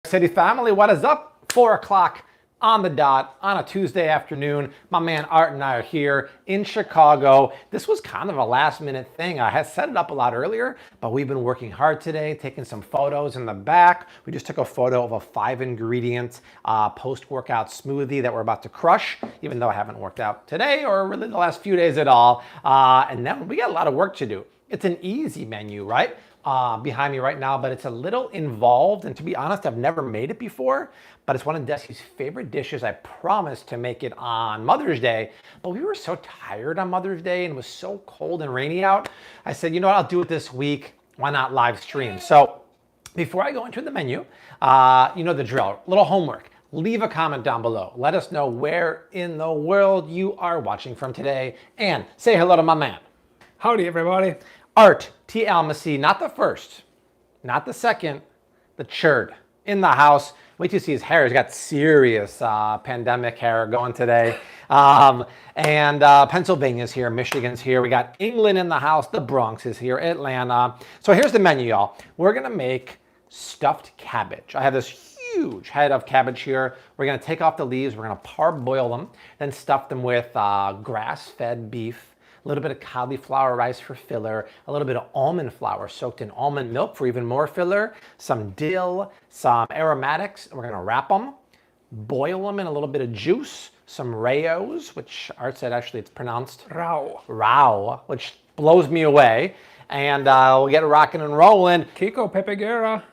City family, what is up? 4 o'clock on the dot on a Tuesday afternoon. My man Art and I are here in Chicago. This was kind of a last minute thing. I had set it up a lot earlier, but we've been working hard today, taking some photos in the back. We just took a photo of a 5-ingredient post-workout smoothie that we're about to crush, even though I haven't worked out today or really the last few days at all. And then we got a lot of work to do. It's an easy menu, right? Behind me right now, but it's a little involved, and to be honest, I've never made it before, but it's one of Desi's favorite dishes. I promised to make it on Mother's Day, but we were so tired on Mother's Day and it was so cold and rainy out. I said, you know what, I'll do it this week. Why not live stream? So before I go into the menu, you know the drill, little homework. Leave a comment down below. Let us know where in the world you are watching from today, and say hello to my man. Howdy, everybody. Art T. Almasy, not the first, not the second, the third in the house. Wait till you see his hair. He's got serious pandemic hair going today. Pennsylvania's here, Michigan's here. We got England in the house. The Bronx is here, Atlanta. So here's the menu, y'all. We're gonna make stuffed cabbage. I have this huge head of cabbage here. We're gonna take off the leaves. We're gonna parboil them, then stuff them with grass-fed beef, a little bit of cauliflower rice for filler, a little bit of almond flour soaked in almond milk for even more filler, some dill, some aromatics. We're gonna wrap them, boil them in a little bit of juice, some rayos, which Art said actually it's pronounced rao, which blows me away. And we'll get rocking and rolling. Kiko Pepegera.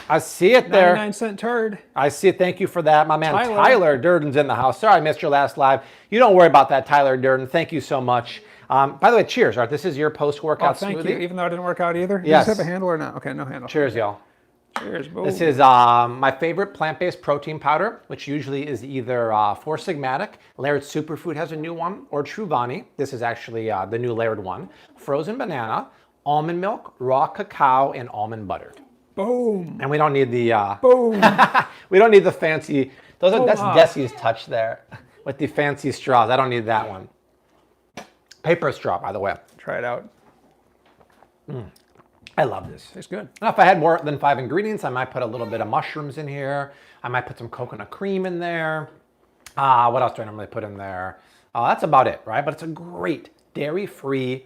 I see it there. 99-cent turd. I see it. Thank you for that. My man Tyler Durden's in the house. Sorry I missed your last live. You don't worry about that, Tyler Durden. Thank you so much. By the way, cheers, Art. This is your post-workout smoothie. Thank you, even though I didn't work out either. Yes. Does this have a handle or not? Okay, no handle. Cheers, y'all. Cheers, boom. This is my favorite plant-based protein powder, which usually is either Four Sigmatic, Laird Superfood has a new one, or Truvani. This is actually the new Laird one. Frozen banana, almond milk, raw cacao, and almond butter. Boom. And we don't need the boom. we don't need the fancy. That's Desi's touch there with the fancy straws. I don't need that one. Paper straw, by the way. Try it out. I love this. Tastes good. Now, if I had more than 5 ingredients, I might put a little bit of mushrooms in here. I might put some coconut cream in there. What else do I normally put in there? That's about it, right? But it's a great dairy-free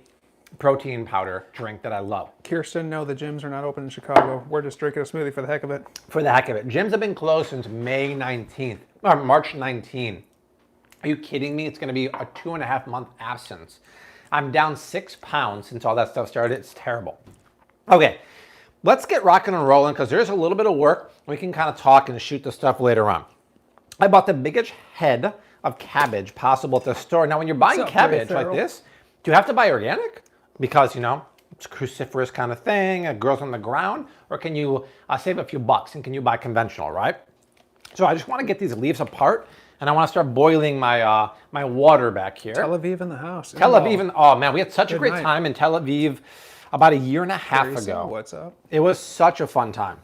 protein powder drink that I love. Kirsten, no, the gyms are not open in Chicago. We're just drinking a smoothie for the heck of it. For the heck of it. Gyms have been closed since May 19th, or March 19th. Are you kidding me? It's going to be a 2.5-month absence. I'm down 6 pounds since all that stuff started. It's terrible. Okay, let's get rocking and rolling because there's a little bit of work. We can kind of talk and shoot the stuff later on. I bought the biggest head of cabbage possible at the store. Now, when you're buying cabbage like this, do you have to buy organic? Because, you know, it's a cruciferous kind of thing. It grows on the ground. Or can you save a few bucks and can you buy conventional, right? So I just want to get these leaves apart. And I want to start boiling my my water back here. Tel Aviv in the house. Tel Aviv, oh man, we had such a great time in Tel Aviv about 1.5 years ago. What's up? It was such a fun time.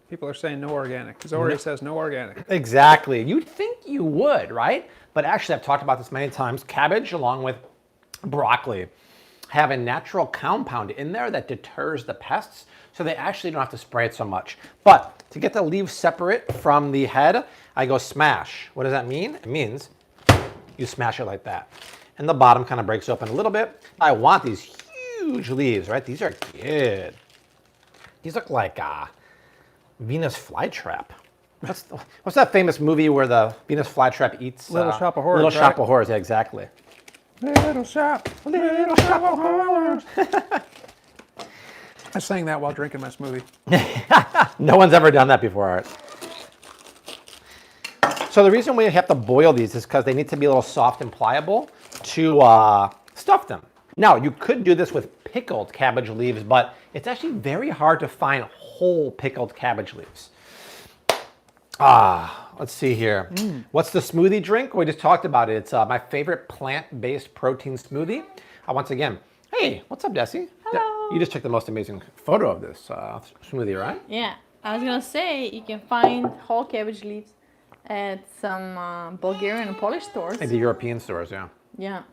People are saying no organic. Zori says no organic. Exactly. You'd think you would, right? But actually, I've talked about this many times. Cabbage, along with broccoli, have a natural compound in there that deters the pests, so they actually don't have to spray it so much. But to get the leaves separate from the head, I go smash. What does that mean? It means you smash it like that. And the bottom kind of breaks open a little bit. I want these huge leaves, right? These are good. These look like Venus flytrap. What's that famous movie where the Venus flytrap eats? Little Shop of Horrors. Little Shop of Horrors, yeah, exactly. Little shop of horrors. I sang that while drinking my smoothie. No one's ever done that before, Art. So the reason we have to boil these is because they need to be a little soft and pliable to stuff them. Now, you could do this with pickled cabbage leaves, but it's actually very hard to find whole pickled cabbage leaves. Let's see here. What's the smoothie drink? We just talked about it. It's my favorite plant-based protein smoothie. Once again, hey, what's up, Desi? Hello. You just took the most amazing photo of this smoothie, right? Yeah, I was gonna say you can find whole cabbage leaves at some Bulgarian and Polish stores. At the European stores, yeah. Yeah.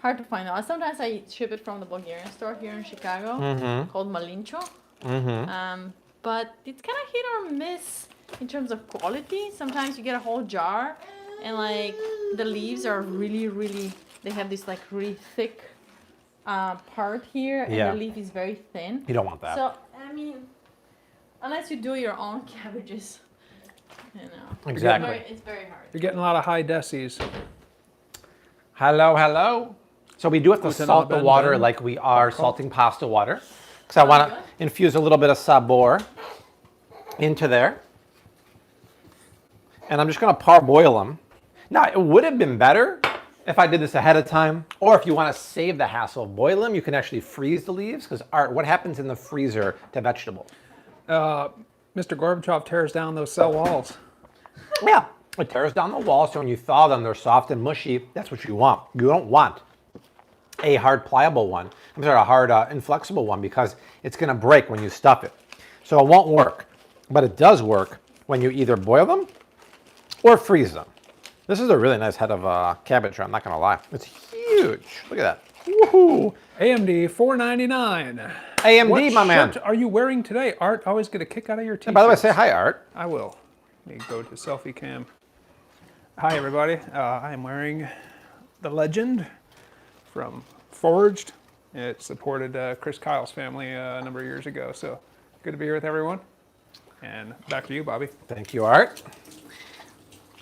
Hard to find out. Sometimes I ship it from the Bulgarian store here in Chicago called Malincho. but it's kind of hit or miss in terms of quality. Sometimes you get a whole jar, and like the leaves are really, they have this like really thick part here, and Yeah. the leaf is very thin. You don't want that. So I mean, unless you do your own cabbages, you know. Exactly. It's very hard. You're getting a lot of high decis. Hello, hello. So we do have to Gluten salt the ben water ben. like we are salting pasta water. Because I want to infuse a little bit of sabor into there. And I'm just going to parboil them. Now, it would have been better if I did this ahead of time. Or if you want to save the hassle of boil them, you can actually freeze the leaves. Because, Art, what happens in the freezer to vegetables? Mr. Gorbachev tears down those cell walls. Yeah, it tears down the wall, so when you thaw them, they're soft and mushy. That's what you want. You don't want a hard, pliable one. I'm sorry, a hard, inflexible one, because it's going to break when you stuff it. So it won't work. But it does work when you either boil them or freeze them. This is a really nice head of cabbage, I'm not going to lie. It's huge. Look at that. Woohoo! AMD $4.99. AMD, What my man. shirt are you wearing today? Art, always get a kick out of your t-shirts. And by the way, say hi, Art. I will. Let me go to selfie cam. Hi, everybody. I am wearing the Legend from Forged. It supported Chris Kyle's family a number of years ago, so good to be here with everyone. And back to you, Bobby. Thank you, Art.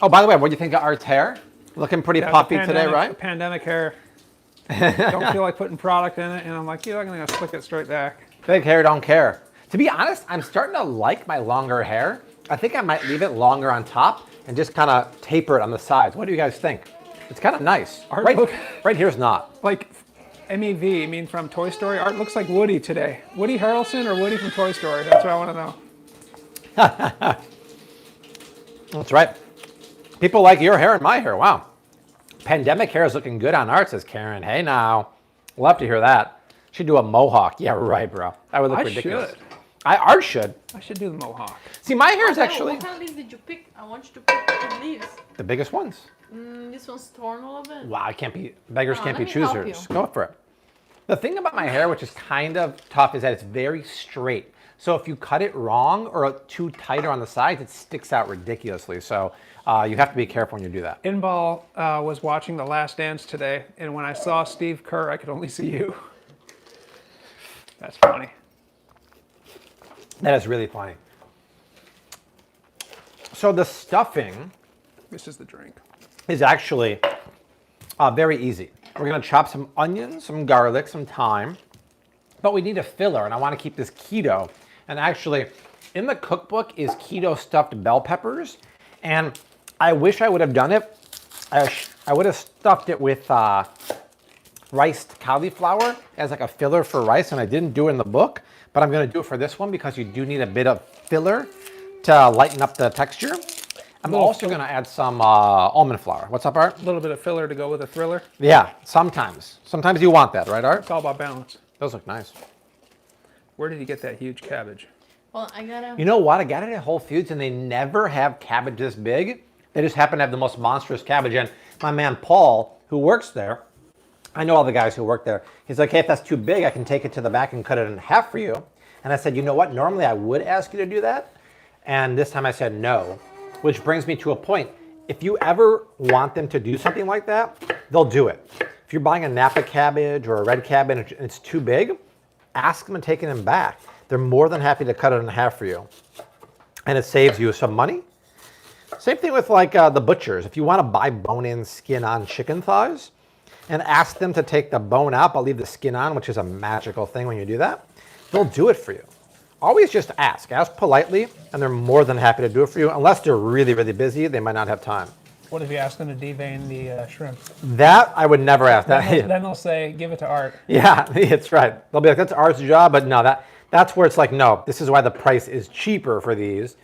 Oh, by the way, what do you think of Art's hair? Looking pretty puffy today, right? Pandemic hair. Don't feel like putting product in it, and I'm like, I'm gonna slick it straight back. Big hair, don't care. To be honest, I'm starting to like my longer hair. I think I might leave it longer on top and just kind of taper it on the sides. What do you guys think? It's kind of nice. Art Right here's not. Like MEV, I mean from Toy Story. Art looks like Woody today. Woody Harrelson or Woody from Toy Story? That's what I want to know. That's right. People like your hair and my hair. Wow. Pandemic hair is looking good on Art, says Karen. Hey now. Love to hear that. Should do a mohawk. Yeah, right, bro. That would look ridiculous. Art should. I should do the mohawk. See, my hair is actually What kind of leaves did you pick? I want you to pick good leaves. the biggest ones. This one's torn a little bit. Wow, beggars can't be let me help choosers. you. Go for it. The thing about my hair, which is kind of tough, is that it's very straight. So if you cut it wrong or too tight on the sides, it sticks out ridiculously. So you have to be careful when you do that. Inbal was watching The Last Dance today, and when I saw Steve Kerr, I could only see you. That's funny. That is really funny. So the stuffing This is the drink. is actually very easy. We're going to chop some onions, some garlic, some thyme, but we need a filler, and I want to keep this keto. And actually, in the cookbook is keto stuffed bell peppers, and I wish I would have done it. I would have stuffed it with riced cauliflower as like a filler for rice, and I didn't do it in the book, but I'm going to do it for this one because you do need a bit of filler to lighten up the texture. I'm also going to add some almond flour. What's up, Art? A little bit of filler to go with a thriller. Yeah, sometimes. Sometimes you want that, right, Art? It's all about balance. Those look nice. Where did you get that huge cabbage? Well, I gotta. You know what? I got it at Whole Foods, and they never have cabbage this big. They just happen to have the most monstrous cabbage. And my man Paul, who works there, I know all the guys who work there. He's like, hey, if that's too big, I can take it to the back and cut it in half for you. And I said, you know what? Normally I would ask you to do that. And this time I said no, which brings me to a point. If you ever want them to do something like that, they'll do it. If you're buying a Napa cabbage or a red cabbage and it's too big, ask them and take them back. They're more than happy to cut it in half for you. And it saves you some money. Same thing with like the butchers. If you want to buy bone-in, skin-on chicken thighs, and ask them to take the bone out but leave the skin on, which is a magical thing when you do that, they'll do it for you. Always just ask. Ask politely, and they're more than happy to do it for you. Unless they're really, really busy, they might not have time. What if you ask them to devein the shrimp? That I would never ask. Then they'll say, give it to Art. Yeah, it's right. They'll be like, that's Art's job, but no, that's where it's like, no, this is why the price is cheaper for these.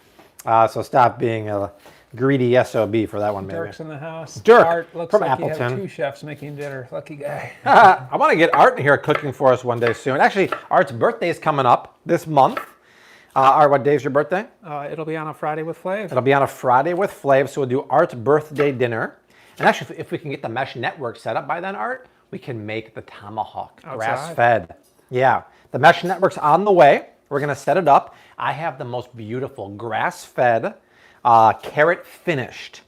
So stop being a greedy SOB for that one, maybe. Dirk's in the house. Dirk Art looks from like you have Appleton. 2 chefs making dinner. Lucky guy. I want to get Art in here cooking for us one day soon. Actually, Art's birthday is coming up this month. Art, what day is your birthday? It'll be on a Friday with Flav. It'll be on a Friday with Flav, so we'll do Art's birthday dinner. And actually, if we can get the mesh network set up by then, Art, we can make the tomahawk Outside? grass-fed. Yeah, the mesh network's on the way. We're gonna set it up. I have the most beautiful grass-fed, carrot finished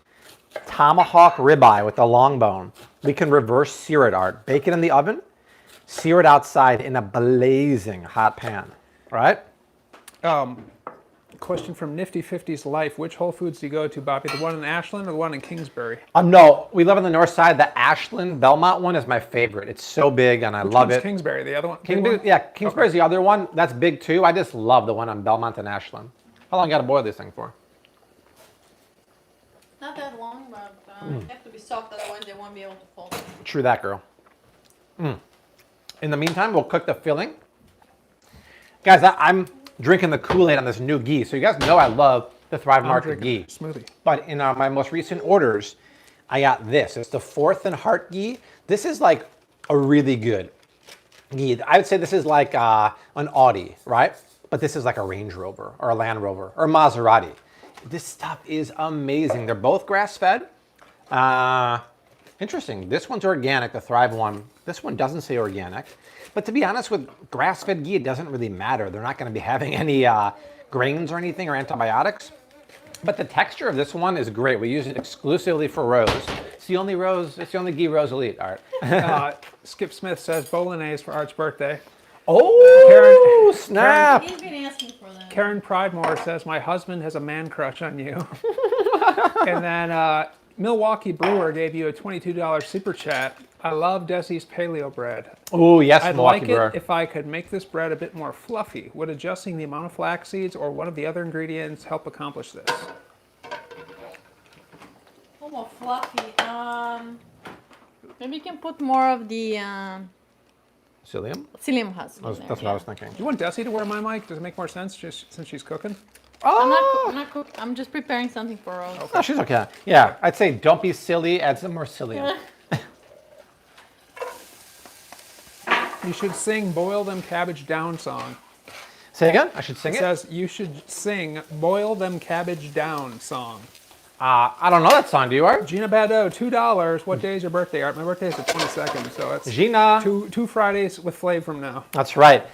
tomahawk ribeye with the long bone. We can reverse sear it, Art. Bake it in the oven, sear it outside in a blazing hot pan, right? Question from Nifty 50's Life. Which Whole Foods do you go to, Bobby? The one in Ashland or the one in Kingsbury? No, we live on the north side. The Ashland Belmont one is my favorite. It's so big and I love it. Kingsbury, the other one? Yeah, Kingsbury's the other one. That's big too. I just love the one on Belmont and Ashland. How long you got to boil this thing for? Not that long, but they have to be soft, otherwise they won't be able to fold. True that, girl. In the meantime, we'll cook the filling. Guys, I'm drinking the Kool-Aid on this new ghee. So you guys know I love the Thrive Market ghee. Smoothie. But in my most recent orders, I got this. It's the 4th and Heart ghee. This is like a really good ghee. I would say this is like an Audi, right? But this is like a Range Rover or a Land Rover or a Maserati. This stuff is amazing. They're both grass-fed. Interesting. This one's organic, the Thrive one. This one doesn't say organic. But to be honest, with grass-fed ghee, it doesn't really matter. They're not going to be having any grains or anything or antibiotics. But the texture of this one is great. We use it exclusively for Rose. It's the only ghee Rose will eat, Art. Skip Smith says bolognese for Art's birthday. Oh, snap. He's been asking for that. Karen Pridemore says, my husband has a man crush on you. And then Milwaukee Brewer gave you a $22 super chat. I love Desi's paleo bread. Oh, yes, I'd Milwaukee like Brewer. it if I could make this bread a bit more fluffy. Would adjusting the amount of flax seeds or one of the other ingredients help accomplish this? Oh, more fluffy. Maybe you can put more of the Psyllium? psyllium husk. That's what I was thinking. Do you want Desi to wear my mic? Does it make more sense just since she's cooking? I'm not cooking. I'm just preparing something for Rose. Oh, she's okay. Yeah, I'd say don't be silly. Add some more psyllium. You should sing Boil Them Cabbage Down song. Say again? I should sing It it? says you should sing Boil Them Cabbage Down song. I don't know that song. Do you, Art? Gina Badeau, $2. What day is your birthday, Art? My birthday is the 22nd, so it's Gina. two Fridays with Flav from now. That's right.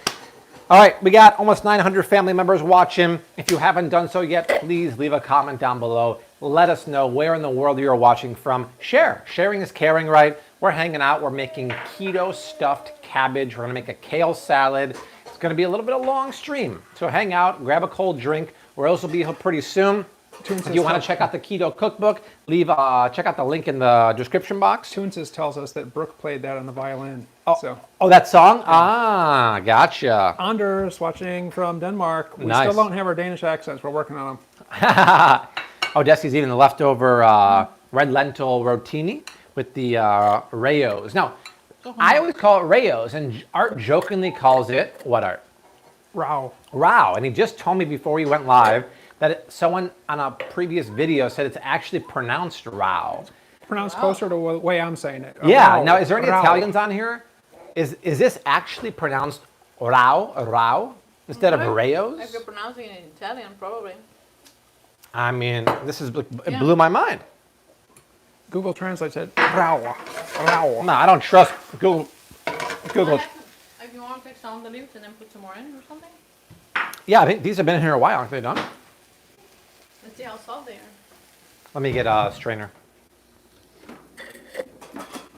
All right, we got almost 900 family members watching. If you haven't done so yet, please leave a comment down below. Let us know where in the world you're watching from. Share. Sharing is caring, right? We're hanging out. We're making keto stuffed cabbage. We're going to make a kale salad. It's going to be a little bit of a long stream. So hang out, grab a cold drink. Rose will be here pretty soon. If you want to check out the keto cookbook, check out the link in the description box. Toonses tells us that Brooke played that on the violin. Oh, that song? Ah, gotcha. Anders watching from Denmark. We Nice. still don't have our Danish accents. We're working on them. Oh, Desi's eating the leftover red lentil rotini with the Rayos. Now, I always call it Rayos, and Art jokingly calls it, what, Art? Rao. Rao. And he just told me before we went live that someone on a previous video said it's actually pronounced Rao. Pronounced closer to the way I'm saying it. Yeah. Rao. Now, is there any Rao. Italians on here? Is this actually pronounced Rao instead of If Rayos? you're pronouncing it in Italian, probably. I mean, it blew my mind. Google Translate said Rao. Rao. No, I don't trust Google. If you want to take some of the leaves and then put some more in or something, Yeah, I think these have been here a while, aren't they done? let's see how soft they are. Let me get a strainer.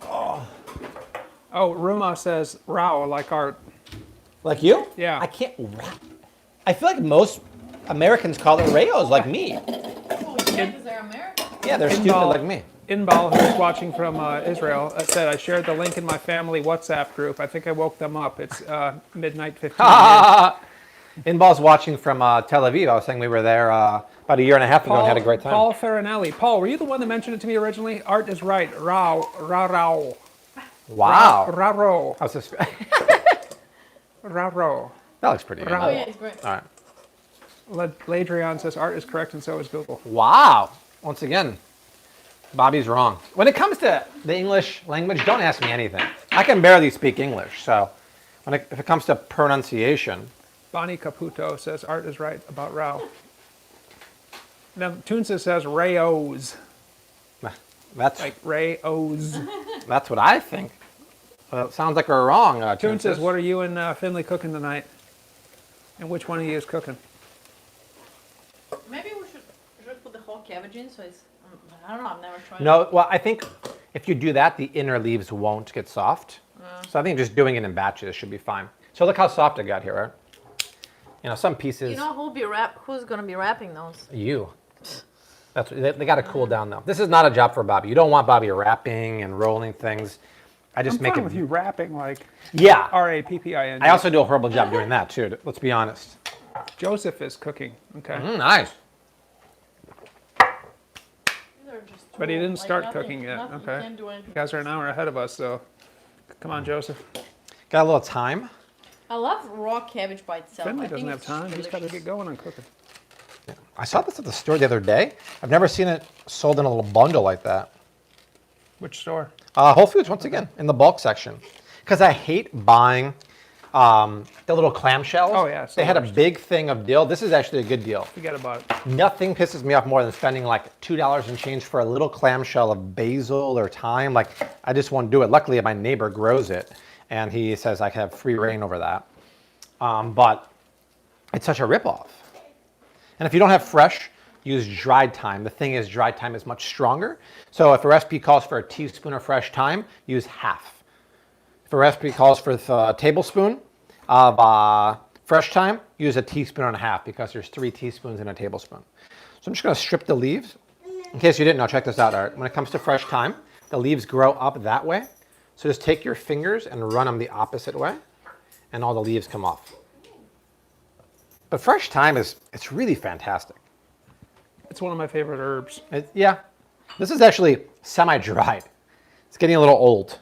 Oh, Ruma says Rao like Art. Like you? Yeah. I can't. I feel like most Americans call it Rayos, like me. Oh, yeah, because they're American. Yeah, they're stupid like me. Inbal, who's watching from Israel, said, I shared the link in my family WhatsApp group. I think I woke them up. It's midnight 15. Inball's watching from Tel Aviv. I was saying we were there about a year and a half ago and had a great time. Paul Farinelli. Paul, were you the one that mentioned it to me originally? Art is right. Rao. Rao. Wow. Rao. I was just, Rao. that looks pretty good. Oh, yeah, it's great. All right. Ladrian says Art is correct and so is Google. Wow. Once again, Bobby's wrong. When it comes to the English language, don't ask me anything. I can barely speak English, so if it comes to pronunciation. Bonnie Caputo says Art is right about Rao. Now, Toonsa says Rayos. That's Like Rayos. that's what I think. Well, it sounds like we're wrong. Toon says, what are you and Finley cooking tonight? And which one of you is cooking? Maybe we should put the whole cabbage in, so it's. I don't know. I've never tried. No, well, I think if you do that, the inner leaves won't get soft. So I think just doing it in batches should be fine. So look how soft I got here, right? You know, some pieces. You know who's gonna be wrapping those? You. They got to cool down though. This is not a job for Bobby. You don't want Bobby wrapping and rolling things. I just I'm make fine it. with you wrapping like Yeah. RAPPING. I also do a horrible job doing that too. Let's be honest. Joseph is cooking. Okay. Nice. But he didn't start cooking yet. You Okay. can't do You anything. guys are an hour ahead of us, so come on, Joseph. Got a little time. I love raw cabbage by itself. Finley I think doesn't have it's time. He's got to delicious. get going on cooking. I saw this at the store the other day. I've never seen it sold in a little bundle like that. Which store? Whole Foods, once again, in the bulk section. Because I hate buying the little clamshells. Oh, yeah, it's the They had a worst. big thing of dill. This is actually a good deal. Forget about it. Nothing pisses me off more than spending like $2 and change for a little clamshell of basil or thyme. Like, I just won't do it. Luckily, my neighbor grows it, and he says I have free reign over that. But it's such a ripoff. And if you don't have fresh, use dried thyme. The thing is, dried thyme is much stronger. So if a recipe calls for a teaspoon of fresh thyme, use half. If a recipe calls for a tablespoon of fresh thyme, use a teaspoon and a half because there's 3 teaspoons in a tablespoon. So I'm just going to strip the leaves. In case you didn't know, check this out, Art. When it comes to fresh thyme, the leaves grow up that way. So just take your fingers and run them the opposite way, and all the leaves come off. But fresh thyme it's really fantastic. It's one of my favorite herbs. Yeah. This is actually semi-dried. It's getting a little old.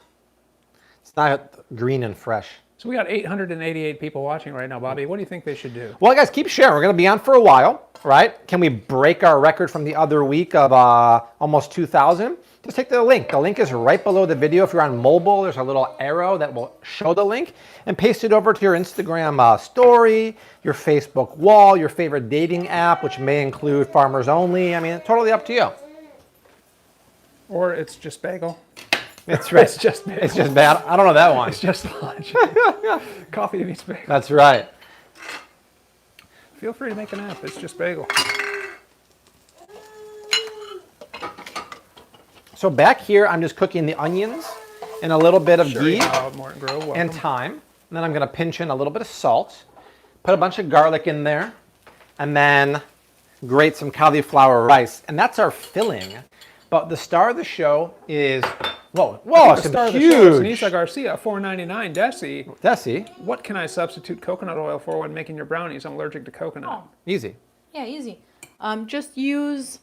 It's not green and fresh. So we got 888 people watching right now, Bobby. What do you think they should do? Well, guys, keep sharing. We're going to be on for a while, right? Can we break our record from the other week of almost 2,000? Just take the link. The link is right below the video. If you're on mobile, there's a little arrow that will show the link, and paste it over to your Instagram story, your Facebook wall, your favorite dating app, which may include Farmers Only. I mean, totally up to you. Or it's just bagel. It's right. It's just bagel. It's just bad. I don't know that one. It's just lunch. Coffee meets bagel. That's right. Feel free to make an app. It's just bagel. So back here, I'm just cooking the onions and a little bit of ghee Morton Grove, welcome. and thyme. And then I'm going to pinch in a little bit of salt, put a bunch of garlic in there, and then grate some cauliflower rice. And that's our filling. But the star of the show is, whoa, The some star of the show is huge. Nisa Garcia, $4.99. Desi, Desi, what can I substitute coconut oil for when making your brownies? I'm allergic to coconut. Oh, easy. yeah, easy. Just use.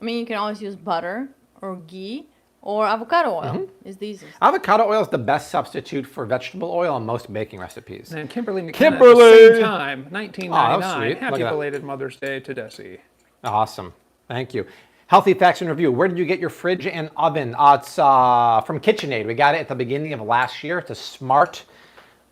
I mean, you can always use butter or ghee or avocado oil. Is the easiest. Avocado oil is the best substitute for vegetable oil in most baking recipes. And Kimberly McKenna at Kimberly! the same time, Oh, that was 1999. sweet. Look Happy at that. belated Mother's Day to Desi. Awesome. Thank you. Healthy Facts and Review. Where did you get your fridge and oven? It's from KitchenAid. We got it at the beginning of last year. It's a smart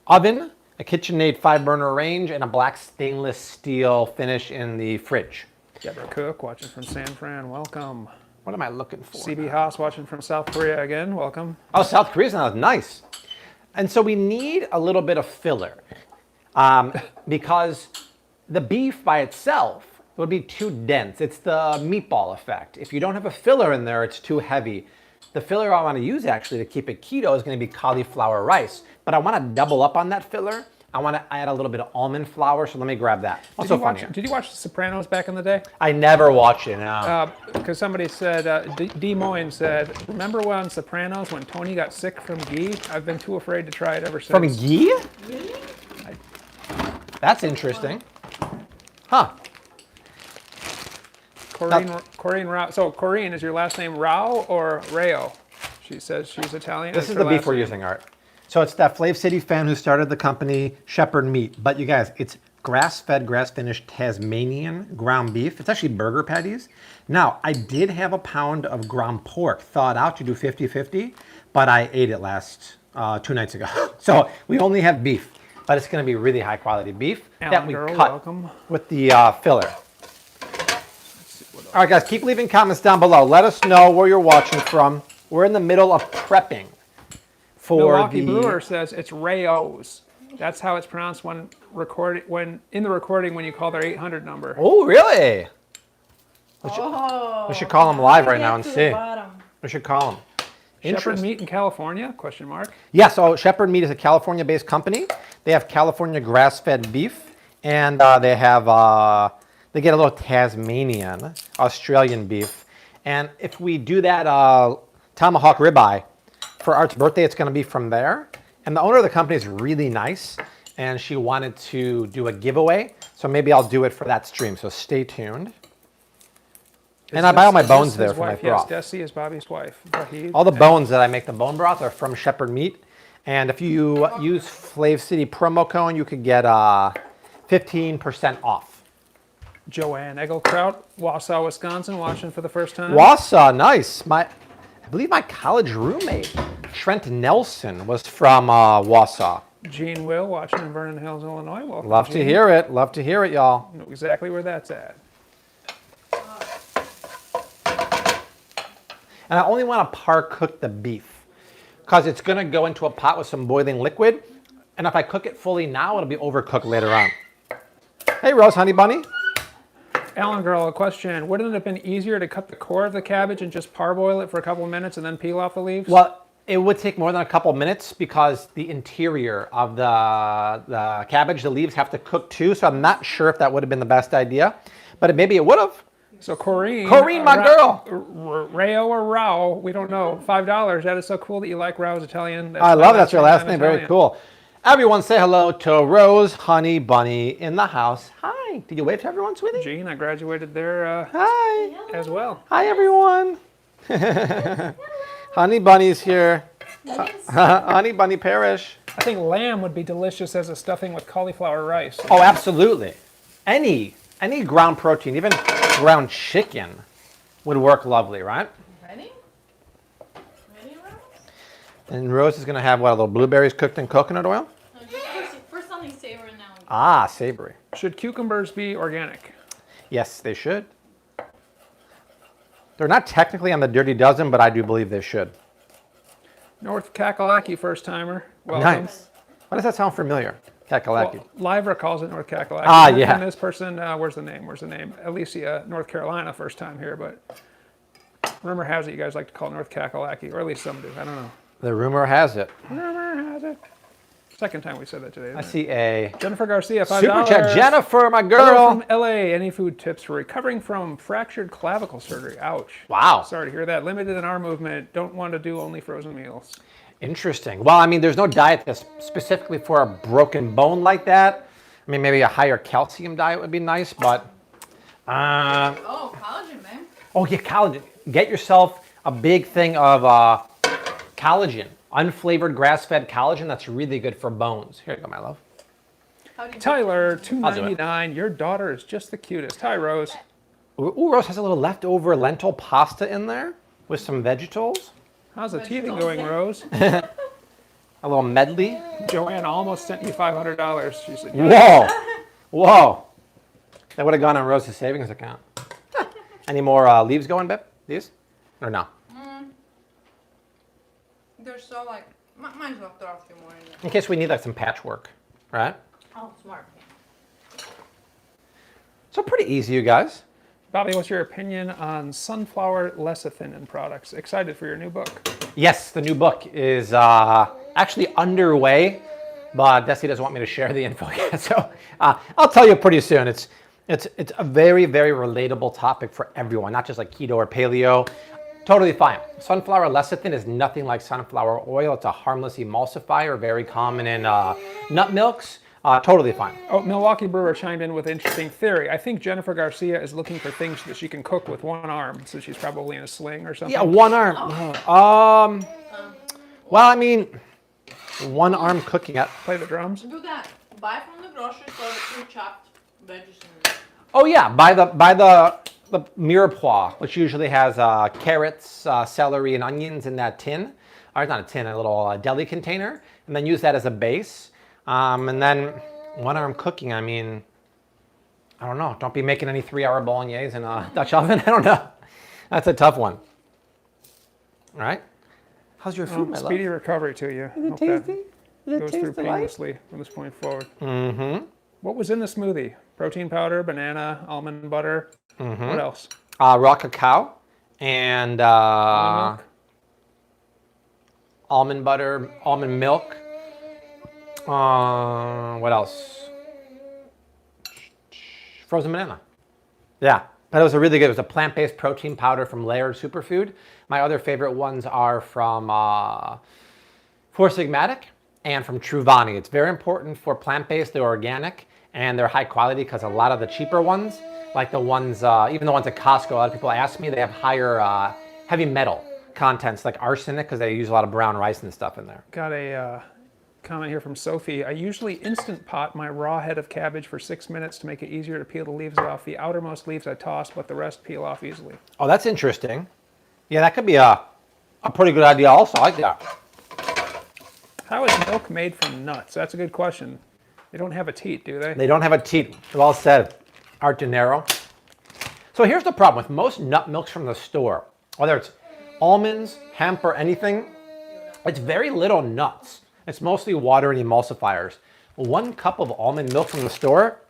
oven, a KitchenAid 5-burner range, and a black stainless steel finish in the fridge. Deborah Cook watching from San Fran, welcome. What am I looking for? CB Haas watching from South Korea again, welcome. Oh, South Korea's now nice. And so we need a little bit of filler because the beef by itself would be too dense. It's the meatball effect. If you don't have a filler in there, it's too heavy. The filler I want to use actually to keep it keto is going to be cauliflower rice. But I want to double up on that filler. I want to add a little bit of almond flour, so let me grab that. What's so funny? Did you watch The Sopranos back in the day? I never watched it now. Because somebody said, D. Moyne said, remember when Sopranos, when Tony got sick from ghee? I've been too afraid to try it ever since. From ghee? That's interesting. Huh. Corinne Rao. So Corinne, is your last name Rao or Rayo? She says she's Italian. This is the beef we're using, Art. So it's that Flav City fan who started the company, Shepherd Meat. But you guys, it's grass-fed, grass-finished Tasmanian ground beef. It's actually burger patties. Now, I did have a pound of ground pork thawed out to do 50-50, but I ate it last 2 nights ago. So we only have beef, but it's going to be really high-quality beef that we cut welcome. with the filler. All right, guys, keep leaving comments down below. Let us know where you're watching from. We're in the middle of prepping for Milwaukee the... Brewer says it's Rayo's. That's how it's pronounced when in the recording when you call their 800 number. Oh, really? Oh, We should call him live right get now and to the see. bottom. We should call him. Shepherd Meat in California? Question mark. Yeah, so Shepherd Meat is a California-based company. They have California grass-fed beef, and they get a little Tasmanian, Australian beef. And if we do that tomahawk ribeye for Art's birthday, it's going to be from there. And the owner of the company is really nice, and she wanted to do a giveaway, so maybe I'll do it for that stream. So stay tuned. And I buy all my bones there for my broth. Yes, Desi is Bobby's wife. All the bones that I make the bone broth are from Shepherd Meat. And if you use Flav City promo code, you could get 15% off. Joanne Egelkraut, Wausau, Wisconsin, watching for the first time. Wausau, nice. I believe my college roommate, Trent Nelson, was from Wausau. Gene Will, watching in Vernon Hills, Illinois. Welcome, Love to hear it. Love to hear it, y'all. You know exactly where that's at. And I only want to par cook the beef because it's going to go into a pot with some boiling liquid. And if I cook it fully now, it'll be overcooked later on. Hey, Rose, honey bunny. Alan Girl, a question. Wouldn't it have been easier to cut the core of the cabbage and just parboil it for a couple of minutes and then peel off the leaves? Well, it would take more than a couple minutes because the interior of the cabbage, the leaves have to cook too. So I'm not sure if that would have been the best idea, but maybe it would have. So Corrine, my girl. Rayo or Rao, we don't know. $5. That is so cool that you like Rao's Italian. I love that's your last name. Very cool. Everyone say hello to Rose Honey Bunny in the house. Hi. Did you wave to everyone, sweetie? Gene, I graduated there Hi. as well. Hi, everyone. Honey Bunny's here. Honey Bunny Parish. I think lamb would be delicious as a stuffing with cauliflower rice. Oh, absolutely. Any ground protein, even ground chicken, would work lovely, right? Ready? Ready, Rose? And Rose is going to have, what, a little blueberries cooked in coconut oil? No, just first something savory now. Ah, savory. Should cucumbers be organic? Yes, they should. They're not technically on the Dirty Dozen, but I do believe they should. North Kakalaki first timer. Welcome. Nice. Why does that sound familiar? Kakalaki. Well, Livra calls it North Kakalaki. Ah, yeah. And this person, where's the name? Alicia, North Carolina, first time here, but rumor has it you guys like to call it North Kakalaki, or at least some do. I don't know. The rumor has it. Rumor has it. Second time we said that today. I see a Jennifer Garcia, $5. super chat. Jennifer, my Hello girl. from LA. Any food tips for recovering from fractured clavicle surgery? Ouch. Wow. Sorry to hear that. Limited in arm movement. Don't want to do only frozen meals. Interesting. Well, I mean, there's no diet that's specifically for a broken bone like that. I mean, maybe a higher calcium diet would be nice, but... Oh, collagen, man. Oh, yeah, collagen. Get yourself a big thing of collagen. Unflavored grass-fed collagen. That's really good for bones. Here you go, my love. Tyler, $2.99. Your daughter is just the cutest. Hi, Rose. Ooh, Rose has a little leftover lentil pasta in there with some vegetables. How's the teething going, Rose? A little medley. Joanne almost sent me $500. She said, Whoa. Whoa. That would have gone on Rose's savings account. Any more leaves going, babe? These? Or no? They're so like, might as well throw a few more in there. In case we need like some patchwork, right? Oh, smart. So pretty easy, you guys. Bobby, what's your opinion on sunflower lecithin in products? Excited for your new book. Yes, the new book is actually underway, but Desi doesn't want me to share the info yet. So I'll tell you pretty soon. It's a very, very relatable topic for everyone, not just like keto or paleo. Totally fine. Sunflower lecithin is nothing like sunflower oil. It's a harmless emulsifier, very common in nut milks. Totally fine. Oh, Milwaukee Brewer chimed in with an interesting theory. I think Jennifer Garcia is looking for things that she can cook with one arm, so she's probably in a sling or something. Yeah, one arm. Well, I mean, one arm cooking at. Play the drums. Do that. Buy from the grocery store the pre-chopped veggies in there. Oh yeah, buy the mirepoix, which usually has carrots, celery, and onions in that tin. Or not a tin, a little deli container, and then use that as a base. And then one arm cooking, I mean, I don't know. Don't be making any 3-hour bolognese in a Dutch oven. I don't know. That's a tough one. All right. How's your food, my love? Speedy recovery to you. Is it tasty? Does it Goes taste through light? painlessly from this point forward. Mm-hmm. What was in the smoothie? Protein powder, banana, almond butter. What else? Raw cacao and Almond milk. almond butter, almond milk. What else? Frozen banana. Yeah, but it was a really good. It was a plant-based protein powder from Layered Superfood. My other favorite ones are from Four Sigmatic and from Truvani. It's very important for plant-based. They're organic and they're high quality because a lot of the cheaper ones, like the ones, even the ones at Costco, a lot of people ask me, they have higher heavy metal contents like arsenic because they use a lot of brown rice and stuff in there. Got a comment here from Sophie. I usually instant pot my raw head of cabbage for 6 minutes to make it easier to peel the leaves off. The outermost leaves I toss, but the rest peel off easily. Oh, that's interesting. Yeah, that could be a pretty good idea also. I like that. How is milk made from nuts? That's a good question. They don't have a teat, do they? They don't have a teat. Well said, Art De Niro. So here's the problem with most nut milks from the store, whether it's almonds, hemp, or anything, it's very little nuts. It's mostly water and emulsifiers. 1 cup of almond milk from the store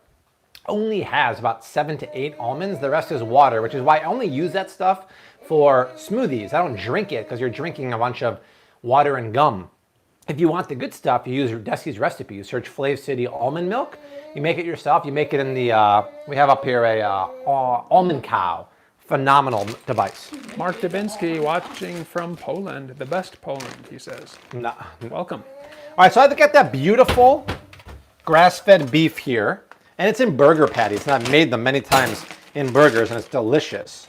only has about 7 to 8 almonds. The rest is water, which is why I only use that stuff for smoothies. I don't drink it because you're drinking a bunch of water and gum. If you want the good stuff, you use Desi's recipe. You search Flav City almond milk. You make it yourself. You make it in the, we have up here a almond cow. Phenomenal device. Mark Dubinsky watching from Poland. The best Poland, he says. No. Welcome. All right, so I have to get that beautiful grass-fed beef here. And it's in burger patties. And I've made them many times in burgers, and it's delicious.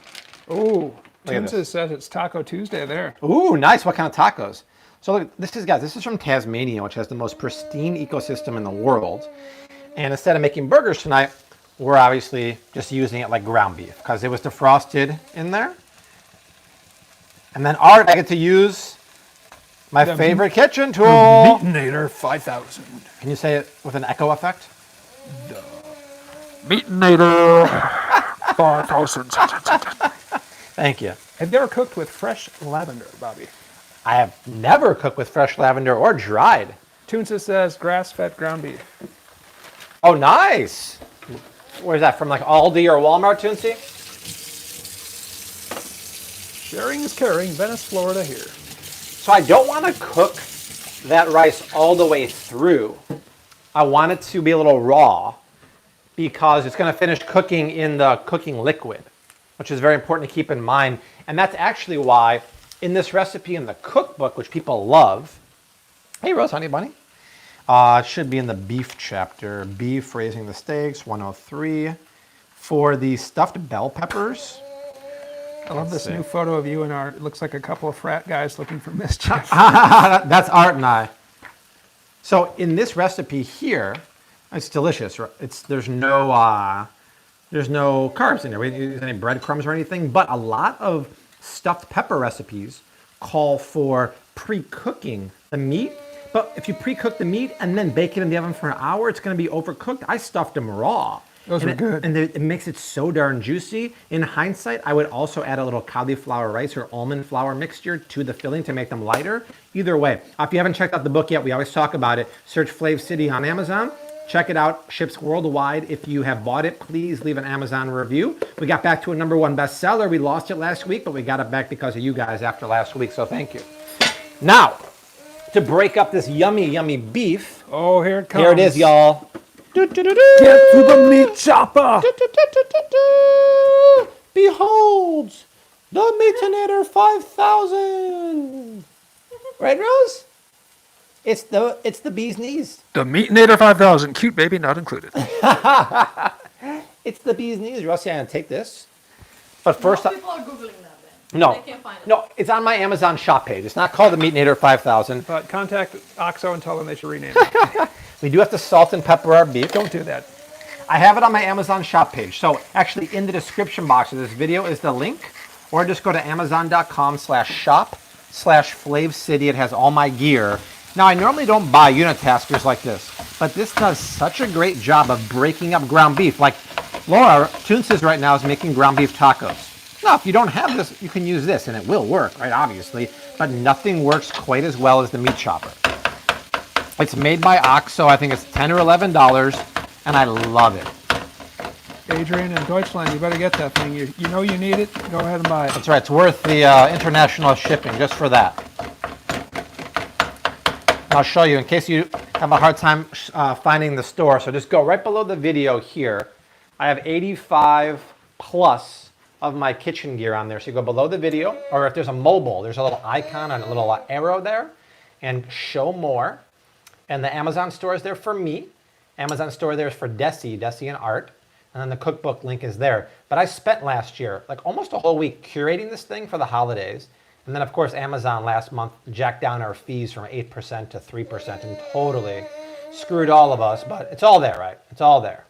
Ooh, Look at Tunza says it's Taco Tuesday there. Ooh, nice. What kind of tacos? So look, this is from Tasmania, which has the most pristine ecosystem in the world. And instead of making burgers tonight, we're obviously just using it like ground beef because it was defrosted in there. And then Art, I get to use my favorite kitchen tool. Meatinator 5000. Can you say it with an echo effect? Meatinator 5000. Thank you. Have you ever cooked with fresh lavender, Bobby? I have never cooked with fresh lavender or dried. Tunza says grass-fed ground beef. Oh, nice. Where's that, from like Aldi or Walmart, Toonsy? Sharing is caring, Venice, Florida here. So I don't want to cook that rice all the way through. I want it to be a little raw because it's going to finish cooking in the cooking liquid, which is very important to keep in mind. And that's actually why in this recipe in the cookbook, which people love, hey Rose, honey bunny, it should be in the beef chapter, beef raising the steaks, 103. For the stuffed bell peppers, I love this new photo of you and Art. It looks like a couple of frat guys looking for mischief. that's Art and I. So in this recipe here, it's delicious. There's no carbs in there. We didn't use any breadcrumbs or anything, but a lot of stuffed pepper recipes call for pre-cooking the meat. But if you pre-cook the meat and then bake it in the oven for an hour, it's going to be overcooked. I stuffed them raw. Those are good. And it makes it so darn juicy. In hindsight, I would also add a little cauliflower rice or almond flour mixture to the filling to make them lighter. Either way, if you haven't checked out the book yet, we always talk about it. Search Flav City on Amazon. Check it out. Ships worldwide. If you have bought it, please leave an Amazon review. We got back to a #1 bestseller. We lost it last week, but we got it back because of you guys after last week, so thank you. Now, to break up this yummy, yummy beef. Oh, here it comes. Here it is, y'all. Get to the meat chopper. Behold, the Meatinator 5000. Right, Rose? It's the bee's knees. The Meatinator 5000. Cute baby not included. It's the bee's knees. Rusty, I'm going to take this. But first, People are Googling that then. no, They can't find it. no, it's on my Amazon shop page. It's not called the Meatinator 5000. But contact OXO and tell them they should rename it. We do have to salt and pepper our beef. Don't do that. I have it on my Amazon shop page. So actually in the description box of this video is the link, or just go to amazon.com/shop/Flav City. It has all my gear. Now I normally don't buy unitaskers like this, but this does such a great job of breaking up ground beef. Like Laura Toonses right now is making ground beef tacos. Now if you don't have this, you can use this and it will work, right, obviously, but nothing works quite as well as the meat chopper. It's made by Oxo. I think it's $10 or $11, and I love it. Adrian in Deutschland, you better get that thing. You know you need it. Go ahead and buy it. That's right. It's worth the international shipping just for that. And I'll show you in case you have a hard time finding the store. So just go right below the video here. I have 85 plus of my kitchen gear on there. So you go below the video, or if there's a mobile, there's a little icon and a little arrow there, and show more. And the Amazon store is there for me. Amazon store there is for Desi and Art. And then the cookbook link is there. But I spent last year like almost a whole week curating this thing for the holidays. And then of course Amazon last month jacked down our fees from 8% to 3% and totally screwed all of us. But it's all there, right? It's all there.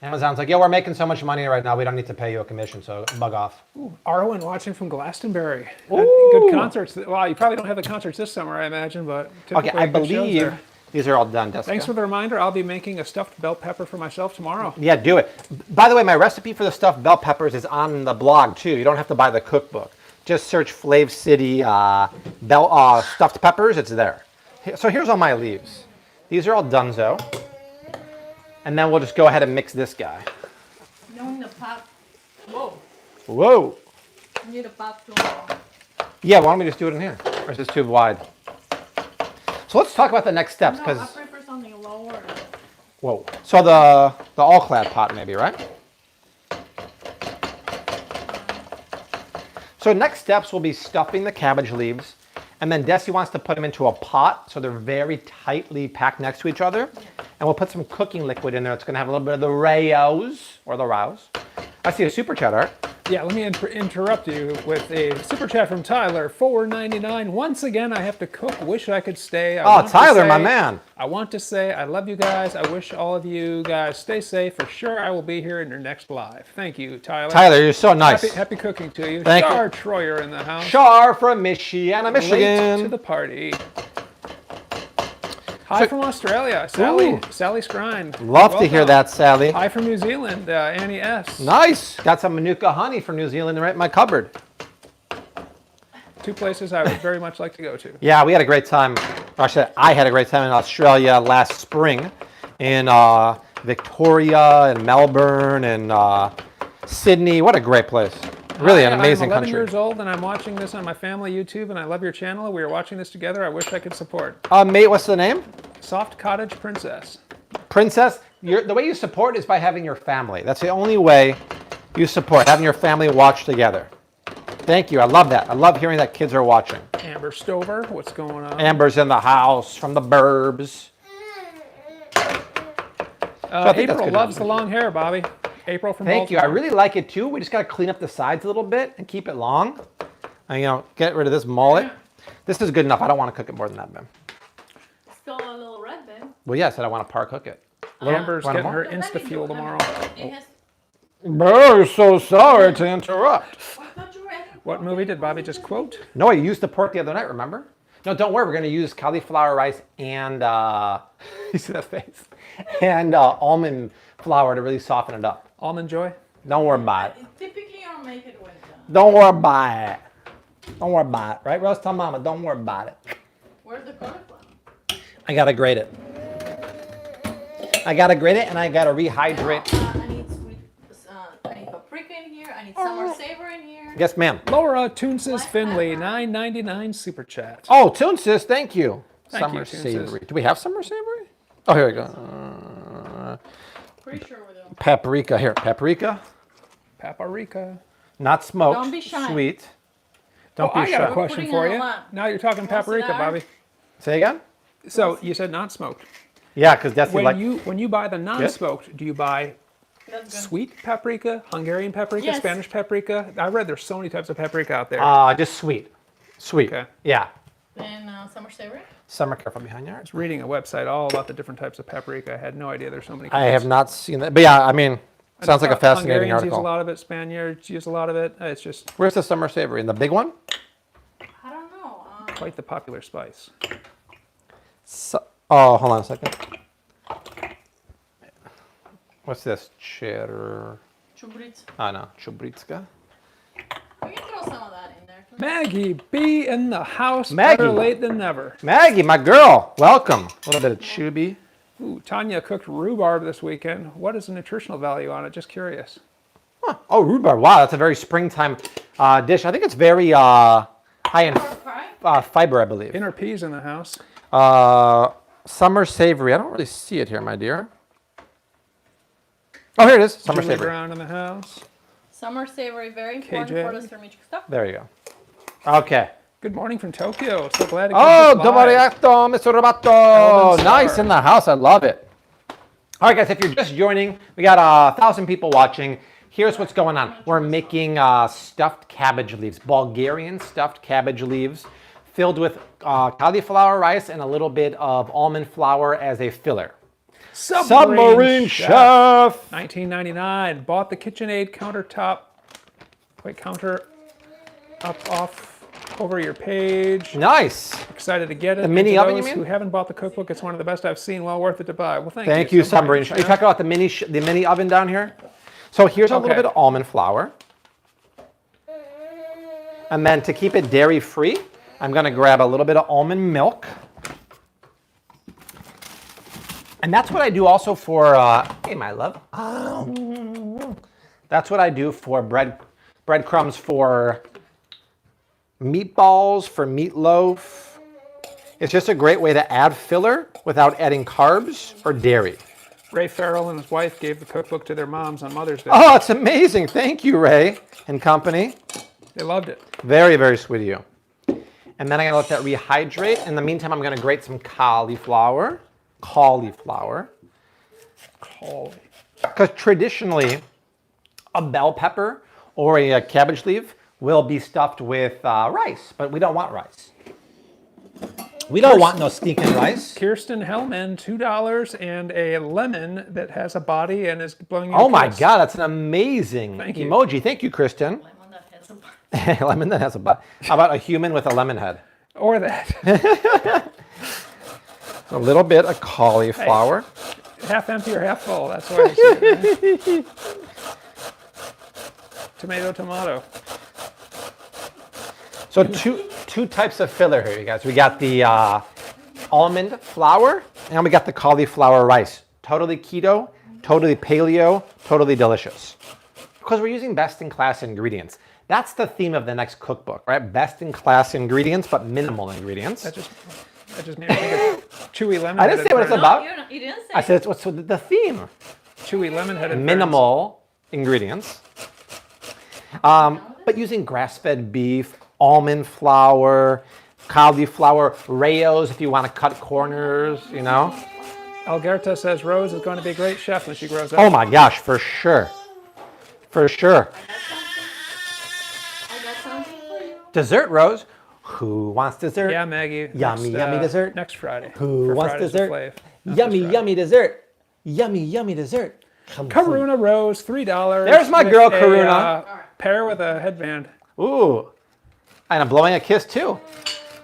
Amazon's like, yeah, we're making so much money right now, we don't need to pay you a commission, so bug off. Ooh, Arwen watching from Glastonbury. Ooh. Good concerts. Well, you probably don't have the concerts this summer, I imagine, but Okay, I believe these are all done, Jessica. Thanks for the reminder. I'll be making a stuffed bell pepper for myself tomorrow. Yeah, do it. By the way, my recipe for the stuffed bell peppers is on the blog too. You don't have to buy the cookbook. Just search Flav City stuffed peppers. It's there. So here's all my leaves. These are all donezo. And then we'll just go ahead and mix this guy. Knowing the pot. Whoa. Whoa. You need a pot too long. Yeah, why don't we just do it in here? Or is this too wide? So let's talk about the next steps. No, I prefer something lower. Whoa. So the all-clad pot maybe, right? So next steps will be stuffing the cabbage leaves. And then Desi wants to put them into a pot so they're very tightly packed next to each other. And we'll put some cooking liquid in there. It's going to have a little bit of the Raos, or the Rouse. I see a super chat, Art. Yeah, let me interrupt you with a super chat from Tyler, $4.99. Once again, I have to cook. Wish I could stay. Tyler, my man. I want to say I love you guys. I wish all of you guys stay safe. For sure, I will be here in your next live. Thank you, Tyler. Tyler, you're so nice. Happy cooking to you. Thank Char you. Troyer in the house. Char from Michigan, Late Michigan. to the party. Hi from Australia, Sally. Ooh. Sally Scrine. Love to hear that, Sally. Hi from New Zealand, Annie S. Nice. Got some Manuka honey from New Zealand right in my cupboard. Two places I would very much like to go to. Yeah, we had a great time. Actually, I had a great time in Australia last spring, in Victoria and Melbourne and Sydney. What a great place. Really an amazing I'm 11 country. years old and I'm watching this on my family YouTube and I love your channel. We are watching this together. I wish I could support. Mate, what's the name? Soft Cottage Princess. Princess, the way you support is by having your family. That's the only way you support, having your family watch together. Thank you. I love that. I love hearing that kids are watching. Amber Stover, what's going on? Amber's in the house from the burbs. April loves the long hair, Bobby. April from Thank you. I Baltimore. really like it too. We just got to clean up the sides a little bit and keep it long. And, get rid of this mullet. This is good enough. I don't want to cook it more than that, man. Still a little red, Ben. Well, yes, I want to par cook it. Amber's Want getting more? her Insta-fuel tomorrow. It has. Oh, so sorry to interrupt. I thought you were adding What movie did Bobby just quote? No, I used the pork the other night, remember? No, don't worry. We're going to use cauliflower rice and, you see that face? And almond flour to really soften it up. Almond Joy? Don't worry about it. Typically, I'll make it with Don't worry about it. Don't worry about it, right? Rose, tell Mama, don't worry about it. Where's the cauliflower? I got to grate it. I got to grate it and I got to rehydrate. I need sweet. I need paprika in here. I need summer savor in here. Yes, ma'am. Laura Toonsis Finley, $9.99 super chat. Oh, Toon Sis, thank you. Thank Summer you, Toon savory. Sis. Do we have summer savory? Oh, here we go. Pretty sure we do. Paprika. Here, paprika. Paprika. Not smoked. Don't be shy. Sweet. Don't be I got shy. a question Putting for in a you. lot. Now you're talking paprika, cigar? Bobby. Say again? So you said not smoked. Yeah, because that's like. When you buy the non-smoked, do you buy That's good. sweet paprika, Hungarian paprika, Yes. Spanish paprika? I read there's so many types of paprika out there. Just sweet. Sweet. Okay. Yeah. And summer savory. Summer careful behind yours. I was reading a website all about the different types of paprika. I had no idea there's so many. I have not seen that. But yeah, I mean, sounds like a fascinating Hungarians use a article. lot of it. Spaniards use a lot of it. It's just Where's the summer savory? In the big one? I don't know. quite the popular spice. Oh, hold on a second. What's this? Cheddar. Chubritz. Oh, no. Chubritska. We can throw some of that in there. Maggie B in the house. Maggie. Better late than never. Maggie, my girl, welcome. A little bit of chubby. Ooh, Tanya cooked rhubarb this weekend. What is the nutritional value on it? Just curious. Huh. Oh, rhubarb. Wow, that's a very springtime dish. I think it's very high in fiber, I believe. Inner peas in the house. Summer savory. I don't really see it here, my dear. Oh, here it is. Summer Julie savory. Brown in the house. Summer savory, very important KJ. for the thermic stuff. There you go. Okay. Good morning from Tokyo. So glad to keep Oh, this live. domariato, Mr. Robato. Elven Nice Star. in the house. I love it. All right, guys, if you're just joining, we got 1,000 people watching. Here's what's going on. We're making stuffed cabbage leaves, Bulgarian stuffed cabbage leaves, filled with cauliflower rice and a little bit of almond flour as a filler. Submarine Chef. 1999. Bought the KitchenAid counter off over your page. Nice. Excited to get it. The mini And to oven, you those mean? who haven't bought the cookbook, it's one of the best I've seen. Well worth it to buy. Well, Thank you, Submarine Chef. Are you talking about the mini oven down here? So here's a little Okay. bit of almond flour. And then to keep it dairy free, I'm going to grab a little bit of almond milk. And that's what I do also for, hey, my love. That's what I do for breadcrumbs for meatballs, for meatloaf. It's just a great way to add filler without adding carbs or dairy. Ray Farrell and his wife gave the cookbook to their moms on Mother's Day. Oh, it's amazing. Thank you, Ray and company. They loved it. Very, very sweet of you. And then I'm going to let that rehydrate. In the meantime, I'm going to grate some cauliflower. Because traditionally, a bell pepper or a cabbage leaf will be stuffed with rice, but we don't want rice. We don't want no stinking rice. Kirsten Hellman, $2 and a lemon that has a body and is blowing you Oh a my kiss. God, that's an amazing Thank you. emoji. Thank you, Kristen. Lemon that has a bun. Lemon that has a butt. How about a human with a lemon head? Or that. A little bit of cauliflower. Half empty or half full. That's what I say. Right? Tomato. So two types of filler here, you guys. We got the almond flour and we got the cauliflower rice. Totally keto, totally paleo, totally delicious. Because we're using best-in-class ingredients. That's the theme of the next cookbook, right? Best-in-class ingredients, but minimal ingredients. That just made me think of chewy lemon. I didn't say what it's about. You didn't say I said it's what's the theme. Chewy lemon-headed. Minimal ingredients. But using grass-fed beef, almond flour, cauliflower, rayos if you want to cut corners, you know. Algerta says Rose is going to be a great chef when she grows up. Oh my gosh, for sure. For sure. I got something for you. Dessert, Rose. Who wants dessert? Yeah, Maggie. Yummy, yummy dessert. Next Friday. Who For wants Fridays with dessert? Flav. Not Yummy, this Friday. yummy dessert. Yummy, yummy dessert. Come on. Karuna Rose, $3. There's my with girl, a, Karuna. Pair with a headband. Ooh. And I'm blowing a kiss too.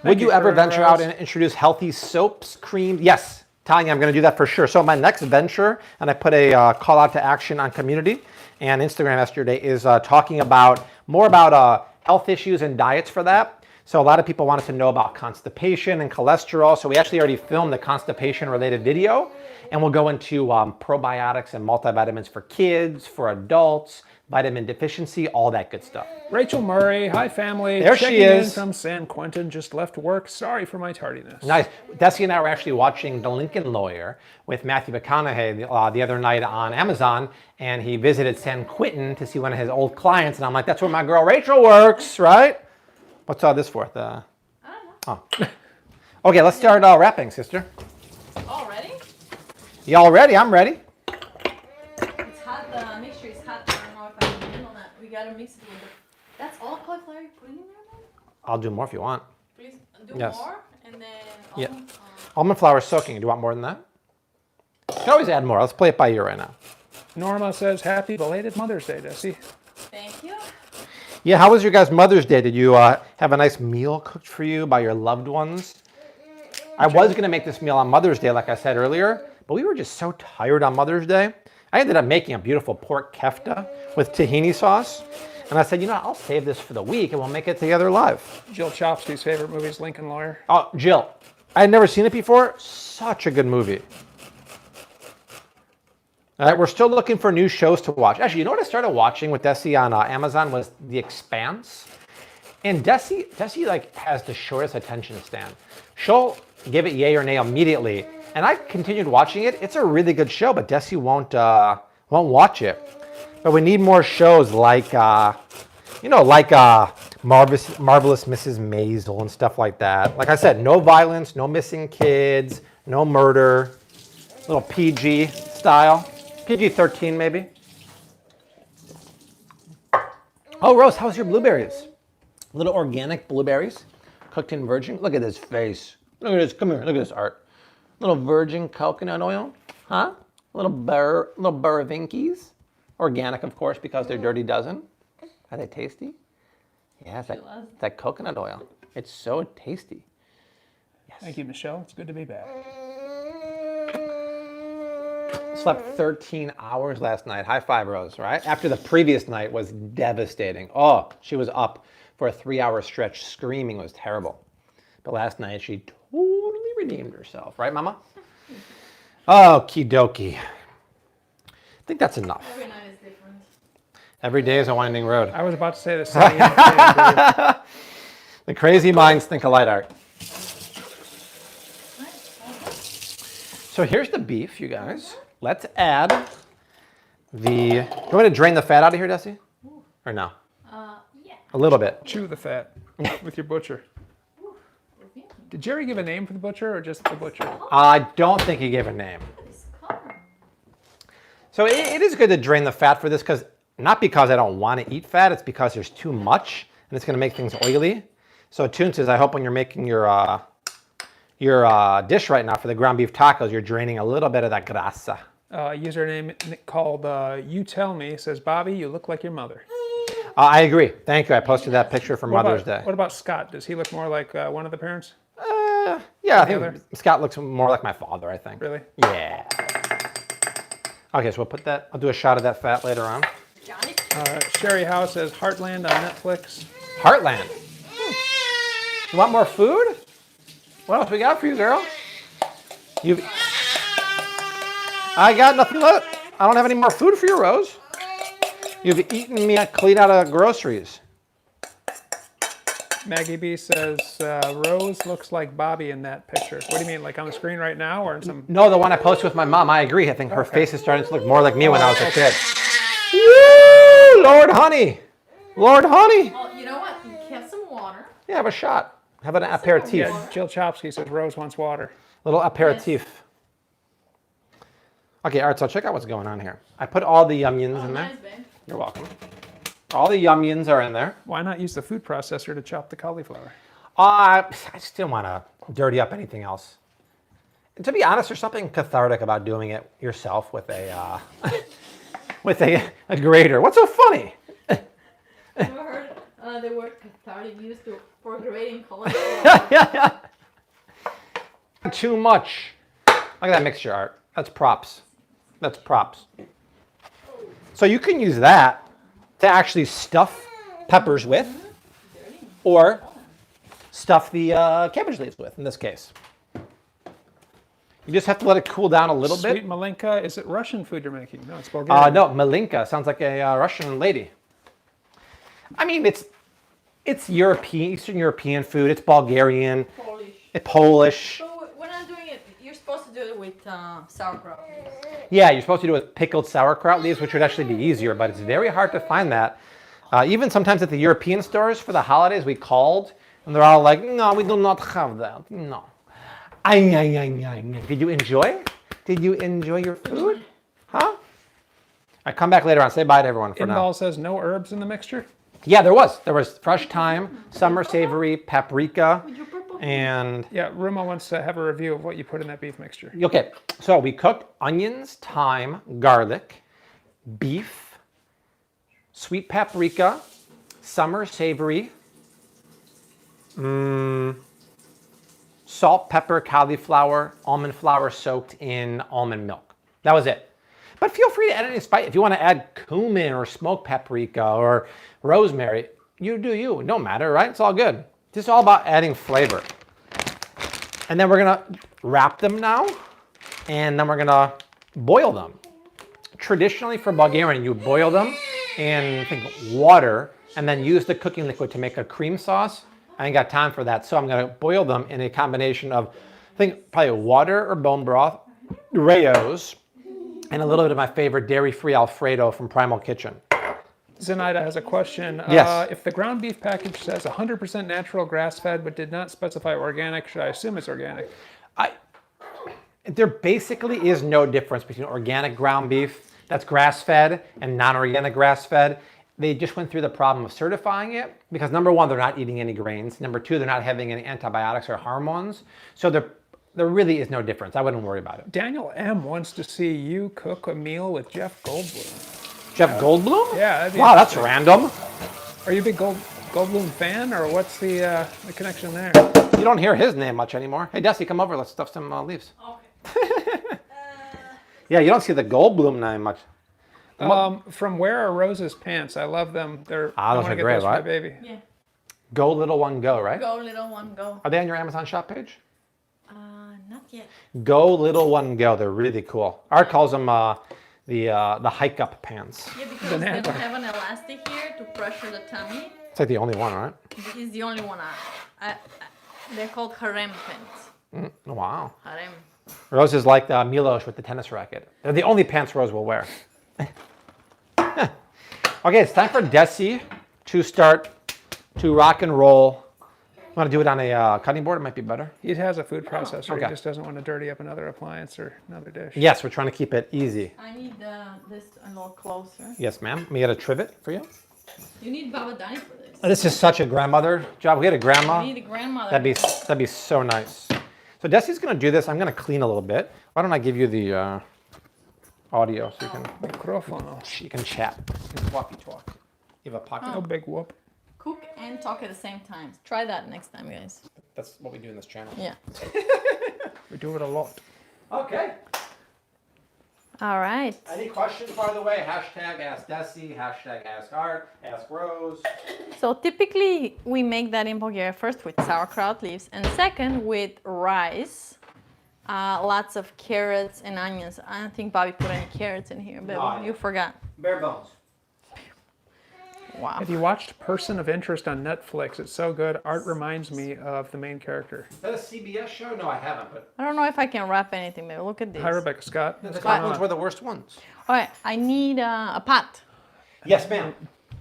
Would you you, ever Karuna venture out Rose. and introduce healthy soaps, creams? Yes, Tanya, I'm going to do that for sure. So my next venture, and I put a call out to action on community and Instagram yesterday, is talking about more about health issues and diets for that. So a lot of people wanted to know about constipation and cholesterol. So we actually already filmed the constipation related video, and we'll go into probiotics and multivitamins for kids, for adults, vitamin deficiency, all that good stuff. Rachel Murray, hi family. There she Checking is. in from San Quentin, just left work. Sorry for my tardiness. Nice. Desi and I were actually watching The Lincoln Lawyer with Matthew McConaughey the other night on Amazon, and he visited San Quentin to see one of his old clients, and I'm like, that's where my girl Rachel works, right? What's all this for? I don't know. Oh. Okay, let's start wrapping, sister. Already? Y'all ready? I'm ready. It's hot. The mixture is hot. I don't know if I can handle that. We gotta mix it with it. That's all cauliflower you're putting in there, man? I'll do more if you want. Please do Yes. more, and then Yeah. almond, Almond flour is soaking. Do you want more than that? You can always add more. Let's play it by ear right now. Norma says, happy belated Mother's Day, Desi. thank you. Yeah, how was your guys' Mother's Day? Did you have a nice meal cooked for you by your loved ones? I was going to make this meal on Mother's Day, like I said earlier, but we were just so tired on Mother's Day. I ended up making a beautiful pork kefta with tahini sauce. And I said, you know, I'll save this for the week and we'll make it together live. Jill Chopsky's favorite movie is Lincoln Lawyer. Oh, Jill, I had never seen it before. Such a good movie. All right, we're still looking for new shows to watch. Actually, you know what I started watching with Desi on Amazon was The Expanse. And Desi like has the shortest attention span. She'll give it yay or nay immediately. And I continued watching it. It's a really good show, but Desi won't watch it. But we need more shows like, Marvelous Mrs. Maisel and stuff like that. Like I said, no violence, no missing kids, no murder. Little PG style. PG-13 maybe. Oh, Rose, how's your blueberries? Little organic blueberries, cooked in virgin. Look at this face. Look at this. Come here. Look at this, Art. Little virgin coconut oil, huh? Little Baravinkies. Organic, of course, because they're Dirty Dozen. Are they tasty? Yeah, it's that coconut oil. It's so tasty. Yes. Thank you, Michelle. It's good to be back. Slept 13 hours last night. High five, Rose, right? After the previous night was devastating. Oh, she was up for a 3-hour stretch screaming. It was terrible. But last night she totally redeemed herself. Right, Mama? Okie dokie. I think that's enough. Every night is different. Every day is a winding road. I was about to say the same thing. The crazy minds think alike, Art. So here's the beef, you guys. Let's add the... You want me to drain the fat out of here, Desi? Or no? Yeah. A little bit. Chew the fat with your butcher. Did Jerry give a name for the butcher or just the butcher? I don't think he gave a name. So it is good to drain the fat for this, not because I don't want to eat fat, it's because there's too much and it's going to make things oily. So Toon says, I hope when you're making your dish right now for the ground beef tacos, you're draining a little bit of that grasa. Username called You Tell Me says, Bobby, you look like your mother. I agree. Thank you. I posted that picture for Mother's Day. What about Scott? Does he look more like one of the parents? Yeah, I think Scott looks more like my father, I think. Really? Yeah. Okay, so we'll put that, I'll do a shot of that fat later on. Johnny? Sherry Howe says Heartland on Netflix. Heartland. You want more food? What else we got for you, girl? I got nothing left. I don't have any more food for you, Rose. You've eaten me clean out of groceries. Maggie B says Rose looks like Bobby in that picture. What do you mean, like on the screen right now or in some... No, the one I posted with my mom. I agree. I think her face is starting to look more like me when I was a kid. Woo! Lord honey. Lord honey. Well, you know what? You have some water. Yeah, have a shot. Have an aperitif. Yeah, Jill Chopsky says Rose wants water. Little aperitif. Yes. Okay, all right, so check out what's going on here. I put all the onions in there. Nice, babe. You're welcome. All the onions are in there. Why not use the food processor to chop the cauliflower? I still want to dirty up anything else. And to be honest, there's something cathartic about doing it yourself with a grater. What's so funny? Never heard the word cathartic used for grating cauliflower. Too much. Look at that mixture, Art. That's props. That's props. So you can use that to actually stuff peppers with, or stuff the cabbage leaves with, in this case. You just have to let it cool down a little bit. Sweet Malinka, is it Russian food you're making? No, it's Bulgarian. No, Malinka sounds like a Russian lady. I mean, it's European, Eastern European food. It's Bulgarian. Polish. It's Polish. So when I'm doing it, you're supposed to do it with sauerkraut. Yeah, you're supposed to do it with pickled sauerkraut leaves, which would actually be easier, but it's very hard to find that. Even sometimes at the European stores for the holidays, we called, and they're all like, no, we do not have that. No. Did you enjoy? Did you enjoy your food? Huh? I come back later on. Say bye to everyone for now. Inbal says no herbs in the mixture? Yeah, there was. There was fresh thyme, summer savory, paprika, and... Yeah, Ruma wants to have a review of what you put in that beef mixture. Okay, so we cooked onions, thyme, garlic, beef, sweet paprika, summer savory, salt, pepper, cauliflower, almond flour soaked in almond milk. That was it. But feel free to add any spice. If you want to add cumin or smoked paprika or rosemary, you do you. It don't matter, right? It's all good. Just all about adding flavor. And then we're gonna wrap them now, and then we're gonna boil them. Traditionally for Bulgarian, you boil them in I think water, and then use the cooking liquid to make a cream sauce. I ain't got time for that, so I'm gonna boil them in a combination of, I think probably water or bone broth, Rayo's, and a little bit of my favorite dairy-free Alfredo from Primal Kitchen. Zenaida has a question. Yes. If the ground beef package says 100% natural grass-fed but did not specify organic, should I assume it's organic? There basically is no difference between organic ground beef that's grass-fed and non-organic grass-fed. They just went through the problem of certifying it because number one, they're not eating any grains. Number two, they're not having any antibiotics or hormones. So there really is no difference. I wouldn't worry about it. Daniel M. wants to see you cook a meal with Jeff Goldblum. Jeff Goldblum? Yeah. That'd be Wow, that's random. Are you a big Goldblum fan, or what's the connection there? You don't hear his name much anymore. Hey, Desi, come over. Let's stuff some leaves. Okay. Yeah, you don't see the Goldblum name much. From Where Are Rose's Pants? I love them. I those want are to get great, those for my right? baby. Yeah. Go Little One Go, right? Go little one, go. Are they on your Amazon shop page? Not yet. Go Little One Go. They're really cool. Art calls them the hike up pants. Yeah, because they don't have an elastic here to pressure the tummy. It's like the only one, right? This is the only one they're called harem pants. Wow. Harem. Rose is like Milos with the tennis racket. They're the only pants Rose will wear. Okay, it's time for Desi to start to rock and roll. Want to do it on a cutting board? It might be better. He has a food processor. okay. He just doesn't want to dirty up another appliance or another dish. Yes, we're trying to keep it easy. I need this a little closer. Yes, ma'am. We get a trivet for you. You need Baba Dani for this. This is such a grandmother job. We had a grandma. You need a grandmother. That'd be so nice. So Desi's gonna do this. I'm gonna clean a little bit. Why don't I give you the audio so you can chat. You can walkie talk. You have a pocket. No big whoop. Cook and talk at the same time. Try that next time, guys. That's what we do in this channel. Yeah. We do it a lot. Okay. All right. Any questions, by the way? Hashtag Ask Desi, hashtag Ask Art, Ask Rose. So typically we make that in Bulgaria first with sauerkraut leaves and second with rice. Lots of carrots and onions. I don't think Bobby put any carrots in here, but No, you forgot. Bare bones. Wow. Have you watched Person of Interest on Netflix? It's so good. Art reminds me of the main character. Is that a CBS show? No, I haven't. But I don't know if I can wrap anything, but look at this. Hi, Rebecca Scott. the top ones were the worst ones. All right, I need a pot. Yes, ma'am.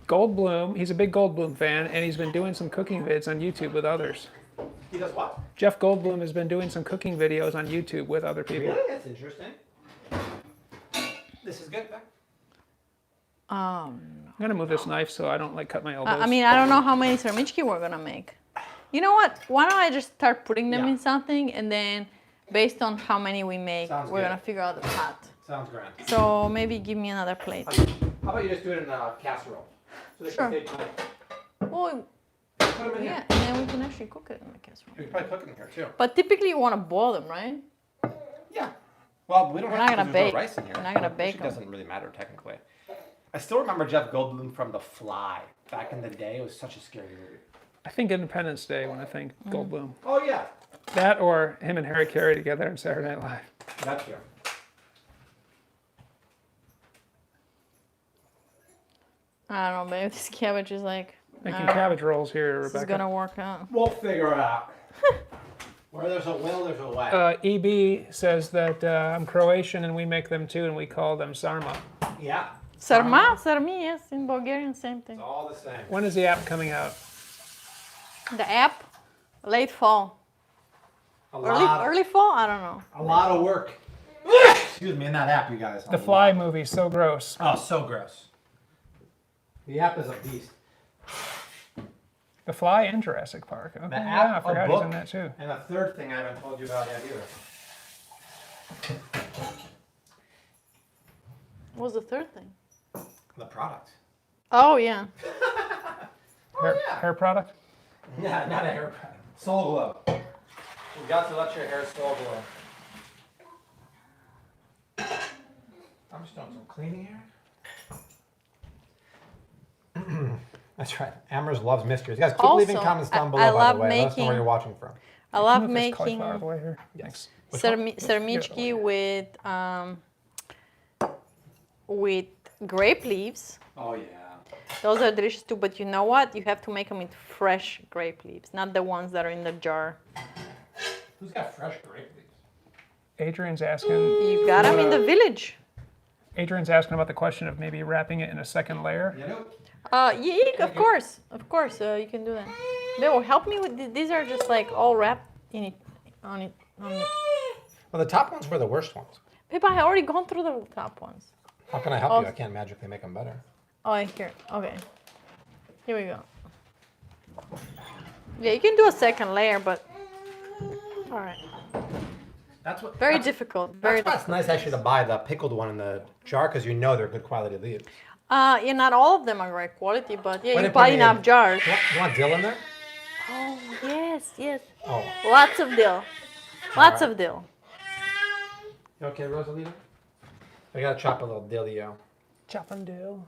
Goldblum, he's a big Goldblum fan, and he's been doing some cooking vids on YouTube with others. He does what? Jeff Goldblum has been doing some cooking videos on YouTube with other people. Really? That's interesting. This is good, Beck. I'm gonna move this knife so I don't cut my elbows. I mean, I don't know how many sermichki we're gonna make. You know what? Why don't I just start putting them in something, and then based on how many we make, we're gonna figure out the pot. Sounds grand. So maybe give me another plate. How about you just do it in a casserole? So they Sure. can stay put. Well, Put them in yeah, here. and then we can actually cook it in the casserole. You can probably cook them here too. But typically you want to boil them, right? Yeah. Well, we don't We're have not to gonna there's bake. no rice in here. We're not gonna It bake them. doesn't really matter technically. I still remember Jeff Goldblum from The Fly. Back in the day, it was such a scary movie. I think Independence Day when I think Goldblum. Oh yeah, That or him and Harry Carey together in Saturday Night Live. that's true. I don't know, maybe this cabbage is like, Making cabbage rolls here, this is Rebecca. gonna work out. We'll figure it out. Where there's a will, there's a way. EB says that I'm Croatian and we make them too, and we call them sarma. Yeah. Sarma? Sarmi, yes, in Bulgarian, same thing. It's all the same. When is the app coming out? The app, late fall. Early fall? I don't know. A lot of work. Excuse me, in that app, you guys. The Fly movie, so gross. Oh, so gross. The app is a beast. The Fly and Jurassic Park. Okay, The yeah, I app, forgot a he's book, in that too. and a third thing I haven't told you about yet either. What was the third thing? The product. Oh, yeah. Hair product? Yeah, not a hair product. Soul Glow. You got to let your hair soul glow. I'm just doing some cleaning here. That's right. Amherst loves mysteries. Guys, keep leaving Also, comments down I below, by love the way. Let us know where making- you're watching from. I love Can you move this making cauliflower out of the way here? Thanks. sermichki with grape leaves. Oh, yeah. Those are delicious too, but you know what? You have to make them with fresh grape leaves, not the ones that are in the jar. Who's got fresh grape leaves? Adrian's asking. You got them in the village. Adrian's asking about the question of maybe wrapping it in a second layer. You know? Yeah, of course, you can do that. Bill, help me with these. Are just like all wrapped in it, on it. Well, the top ones were the worst ones. Pippa, I already gone through the top ones. How can I help Oh. you? I can't magically make them better. Oh, here. Okay. Here we go. Yeah, you can do a second layer, but all right. That's what. Very that's, difficult. Very That's why difficult. it's nice actually to buy the pickled one in the jar because you know they're good quality leaves. Yeah, not all of them are great quality, but yeah, Why you didn't buy put any enough in? jars. You want dill in there? Oh, yes. Oh. Lots of dill. Lots right. of dill. You okay, Rosalita? I gotta chop a little dillio. Chop and dill.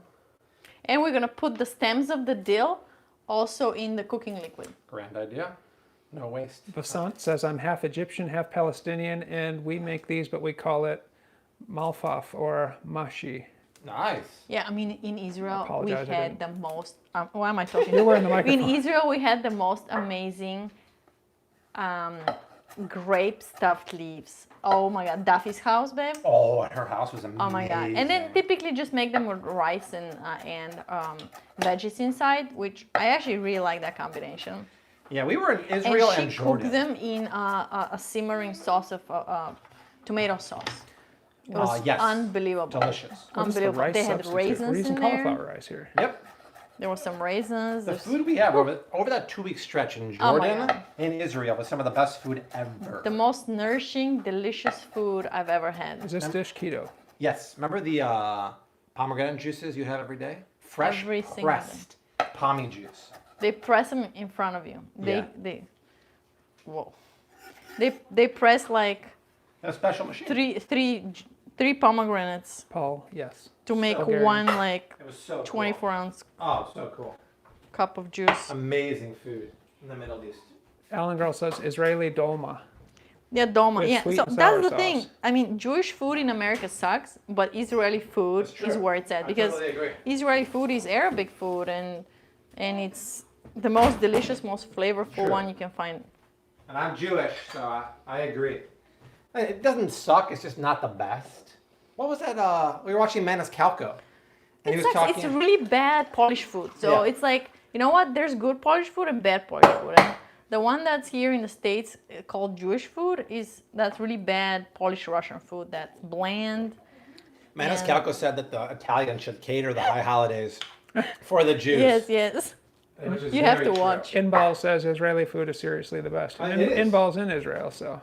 And we're gonna put the stems of the dill also in the cooking liquid. Grand idea. No waste. Vasant says, I'm half Egyptian, half Palestinian, and we make these, but we call it malfaf or mashi. Nice. Yeah, I mean, in Israel, we Apologize, I had the most. Why am I talking? You're wearing the In microphone. Israel, we had the most amazing grape stuffed leaves. Oh my God, Daffy's house, babe. Oh, and her house was amazing. Oh my God! And then typically just make them with rice and veggies inside, which I actually really like that combination. Yeah, we were in Israel and and she Jordan. cooked them in a simmering sauce of tomato sauce. It was yes. unbelievable. Delicious. What is the Unbelievable. rice They had substitute? raisins We're using in there. cauliflower rice here. Yep. There were some raisins. The There's food we have over that 2-week stretch in Oh my Jordan God. and Israel was some of the best food ever. the most nourishing, delicious food I've ever had. Is this dish keto? Yes. Remember the pomegranate juices you have every day? Fresh Every single pressed pommy juice. They press them in front of you. Yeah. Whoa. They press like A special machine. three pomegranates Paul, yes. to make Bulgarian. one like It was so 24 ounce cool. Oh, so cool. cup of juice. Amazing food in the Middle East. Alan Girl says Israeli dolma. Yeah, dolma. With Yeah, sweet so and that's sour the sauce. thing. I mean, Jewish food in America sucks, but Israeli food That's true. is where it's at I because totally agree. Israeli food is Arabic food and it's the most delicious, most flavorful Sure. one you can find. And I'm Jewish, so I agree. It doesn't suck. It's just not the best. What was that? We were watching Manus Calco. And It he was sucks. talking. It's really bad Polish food. So Yeah. it's like, you know what? There's good Polish food and bad Polish food. And the one that's here in the States called Jewish food that's really bad Polish Russian food. That's bland. Manus Yeah. Calco said that the Italians should cater the high holidays for the Jews. Yes. which is You have very to true. watch. Inbal says Israeli food is seriously the best. And It is. Inbal's in Israel, so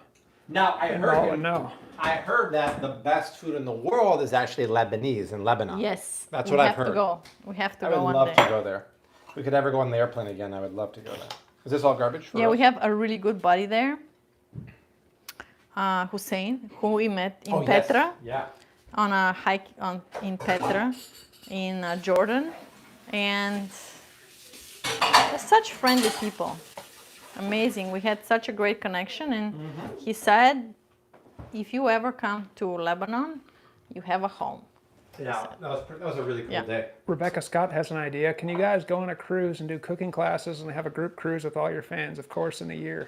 Now I Inbal would heard know. I heard that the best food in the world is actually Lebanese in Lebanon. Yes. That's we what I've have to heard. go. We have to I go would one love day. to go there. If we could ever go on the airplane again, I would love to go there. Is this all garbage? For Yeah, us? we have a really good buddy there. Hussein, who we met in Oh, yes. Petra. Yeah. On a hike in Petra, in Jordan, and they're such friendly people. Amazing. We had such a great connection, and he said, if you ever come to Lebanon, you have a home. Yeah, that was a really cool Yeah. day. Rebecca Scott has an idea. Can you guys go on a cruise and do cooking classes and have a group cruise with all your fans, of course, in a year?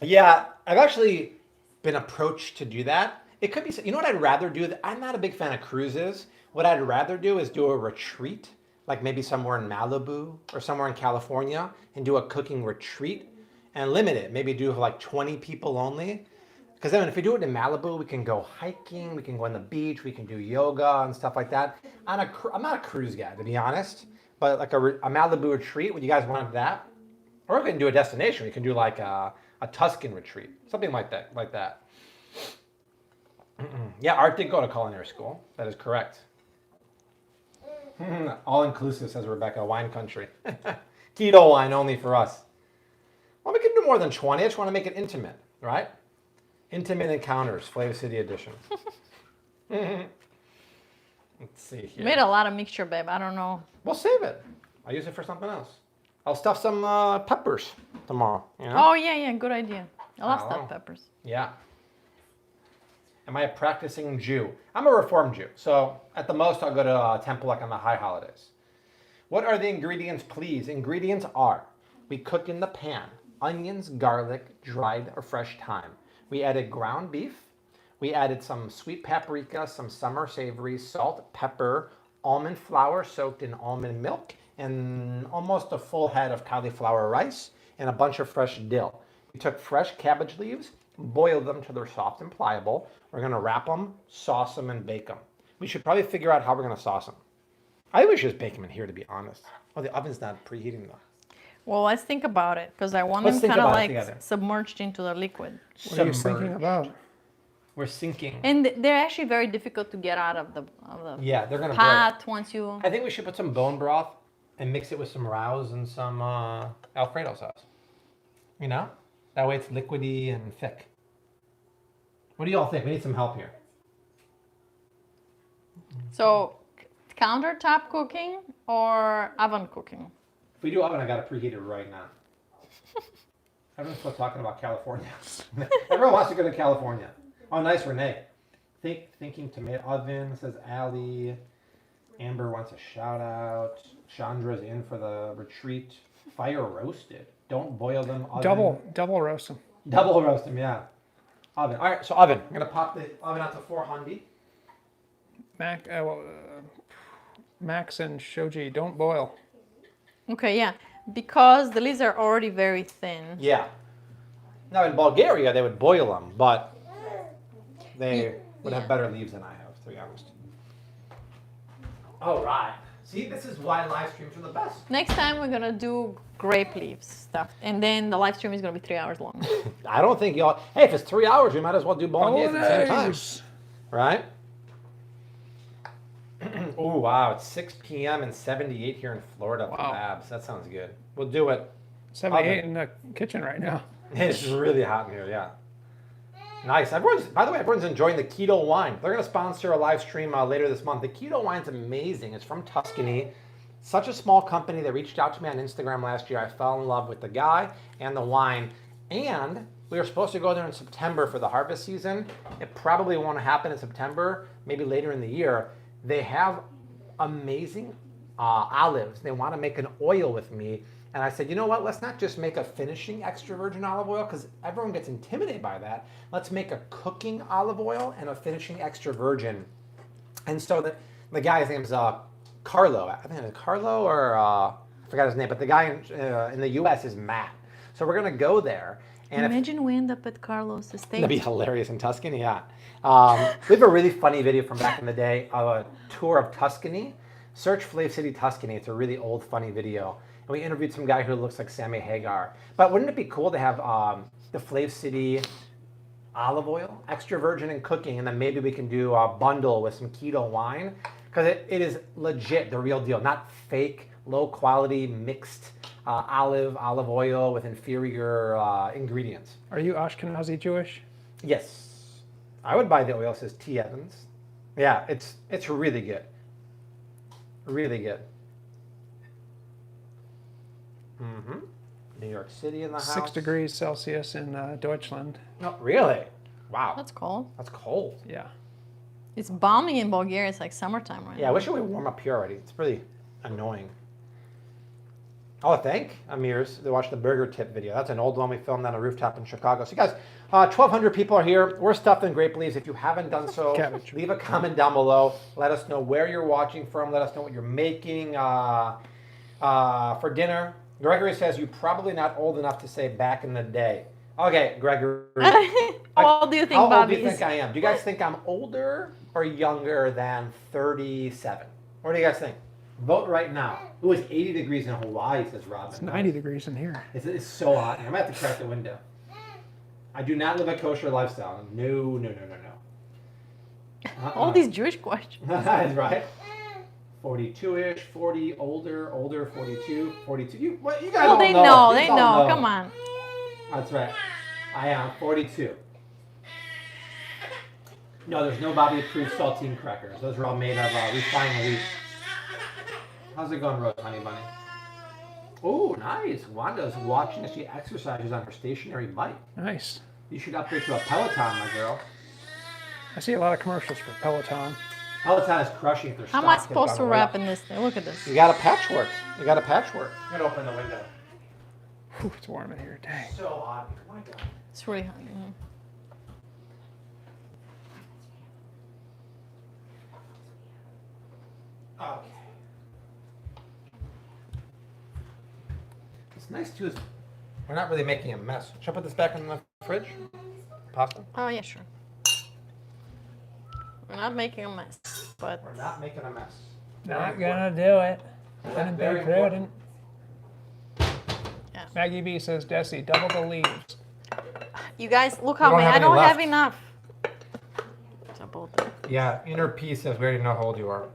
Yeah, I've actually been approached to do that. It could be, you know what I'd rather do? I'm not a big fan of cruises. What I'd rather do is do a retreat, like maybe somewhere in Malibu or somewhere in California, and do a cooking retreat and limit it. Maybe do like 20 people only. Because then if we do it in Malibu, we can go hiking, we can go on the beach, we can do yoga and stuff like that. I'm not a cruise guy, to be honest, but like a Malibu retreat, would you guys want that? Or we can do a destination. We can do like a Tuscan retreat, something like that. Yeah, Art did go to culinary school. That is correct. All inclusive, says Rebecca. Wine country. Keto wine only for us. Well, we can do more than 20. I just want to make it intimate, right? Intimate encounters, Flavor City edition. Let's see here. Made a lot of mixture, babe. I don't know. We'll save it. I'll use it for something else. I'll stuff some peppers tomorrow. You know? Oh, yeah, good idea. I love Oh. stuffed peppers. Yeah. Am I a practicing Jew? I'm a Reformed Jew, so at the most I'll go to a temple like on the high holidays. What are the ingredients, please? Ingredients are, we cook in the pan, onions, garlic, dried or fresh thyme. We added ground beef. We added some sweet paprika, some summer savory, salt, pepper, almond flour soaked in almond milk, and almost a full head of cauliflower rice, and a bunch of fresh dill. We took fresh cabbage leaves, boiled them till they're soft and pliable. We're gonna wrap them, sauce them, and bake them. We should probably figure out how we're gonna sauce them. I think we should just bake them in here, to be honest. Oh, the oven's not preheating though. Well, let's think about it, because I want Let's them think kind of about it like together. submerged into the liquid. What are you thinking about? We're sinking. And they're actually very difficult to get out of the Yeah, they're gonna break. pot once you... I think we should put some bone broth and mix it with some rouse and some Alfredo sauce. You know? That way it's liquidy and thick. What do you all think? We need some help here. So, countertop cooking or oven cooking? If we do oven, I got to preheat it right now. Everyone's still talking about California. Everyone wants to go to California. Oh, nice, Renee. Thinking tomato oven, says Allie. Amber wants a shout out. Chandra's in for the retreat. Fire roasted. Don't boil them. Oven. Double roast them. Double roast them, yeah. Oven. All right, so oven. I'm going to pop the oven out to 400. Max and Shoji, don't boil. Okay, yeah. Because the leaves are already very thin. Yeah. Now in Bulgaria, they would boil them, but they would have better leaves than I have, to be honest. All right. See, this is why live streams are the best. Next time we're going to do grape leaves stuff. And then the live stream is going to be 3 hours long. I don't think y'all... Hey, if it's 3 hours, we might as well do bolognese at the same time. Right? Oh, wow. It's 6 p.m. and 78 here in Florida for Wow. abs. That sounds good. We'll do it. 78 in the kitchen right now. It's really hot in here, yeah. Nice. By the way, everyone's enjoying the Keto wine. They're going to sponsor a live stream later this month. The Keto wine's amazing. It's from Tuscany. Such a small company. They reached out to me on Instagram last year. I fell in love with the guy and the wine. And we were supposed to go there in September for the harvest season. It probably won't happen in September, maybe later in the year. They have amazing olives. They want to make an oil with me. And I said, you know what? Let's not just make a finishing extra virgin olive oil because everyone gets intimidated by that. Let's make a cooking olive oil and a finishing extra virgin. And so the guy's name's Carlo. I think it's Carlo or I forgot his name, but the guy in the U.S. is Matt. So we're going to go there. And Imagine we end up at Carlos' estate. that'd be hilarious in Tuscany, yeah. We have a really funny video from back in the day, a tour of Tuscany. Search Flav City, Tuscany. It's a really old, funny video. And we interviewed some guy who looks like Sammy Hagar. But wouldn't it be cool to have the Flav City olive oil, extra virgin and cooking, and then maybe we can do a bundle with some keto wine? Because it is legit, the real deal, not fake, low quality, mixed olive oil with inferior ingredients. Are you Ashkenazi Jewish? Yes. I would buy the oil, says T. Evans. Yeah, it's really good. Really good. Mm-hmm. New York City in the house. 6 degrees Celsius in Deutschland. No, really? Wow. That's cold. That's cold. Yeah. It's balmy in Bulgaria. It's like summertime right Yeah, I now. wish it would warm up here already. It's really annoying. Oh, thank Amir's. They watched the burger tip video. That's an old one we filmed on a rooftop in Chicago. So, you guys, 1,200 people are here. We're stuffed in grape leaves. If you haven't done so, Cabbage. leave a comment down below. Let us know where you're watching from. Let us know what you're making for dinner. Gregory says you're probably not old enough to say back in the day. Okay, Gregory. How old do you think How old Bobby do you is? think I am? Do you guys think I'm older or younger than 37? What do you guys think? Vote right now. Ooh, it's 80 degrees in Hawaii, says Robin. It's 90 degrees in here. It's so hot. I'm going to have to crack the window. I do not live a kosher lifestyle. No. All these Jewish questions. That's right. 42-ish, 40, older, 42, 42. You guys Well, all they know. know. You They all know. Come on. That's right. I am 42. No, there's no Bobby-approved saltine crackers. Those are all made of refined wheat. How's it going, Rose, honey bunny? Oh, nice. Wanda's watching as she exercises on her stationary bike. Nice. You should upgrade to a Peloton, my girl. I see a lot of commercials for Peloton. Peloton is crushing it. Their How am I stock has supposed to gone way wrap up. in this thing? Look at this. You got a patchwork. You got a patchwork. I'm gonna open the window. Whew, it's warm in here. Dang. So hot. Oh my God. It's really hot. Mhm. Okay. It's nice too. Is we're not really making a mess. Should I put this back in the fridge? Pasta. Oh, yeah, sure. We're not making a mess, but We're not making a mess. Not gonna do it. Couldn't be Very prudent. yeah. Maggie B says, Desi, double the leaves. You guys, look how don't many. have I any don't left. have enough. Double the- Yeah, inner peace says we already know how old you are.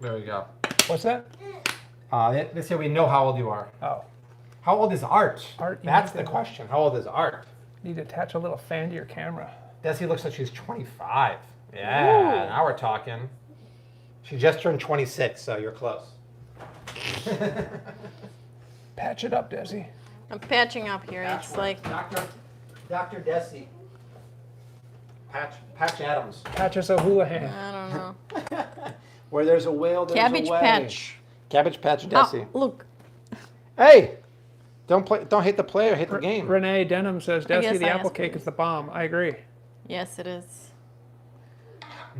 There you go. What's that? They say we know how old you are. Oh, How old is Art? Art, you That's need the to- question. How old is Art? need to attach a little fan to your camera. Desi looks like she's 25. Yeah, now we're talking. She just turned 26, so you're close. Patch it up, Desi. I'm patching up here. It's like Dr. Desi. Patch Adams. Patch us a hula hand. I don't know. Where there's a whale, there's Cabbage a way. patch. Cabbage Patch Desi. Oh, look. Hey, don't hate the player, hate the game. Renee Denham says, I guess Desi, the I apple asked cake for is the bomb. I agree. Yes, it is.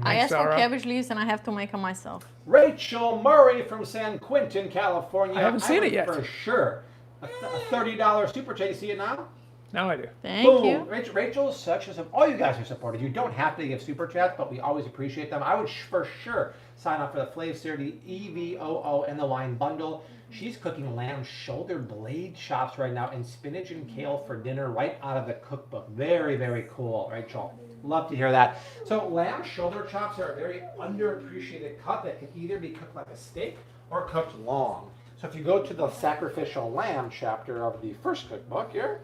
I Thanks, asked for Sarah. cabbage leaves and I have to make them myself. Rachel Murray from San Quentin, California. I haven't seen would it yet. For sure. A $30 super chat. You see it now? Now I do. Thank Boom. you. Rachel is such a all you guys are supporters. You don't have to give super chats, but we always appreciate them. I would for sure sign up for the Flav Serenity EVOO and the wine bundle. She's cooking lamb shoulder blade chops right now and spinach and kale for dinner right out of the cookbook. Very, very cool, Rachel. Love to hear that. So lamb shoulder chops are a very underappreciated cut that can either be cooked like a steak or cooked long. So if you go to the sacrificial lamb chapter of the first cookbook here,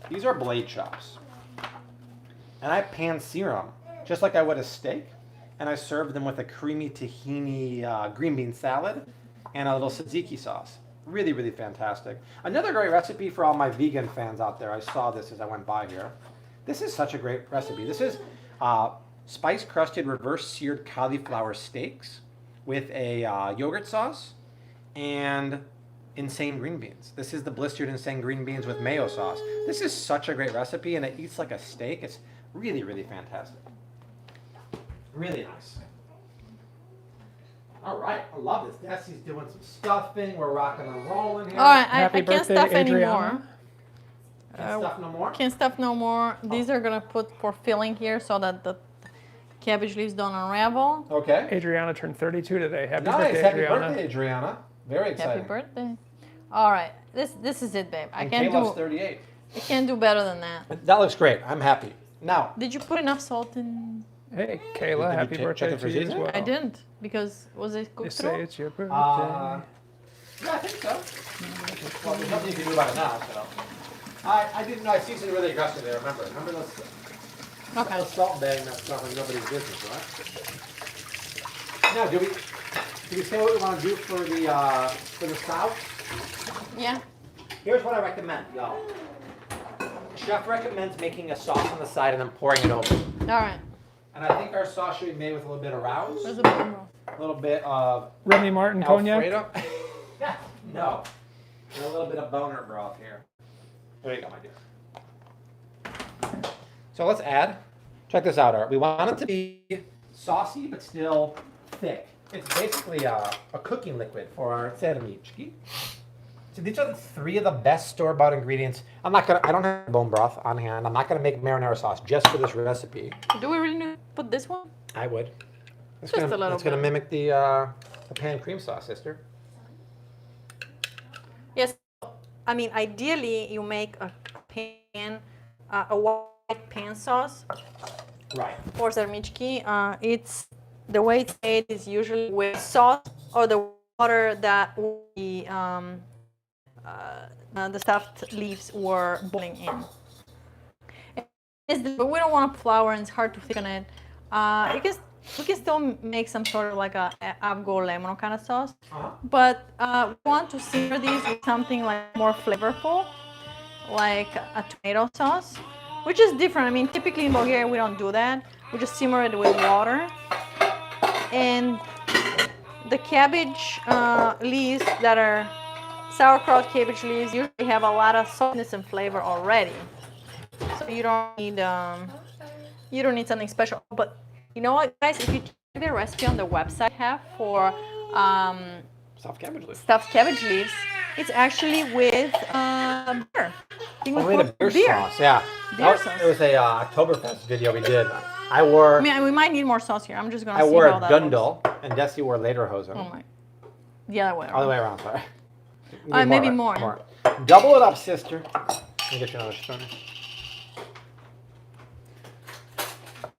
these are blade chops. And I pan-sear them, just like I would a steak. And I serve them with a creamy tahini green bean salad and a little tzatziki sauce. Really, really fantastic. Another great recipe for all my vegan fans out there. I saw this as I went by here. This is such a great recipe. This is spice-crusted reverse-seared cauliflower steaks with a yogurt sauce and insane green beans. This is the blistered insane green beans with mayo sauce. This is such a great recipe, and it eats like a steak. It's really, really fantastic. Really nice. All right, I love this. Desi's doing some stuffing. We're rocking and rolling here. All right, Happy I can't birthday, stuff Adriana. anymore. Can't stuff no more? Can't stuff no more. These are gonna put for filling here so that the cabbage leaves don't unravel. Okay. Adriana turned 32 today. Happy Nice. birthday, Happy Adriana. birthday, Adriana. Very exciting. Happy birthday. All right, this is it, babe. I And can't Caleb's do 38. I can't do better than that. That looks great. I'm happy. Now, Did you put enough salt in? Hey, Kayla, Did you happy check birthday it for to you as seasoning? well. I didn't because was it They cooked say through? it's your birthday. yeah, I think so. Well, there's nothing you can do about it now, so. I didn't know I seasoned really aggressively, remember those Okay. salt bang, that's not like nobody's business, right? Now, do we say what we want to do for the south? Yeah. Here's what I recommend, y'all. Chef recommends making a sauce on the side and then pouring it over. All right. And I think our sauce should be made with a little bit of rouse, Where's the bone roll? a little bit of Remy Martin cognac. Alfredo. No. And a little bit of boner broth here. There you go, my dear. So let's add. Check this out, Art. We want it to be saucy but still thick. It's basically a cooking liquid for our sermichki. So these are the three of the best store-bought ingredients. I don't have bone broth on hand. I'm not gonna make marinara sauce just for this recipe. Do we really need to put this one? I would. It's Just gonna, a little it's gonna bit. mimic the pan cream sauce, sister. Yes. I mean, ideally, you make a pan, a white pan sauce Right. for sermichki. It's the way it's made is usually with sauce or the water that the stuffed leaves were boiling in. But we don't want to flour, and it's hard to thicken it. We can still make some sort of like a avgo lemon kind of sauce, but we want to simmer these with something like more flavorful, like a tomato sauce, which is different. I mean, typically in Bulgaria we don't do that. We just simmer it with water, and the cabbage leaves that are sauerkraut cabbage leaves usually have a lot of saltiness and flavor already, so you don't need something special. But you know what, guys? If you check the recipe on the website I have for Stuffed cabbage leaves. stuffed cabbage leaves, it's actually with beer. I think We made a beer sauce, yeah. Beer sauce. It was a Oktoberfest video we did. I mean, we might need more sauce here. I'm just gonna. I see wore how a that Gundel, and Desi wore Lederhosen. looks. Oh my. The other way around. Other way around, sorry. Need Maybe right? more. Double it up, sister. Let me get you another spoon.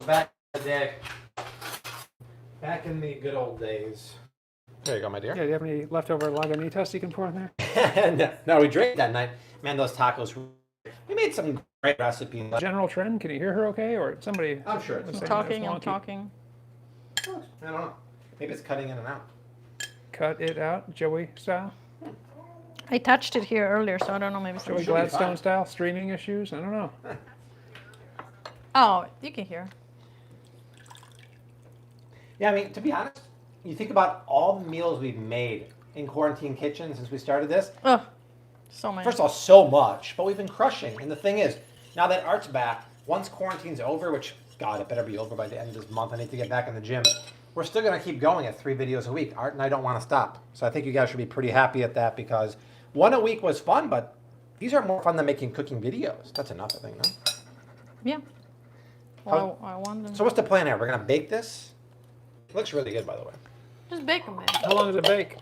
Back in the day. Back in the good old days. There you go, my dear. Yeah, do you have any leftover Lagunitas you can pour in there? No, we drank that night. Man, those tacos. We made some great recipes. General trend, can you hear her okay? Or somebody... I'm sure it's was I'm saying talking. it's I'm wonky. talking. I don't know. Maybe it's cutting in and out. Cut it out, Joey style? I touched it here earlier, so I don't know. Maybe Joey something. should be Gladstone fine. style? Streaming issues? I don't know. Oh, you can hear. Yeah, I mean, to be honest, you think about all the meals we've made in quarantine kitchen since we started this. Ugh, so many. First of all, so much, but we've been crushing. And the thing is, now that Art's back, once quarantine's over, which, God, it better be over by the end of this month. I need to get back in the gym. We're still going to keep going at 3 videos a week. Art and I don't want to stop. So I think you guys should be pretty happy at that because one a week was fun, but these are more fun than making cooking videos. That's another thing, no? Yeah. Well, I want them. So what's the plan here? We're going to bake this? It looks really good, by the way. Just bake them, man. How long does it bake?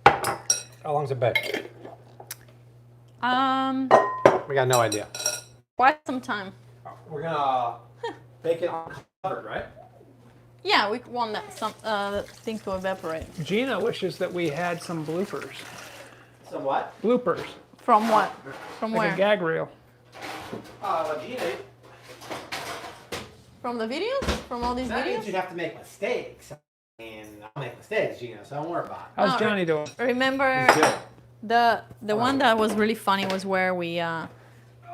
How long's it bake? We got no idea. Quite some time. We're going to bake it uncovered, right? Yeah, we want that thing to evaporate. Gina wishes that we had some bloopers. Some what? Bloopers. From what? From Like a where? gag reel. Gina, From the videos? From all these that means videos? you'd have to make mistakes. And I'll make mistakes, Gina, so don't worry about How's Oh, Johnny doing? Remember it. He's good. the one that was really funny was where we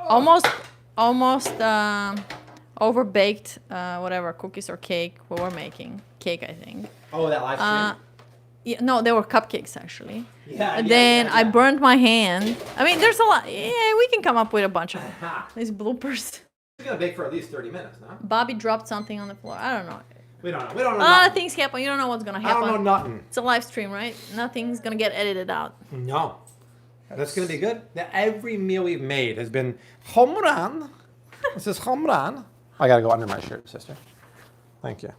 almost overbaked whatever cookies or cake we were making. Cake, I think. Oh, that live stream? Yeah, no, they were cupcakes actually. Yeah, And yeah, then yeah, I yeah. burned my hand. I mean, there's a lot. Yeah, we can come up with a bunch of these bloopers. It's going to bake for at least 30 minutes, no? Bobby dropped something on the floor. I don't know. We don't know. We don't know A lot of nothing. things happen. You don't know what's gonna I happen. don't know nothing. It's a live stream, right? Nothing's gonna get edited out. No. That's going to be good. Now, every meal we've made has been home run. This is home run. I got to go under my shirt, sister. Thank you.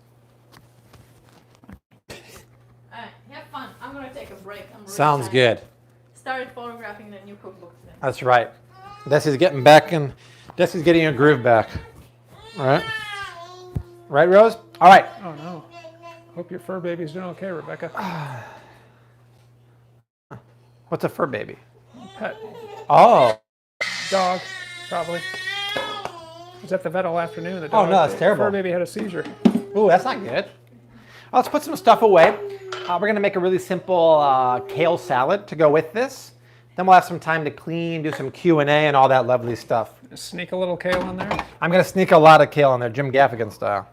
Alright, have fun. I'm gonna take a break. I'm really Sounds tired. good. Started photographing the new cookbook today. That's right. Desi's getting back in. Desi's getting a groove back. All right. Right, Rose? All right. Oh no. Hope your fur baby's doing okay, Rebecca. What's a fur baby? Pet. Oh. Dog, probably. Was at the vet all afternoon. The Oh, dog, no, that's terrible. Fur baby had a seizure. Ooh, that's not good. Let's put some stuff away. We're going to make a really simple kale salad to go with this. Then we'll have some time to clean, do some Q&A, and all that lovely stuff. Sneak a little kale in there. I'm going to sneak a lot of kale in there, Jim Gaffigan style.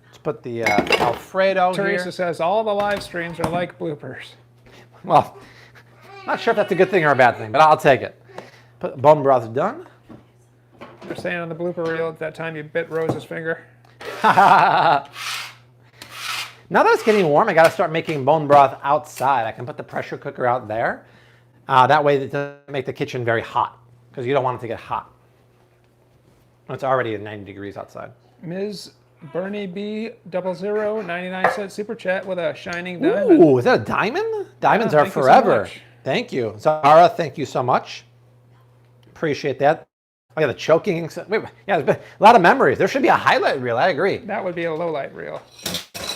Let's put the Alfredo Teresa here. says all the live streams are like bloopers. Well, not sure if that's a good thing or a bad thing, but I'll take it. Put bone broth done. They're saying on the blooper reel at that time you bit Rose's finger. Now that it's getting warm, I got to start making bone broth outside. I can put the pressure cooker out there. That way it doesn't make the kitchen very hot because you don't want it to get hot. It's already at 90 degrees outside. Ms. Bernie B 00 99-cent super chat with a shining diamond. Ooh, is that a diamond? Diamonds Yeah, are thank you so forever. much. Thank you. Zara, thank you so much. Appreciate that. Oh yeah, the choking. Wait, yeah, there's been a lot of memories. There should be a highlight reel. I agree. That would be a low light reel.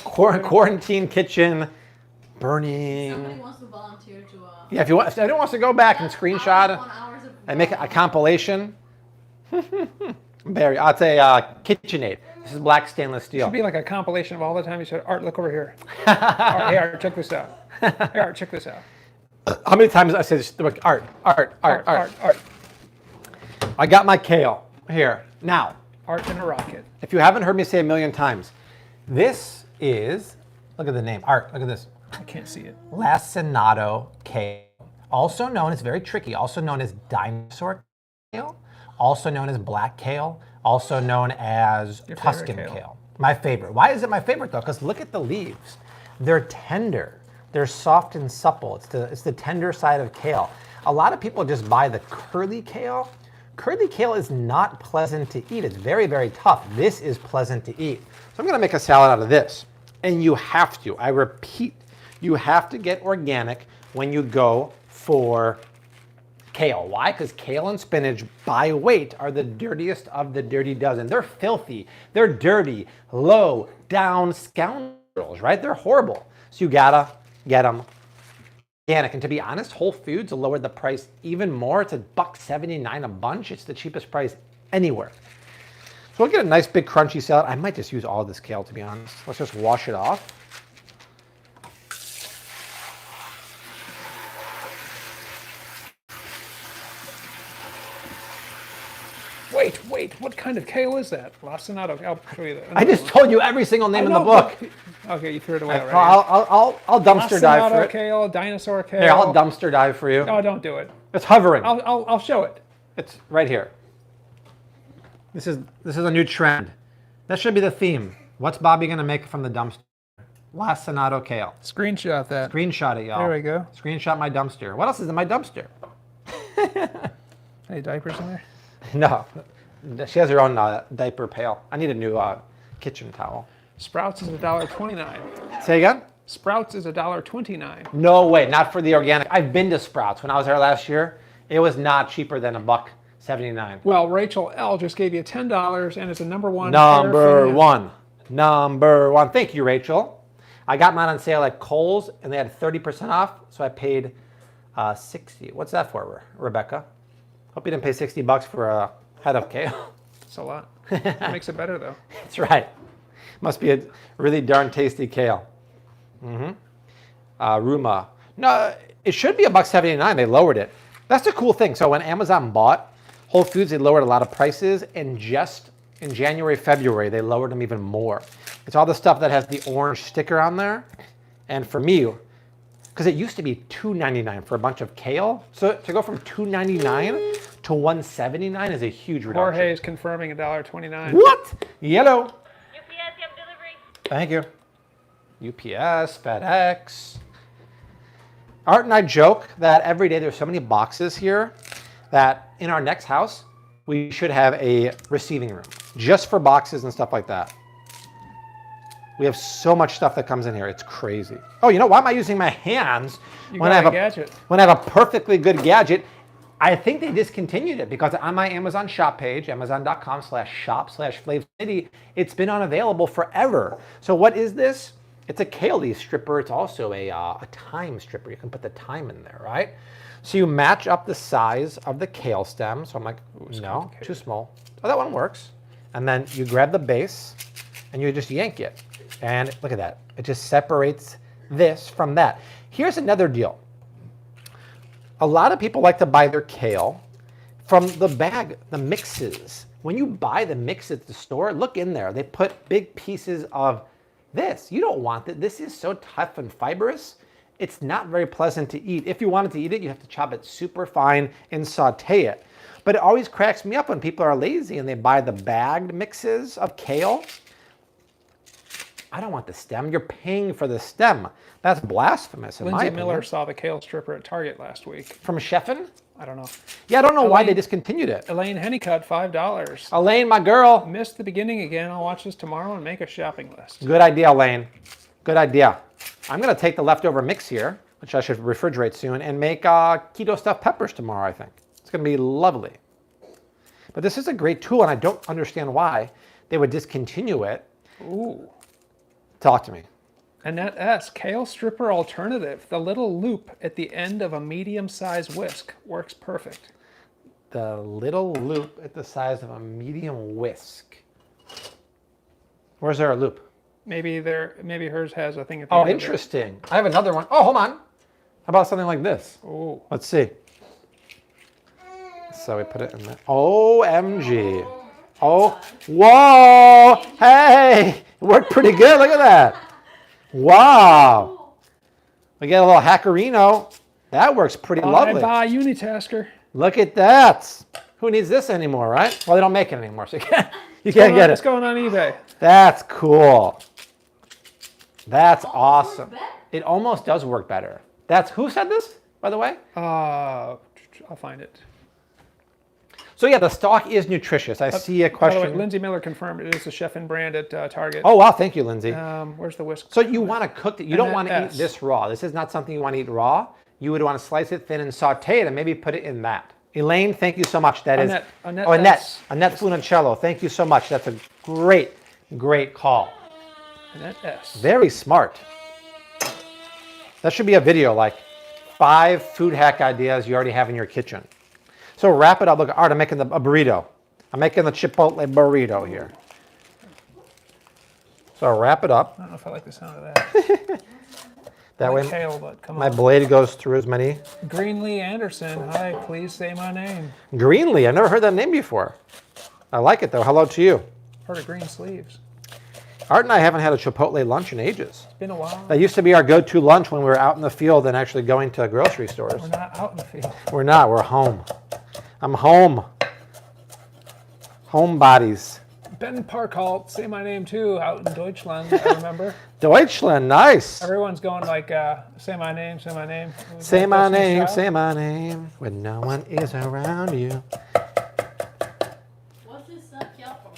Quarantine kitchen, burning. Somebody wants to volunteer to. Yeah, if anyone wants to go back and screenshot and make a compilation. Berry. I'd say KitchenAid. This is black stainless steel. Should be like a compilation of all the time you said, Art, look over here. Art, hey, Art, check this out. Hey, Art, check this out. How many times I say this? Like, Art. I got my kale here. Now, Art in a rocket. if you haven't heard me say a million times, this is, look at the name, Art, look at this. I can't see it. Lacinato kale, also known as, very tricky, also known as dinosaur kale, also known as black kale, also known as Tuscan kale. My favorite. Why is it my favorite though? Because look at the leaves. They're tender. They're soft and supple. It's the tender side of kale. A lot of people just buy the curly kale. Curly kale is not pleasant to eat. It's very, very tough. This is pleasant to eat. So I'm gonna make a salad out of this. And you have to, I repeat, you have to get organic when you go for kale. Why? Because kale and spinach by weight are the dirtiest of the dirty dozen. They're filthy, they're dirty, low down scoundrels, right? They're horrible. So you gotta get them organic. And to be honest, Whole Foods will lower the price even more. It's $1.79 a bunch. It's the cheapest price anywhere. So we'll get a nice big crunchy salad. I might just use all of this kale, to be honest. Let's just wash it off. Wait, what kind of kale is that? Lacinato. I'll show you that. I just told you every single name in the book. Okay, you threw it away already. I'll dumpster dive for it. Kale, dinosaur kale. Here, I'll dumpster dive for you. No, don't do it. It's hovering. I'll show it. It's right here. This is a new trend. That should be the theme. What's Bobby gonna make from the dumpster? Lacinato kale. Screenshot that. Screenshot it, y'all. There we go. Screenshot my dumpster. What else is in my dumpster? Any diapers in there? No. She has her own diaper pail. I need a new kitchen towel. Sprouts is $1.29. Say again? Sprouts is $1.29. No way, not for the organic. I've been to Sprouts. When I was there last year, it was not cheaper than $1.79. Well, Rachel L. just gave you $10 and it's a number one. Number one. Thank you, Rachel. I got mine on sale at Kohl's and they had 30% off, so I paid $60. What's that for, Rebecca? Hope you didn't pay $60 for a head of kale. It's a lot. It makes it better though. That's right. Must be a really darn tasty kale. Ruma. No, it should be $1.79. They lowered it. That's the cool thing. So when Amazon bought Whole Foods, they lowered a lot of prices, and just in January, February, they lowered them even more. It's all the stuff that has the orange sticker on there. And for me, because it used to be $2.99 for a bunch of kale, so to go from $2.99 to $1.79 is a huge reduction. Jorge is confirming $1.29. What? Yellow. UPS, you have delivery. Thank you. UPS, FedEx. Art and I joke that every day there's so many boxes here that in our next house, we should have a receiving room just for boxes and stuff like that. We have so much stuff that comes in here. It's crazy. Oh, you know, why am I using my hands when I have a perfectly good gadget? I think they discontinued it because on my Amazon shop page, amazon.com/shop/FlavCity, it's been unavailable forever. So what is this? It's a kale leaf stripper. It's also a thyme stripper. You can put the thyme in there, right? So you match up the size of the kale stem. So I'm like, no, too small. Oh, that one works. And then you grab the base and you just yank it. And look at that. It just separates this from that. Here's another deal. A lot of people like to buy their kale from the bag, the mixes. When you buy the mix at the store, look in there. They put big pieces of this. You don't want it. This is so tough and fibrous. It's not very pleasant to eat. If you wanted to eat it, you have to chop it super fine and saute it. But it always cracks me up when people are lazy and they buy the bagged mixes of kale. I don't want the stem. You're paying for the stem. That's blasphemous in my opinion. Lindsay Miller saw the kale stripper at Target last week. From Chefin'? I don't know. Yeah, I don't know why they discontinued it. Elaine Hennicott, $5. Elaine, my girl. Missed the beginning again. I'll watch this tomorrow and make a shopping list. Good idea, Elaine. Good idea. I'm going to take the leftover mix here, which I should refrigerate soon, and make keto stuffed peppers tomorrow, I think. It's going to be lovely. But this is a great tool, and I don't understand why they would discontinue it. Ooh. Talk to me. Annette S. Kale stripper alternative. The little loop at the end of a medium-sized whisk works perfect. the little loop at the size of a medium whisk. Where's there a loop? Maybe hers has a thing at the Oh, end of it. interesting. I have another one. Oh, hold on. How about something like this? Oh. Let's see. So we put it in there. OMG. Oh, whoa. Hey, it worked pretty good. Look at that. Wow. We get a little hackerino. That works pretty lovely. Bye, unitasker. Look at that. Who needs this anymore, right? Well, they don't make it anymore, so you can't get It's it. going on eBay. That's cool. That's awesome. It almost does work better. That's who said this, by the way? I'll find it. So yeah, the stock is nutritious. I see a By the question. way, Lindsay Miller confirmed it is the chef and brand at Target. Oh wow, thank you, Lindsay. Where's the whisk? So you want to cook it. You don't want to eat S. this raw. This is not something you want to eat raw. You would want to slice it thin and saute it and maybe put it in that. Elaine, thank you so much. That is Annette Funicello. Thank you so much. That's a great, great call. Annette S. Very smart. That should be a video, like 5 food hack ideas you already have in your kitchen. So wrap it up. Look, Art, I'm making a burrito. I'm making the Chipotle burrito here. So wrap it up. I don't know if I like the sound of that. That way Kale, but come my on. blade goes through as many. Greenlee Anderson. Hi, please say my name. Greenlee, I've never heard that name before. I like it though. Hello to you. Heard of green sleeves. Art and I haven't had a Chipotle lunch in ages. It's been a while. That used to be our go-to lunch when we were out in the field and actually going to grocery stores. We're not out in the field. We're not. We're home. I'm home. Homebodies. Ben Parkholt, say my name too, out in Deutschland, I remember. Deutschland, nice. Everyone's going like, say my name, say my name. Say my name, say my name, when no one is around you. What's this Kale for?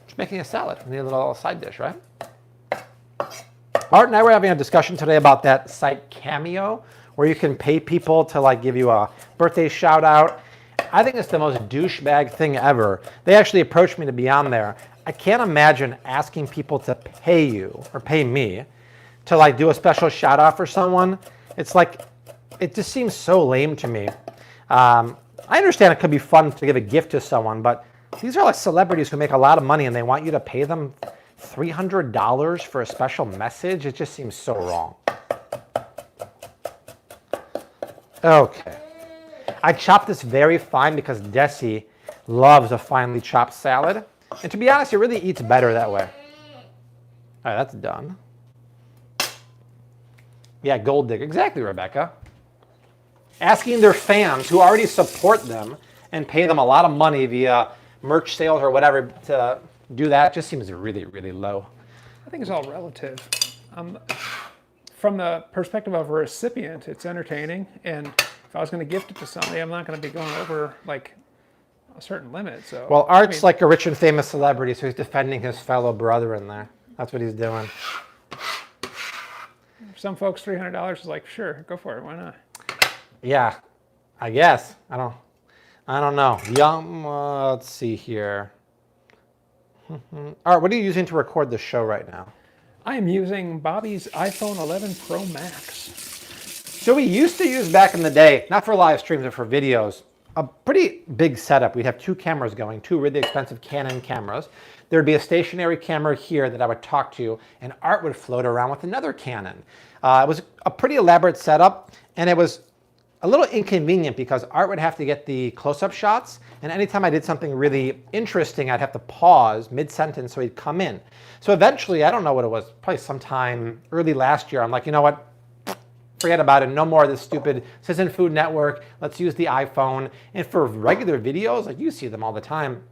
Just making a salad. We need a little side dish, right? Art and I were having a discussion today about that site Cameo, where you can pay people to like give you a birthday shout out. I think it's the most douchebag thing ever. They actually approached me to be on there. I can't imagine asking people to pay you or pay me to like do a special shout out for someone. It's like, it just seems so lame to me. I understand it could be fun to give a gift to someone, but these are like celebrities who make a lot of money and they want you to pay them $300 for a special message. It just seems so wrong. Okay. I chopped this very fine because Desi loves a finely chopped salad. And to be honest, it really eats better that way. All right, that's done. Yeah, gold digger. Exactly, Rebecca. Asking their fans who already support them and pay them a lot of money via merch sales or whatever to do that just seems really, really low. I think it's all relative. From the perspective of a recipient, it's entertaining. And if I was going to gift it to somebody, I'm not going to be going over like a certain limit. So Well, Art's like a rich and famous celebrity, so he's defending his fellow brother in there. That's what he's doing. some folks, $300 is like, sure, go for it. Why not? Yeah, I guess. I don't know. Let's see here. Art, what are you using to record the show right now? I am using Bobby's iPhone 11 Pro Max. So we used to use back in the day, not for live streams, but for videos, a pretty big setup. We'd have 2 cameras going, 2 really expensive Canon cameras. There'd be a stationary camera here that I would talk to, and Art would float around with another Canon. It was a pretty elaborate setup, and it was a little inconvenient because Art would have to get the close-up shots, and anytime I did something really interesting, I'd have to pause mid-sentence so he'd come in. So eventually, I don't know what it was, probably sometime early last year, I'm like, you know what? Forget about it. No more of this stupid Citizen Food Network. Let's use the iPhone. And for regular videos, like you see them all the time,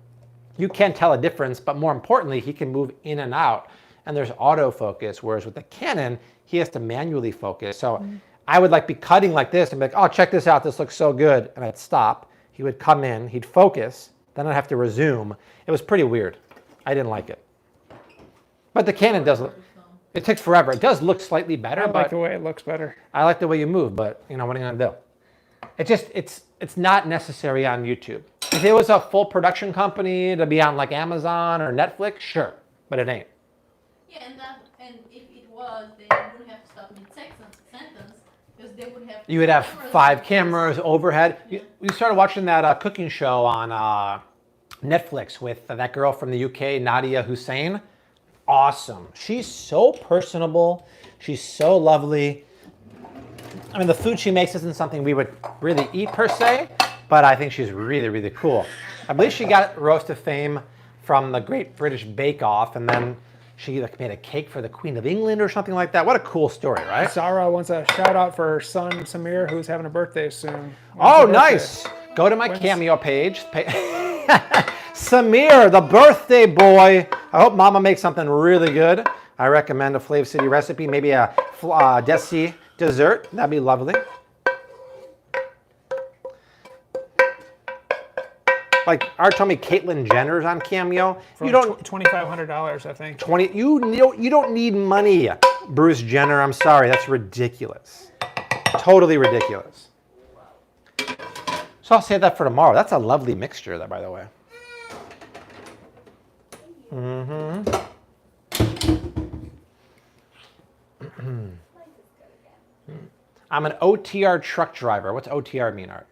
you can't tell a difference, but more importantly, he can move in and out. And there's autofocus, whereas with the Canon, he has to manually focus. So I would like be cutting like this and be like, oh, check this out. This looks so good. And I'd stop. He would come in. He'd focus. Then I'd have to resume. It was pretty weird. I didn't like it. But the Canon does look... It takes forever. It does look slightly better, I but like the way it looks better. I like the way you move, but you know, what are you gonna do? It's not necessary on YouTube. If it was a full production company to be on like Amazon or Netflix, sure, but it ain't. Yeah, and if it was, they wouldn't have to stop mid-sentence because they would have. You would have 5 cameras overhead. We started watching that cooking show on Netflix with that girl from the UK, Nadia Hussein. Awesome. She's so personable. She's so lovely. I mean, the food she makes isn't something we would really eat per se, but I think she's really, really cool. I believe she got Roast of Fame from the Great British Bake Off, and then she made a cake for the Queen of England or something like that. What a cool story, right? Zara wants a shout out for her son Samir, who's having a birthday soon. When's Oh, the birthday? nice. Go to my Cameo page. Samir, the birthday boy. I hope Mama makes something really good. I recommend a Flav City recipe, maybe a Desi dessert. That'd be lovely. Like Art told me, Caitlyn Jenner's on Cameo. You You don't $2,500, I think. 20. You don't need money, Bruce Jenner. I'm sorry, that's ridiculous. Totally ridiculous. So I'll save that for tomorrow. That's a lovely mixture, there, by the way. I'm an OTR truck driver. What's OTR mean, Art?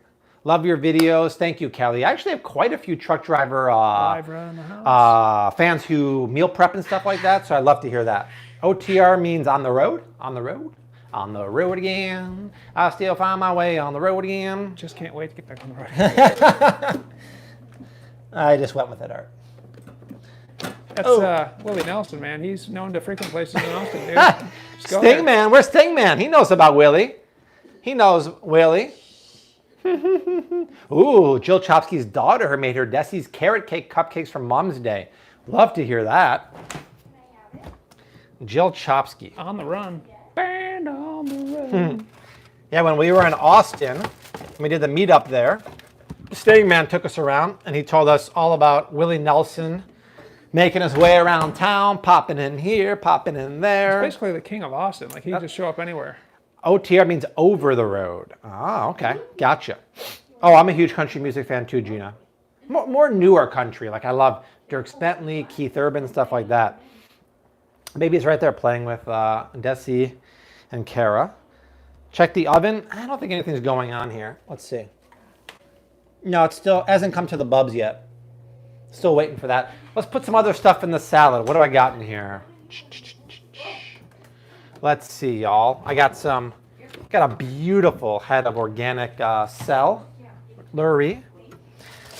Love your videos. Thank you, Kelly. I actually have quite a few truck driver Live around the house. fans who meal prep and stuff like that, so I'd love to hear that. OTR means on the road, on the road, on the road again. I still find my way on the road again. Just can't wait to get back on the road. I just went with it, Art. That's Willie Nelson, man. He's known to frequent places in Austin, dude. Just go there. Stingman, where's Stingman? He knows about Willie. He knows Willie. Ooh, Jill Chopsky's daughter made her Desi's carrot cake cupcakes for Mom's Day. Love to hear that. Jill Chopsky. On the run. Band on the run. Yeah, when we were in Austin, we did the meetup there. Stingman took us around and he told us all about Willie Nelson making his way around town, popping in here, popping in there. Basically the king of Austin. Like, he can just show up anywhere. OTR means over the road. Ah, okay. Gotcha. Oh, I'm a huge country music fan too, Gina. More newer country. Like, I love Dierks Bentley, Keith Urban, stuff like that. Baby's right there playing with Desi and Kara. Check the oven. I don't think anything's going on here. Let's see. No, it still hasn't come to the bubs yet. Still waiting for that. Let's put some other stuff in the salad. What do I got in here? Let's see, y'all. I got a beautiful head of organic celery.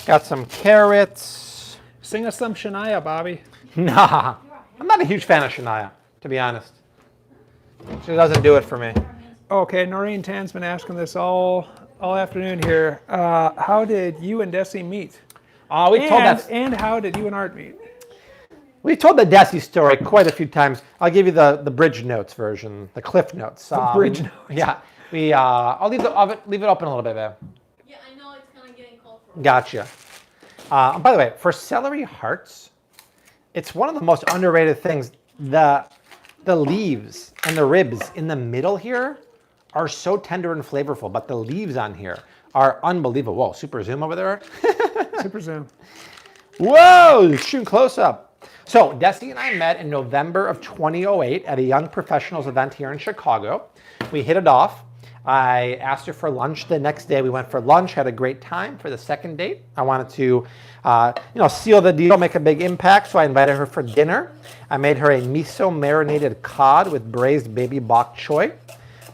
Got some carrots. Sing us some Shania, Bobby. Nah, I'm not a huge fan of Shania, to be honest. She doesn't do it for me. Okay, Noreen Tan's been asking this all afternoon here. How did you and Desi meet? And how did you and Art meet? We told the Desi story quite a few times. I'll give you the bridge notes version, the cliff notes. Bridge notes. Yeah. I'll leave it open a little bit, babe. Yeah, I know it's kind of getting cold for Gotcha. By the way, for celery hearts, it's one of the most underrated things. The leaves and the ribs in the middle here are so tender and flavorful, but the leaves on here are unbelievable. Whoa, super zoom over there. Super zoom. Whoa, shoot close up. So Desi and I met in November of 2008 at a young professionals event here in Chicago. We hit it off. I asked her for lunch the next day. We went for lunch, had a great time. For the second date, I wanted to, seal the deal, make a big impact. So I invited her for dinner. I made her a miso marinated cod with braised baby bok choy.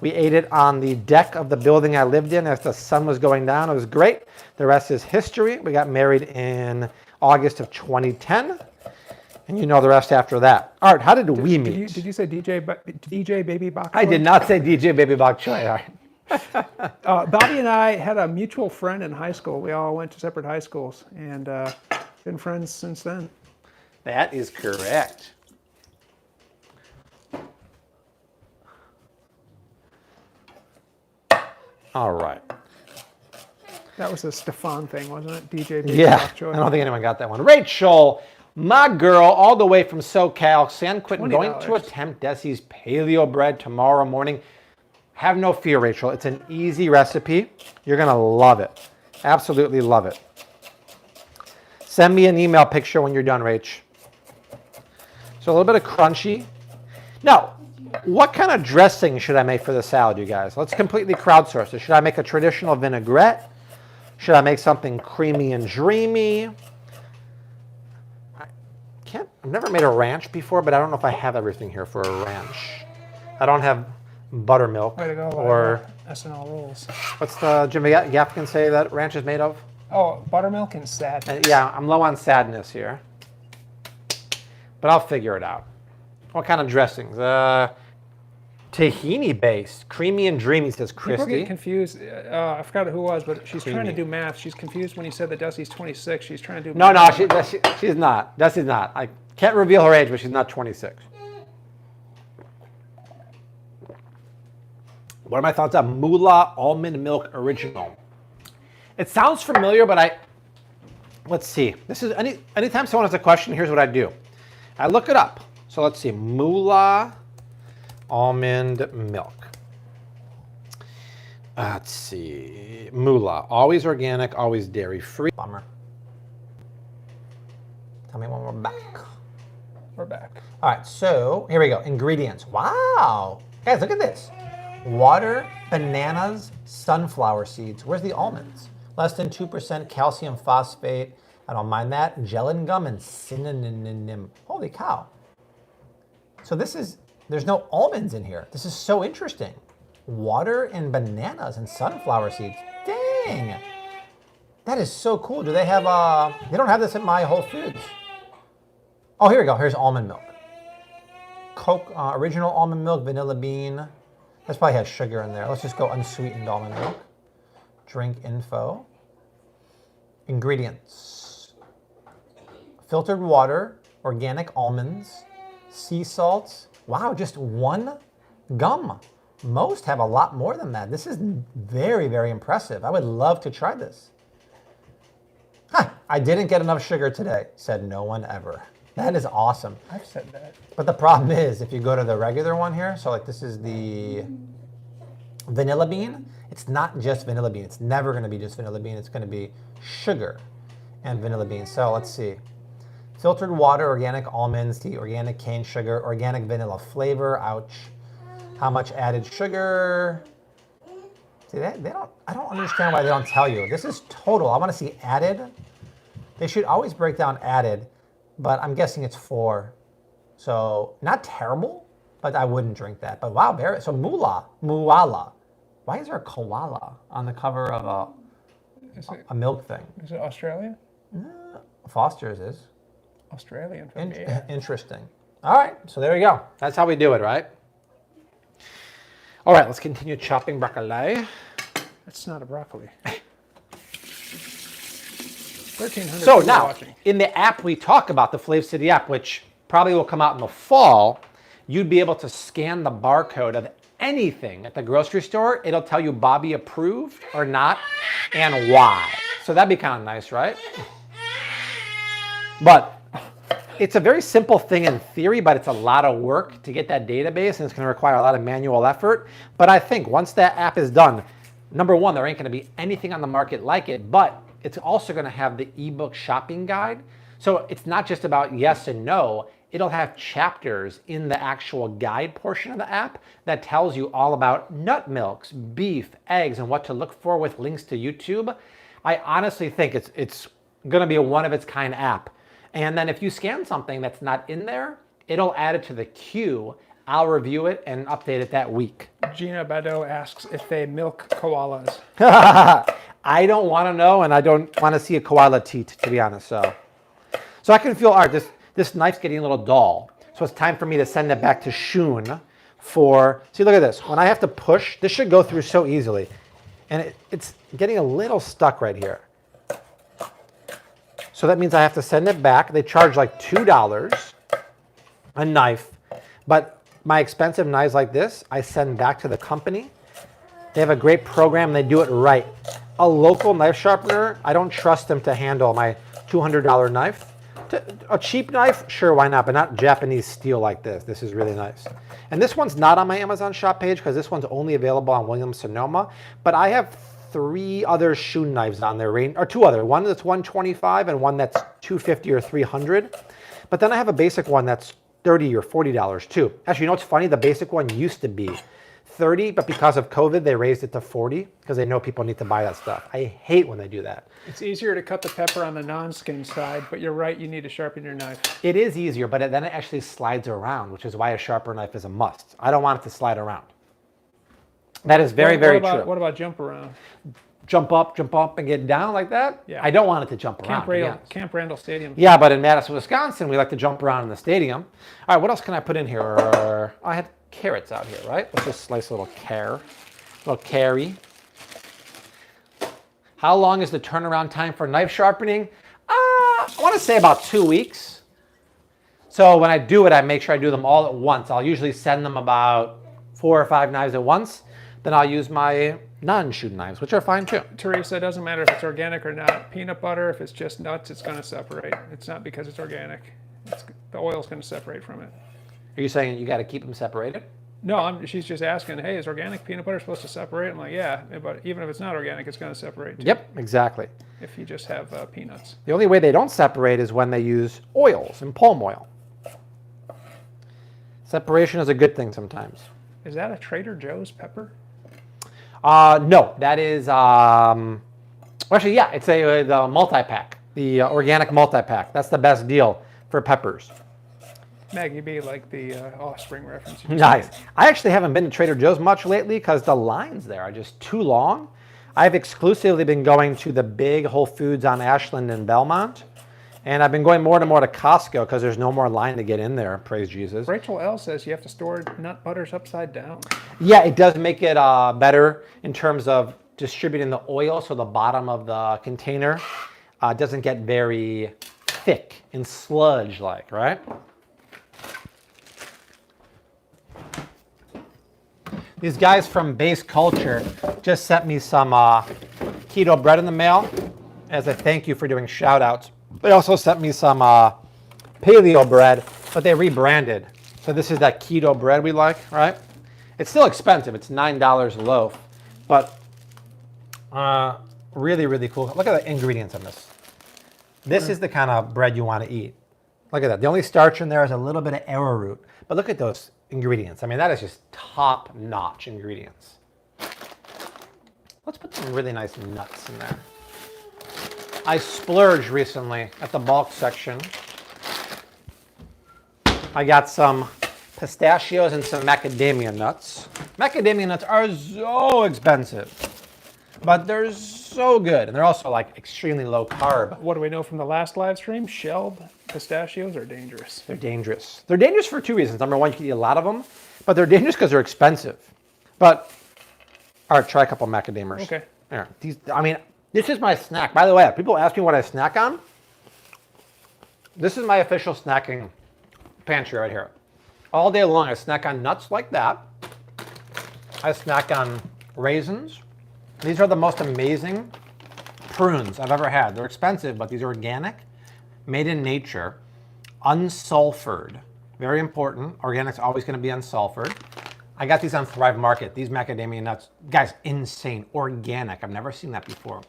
We ate it on the deck of the building I lived in as the sun was going down. It was great. The rest is history. We got married in August of 2010. And you know the rest after that. Art, how did we meet? Did you say DJ Baby Bok? I did not say DJ Baby Bok Choy. Art. Bobby and I had a mutual friend in high school. We all went to separate high schools and been friends since then. That is correct. All right. That was a Stefan thing, wasn't it? DJ Baby Yeah, Bok Choy. I don't think anyone got that one. Rachel, my girl, all the way from SoCal, San Quentin, going to attempt Desi's paleo bread tomorrow morning. Have no fear, Rachel. It's an easy recipe. You're going to love it. Absolutely love it. Send me an email picture when you're done, Rach. So a little bit of crunchy. Now, What kind of dressing should I make for the salad, you guys? Let's completely crowdsource it. Should I make a traditional vinaigrette? Should I make something creamy and dreamy? I've never made a ranch before, but I don't know if I have everything here for a ranch. I don't have buttermilk. Way to go, or SNL rules. what's the Jimmy Gaffigan say that ranch is made of? Oh, buttermilk and sadness. Yeah, I'm low on sadness here, but I'll figure it out. What kind of dressings? Tahini based, creamy and dreamy, says People Christy. get confused. I forgot who it was, but she's trying to Creamy. do math. She's confused when you said that Dusty's 26. She's trying to do No, math. she's not. Dusty's not. I can't reveal her age, but she's not 26. What are my thoughts on Moolah Almond Milk Original? It sounds familiar, but let's see. This is anytime someone has a question, here's what I do. I look it up. So let's see, Moolah Almond Milk. Let's see, Moolah, always organic, always dairy-free. Bummer. Tell me when we're back. We're back. All right, so here we go. Ingredients. Wow. Guys, look at this. Water, bananas, sunflower seeds. Where's the almonds? Less than 2% calcium phosphate. I don't mind that. Gelatin gum and cinnamon. Holy cow. So there's no almonds in here. This is so interesting. Water and bananas and sunflower seeds. Dang. That is so cool. Do they have, they don't have this at my Whole Foods. Oh, here we go. Here's almond milk. Coke, original almond milk, vanilla bean. This probably has sugar in there. Let's just go unsweetened almond milk. Drink info. Ingredients. Filtered water, organic almonds, sea salts. Wow, just one gum. Most have a lot more than that. This is very, very impressive. I would love to try this. Huh, I didn't get enough sugar today, said no one ever. That is awesome. I've said that. But the problem is, if you go to the regular one here, so like this is the vanilla bean, it's not just vanilla bean. It's never going to be just vanilla bean. It's going to be sugar and vanilla bean. So let's see. Filtered water, organic almonds, the organic cane sugar, organic vanilla flavor. Ouch. How much added sugar? See, I don't understand why they don't tell you. This is total. I want to see added. They should always break down added, but I'm guessing it's 4. So not terrible, but I wouldn't drink that. But wow, so Moolah. Why is there a koala on the cover of a milk thing? Is it Australian? Foster's is. Australian for me. Yeah. Interesting. All right, so there we go. That's how we do it, right? All right, let's continue chopping broccoli. That's not a broccoli. 1,300 So people now, watching. in the app we talk about, the Flav City app, which probably will come out in the fall, you'd be able to scan the barcode of anything at the grocery store. It'll tell you Bobby approved or not and why. So that'd be kind of nice, right? But it's a very simple thing in theory, but it's a lot of work to get that database, and it's going to require a lot of manual effort. But I think once that app is done, number one, there ain't going to be anything on the market like it, but it's also going to have the ebook shopping guide. So it's not just about yes and no. It'll have chapters in the actual guide portion of the app that tells you all about nut milks, beef, eggs, and what to look for with links to YouTube. I honestly think it's going to be a one-of-its-kind app. And then if you scan something that's not in there, it'll add it to the queue. I'll review it and update it that week. Gina Badeau asks if they milk koalas. I don't want to know, and I don't want to see a koala teat, to be honest. So I can feel, all right, this knife's getting a little dull. So it's time for me to send it back to Shun for, see, look at this. When I have to push, this should go through so easily. And it's getting a little stuck right here. So that means I have to send it back. They charge like $2 a knife, but my expensive knives like this, I send back to the company. They have a great program. They do it right. A local knife sharpener, I don't trust them to handle my $200 knife. A cheap knife, sure, why not? But not Japanese steel like this. This is really nice. And this one's not on my Amazon shop page because this one's only available on Williams-Sonoma. But I have 3 other Shun knives on there, or 2 other. One that's $125 and one that's $250 or $300. But then I have a basic one that's $30 or $40 too. Actually, you know what's funny? The basic one used to be $30, but because of COVID, they raised it to $40 because they know people need to buy that stuff. I hate when they do that. It's easier to cut the pepper on the non-skin side, but you're right, you need to sharpen your knife. It is easier, but then it actually slides around, which is why a sharper knife is a must. I don't want it to slide around. That is very, very true. What about jump around? Jump up, and get down like that? Yeah. I don't want it to jump around. Camp Randall Stadium. Yeah, but in Madison, Wisconsin, we like to jump around in the stadium. All right, what else can I put in here? I had carrots out here, right? Let's just slice a little carry. How long is the turnaround time for knife sharpening? I want to say about 2 weeks. So when I do it, I make sure I do them all at once. I'll usually send them about 4 or 5 knives at once. Then I'll use my non-shooting knives, which are fine too. Teresa, it doesn't matter if it's organic or not. Peanut butter, if it's just nuts, it's going to separate. It's not because it's organic. The oil's going to separate from it. Are you saying you got to keep them separated? No, she's just asking, hey, is organic peanut butter supposed to separate? I'm like, yeah, but even if it's not organic, it's going to separate too. Yep, exactly. If you just have peanuts. The only way they don't separate is when they use oils and palm oil. Separation is a good thing sometimes. Is that a Trader Joe's pepper? No, that is, actually, yeah, it's the multi-pack, the organic multi-pack. That's the best deal for peppers. Maggie B, like the Offspring reference. Nice. I actually haven't been to Trader Joe's much lately because the lines there are just too long. I've exclusively been going to the big Whole Foods on Ashland and Belmont. And I've been going more and more to Costco because there's no more line to get in there, praise Jesus. Rachel L. says you have to store nut butters upside down. Yeah, it does make it better in terms of distributing the oil so the bottom of the container doesn't get very thick and sludge-like, right? These guys from Base Culture just sent me some keto bread in the mail as a thank you for doing shout-outs. They also sent me some paleo bread, but they rebranded. So this is that keto bread we like, right? It's still expensive. It's $9 a loaf, but really, really cool. Look at the ingredients on this. This is the kind of bread you want to eat. Look at that. The only starch in there is a little bit of arrowroot, but look at those ingredients. I mean, that is just top-notch ingredients. Let's put some really nice nuts in there. I splurged recently at the bulk section. I got some pistachios and some macadamia nuts. Macadamia nuts are so expensive, but they're so good. And they're also like extremely low carb. What do we know from the last live stream? Shelled pistachios are dangerous. They're dangerous. They're dangerous for 2 reasons. Number one, you can eat a lot of them, but they're dangerous because they're expensive. But, all right, try a couple macadamias. Okay. There. This is my snack. By the way, people ask me what I snack on. This is my official snacking pantry right here. All day long, I snack on nuts like that. I snack on raisins. These are the most amazing prunes I've ever had. They're expensive, but these are organic, made in nature, unsulfured. Very important. Organic's always going to be unsulfured. I got these on Thrive Market. These macadamia nuts, guys, insane. Organic. I've never seen that before.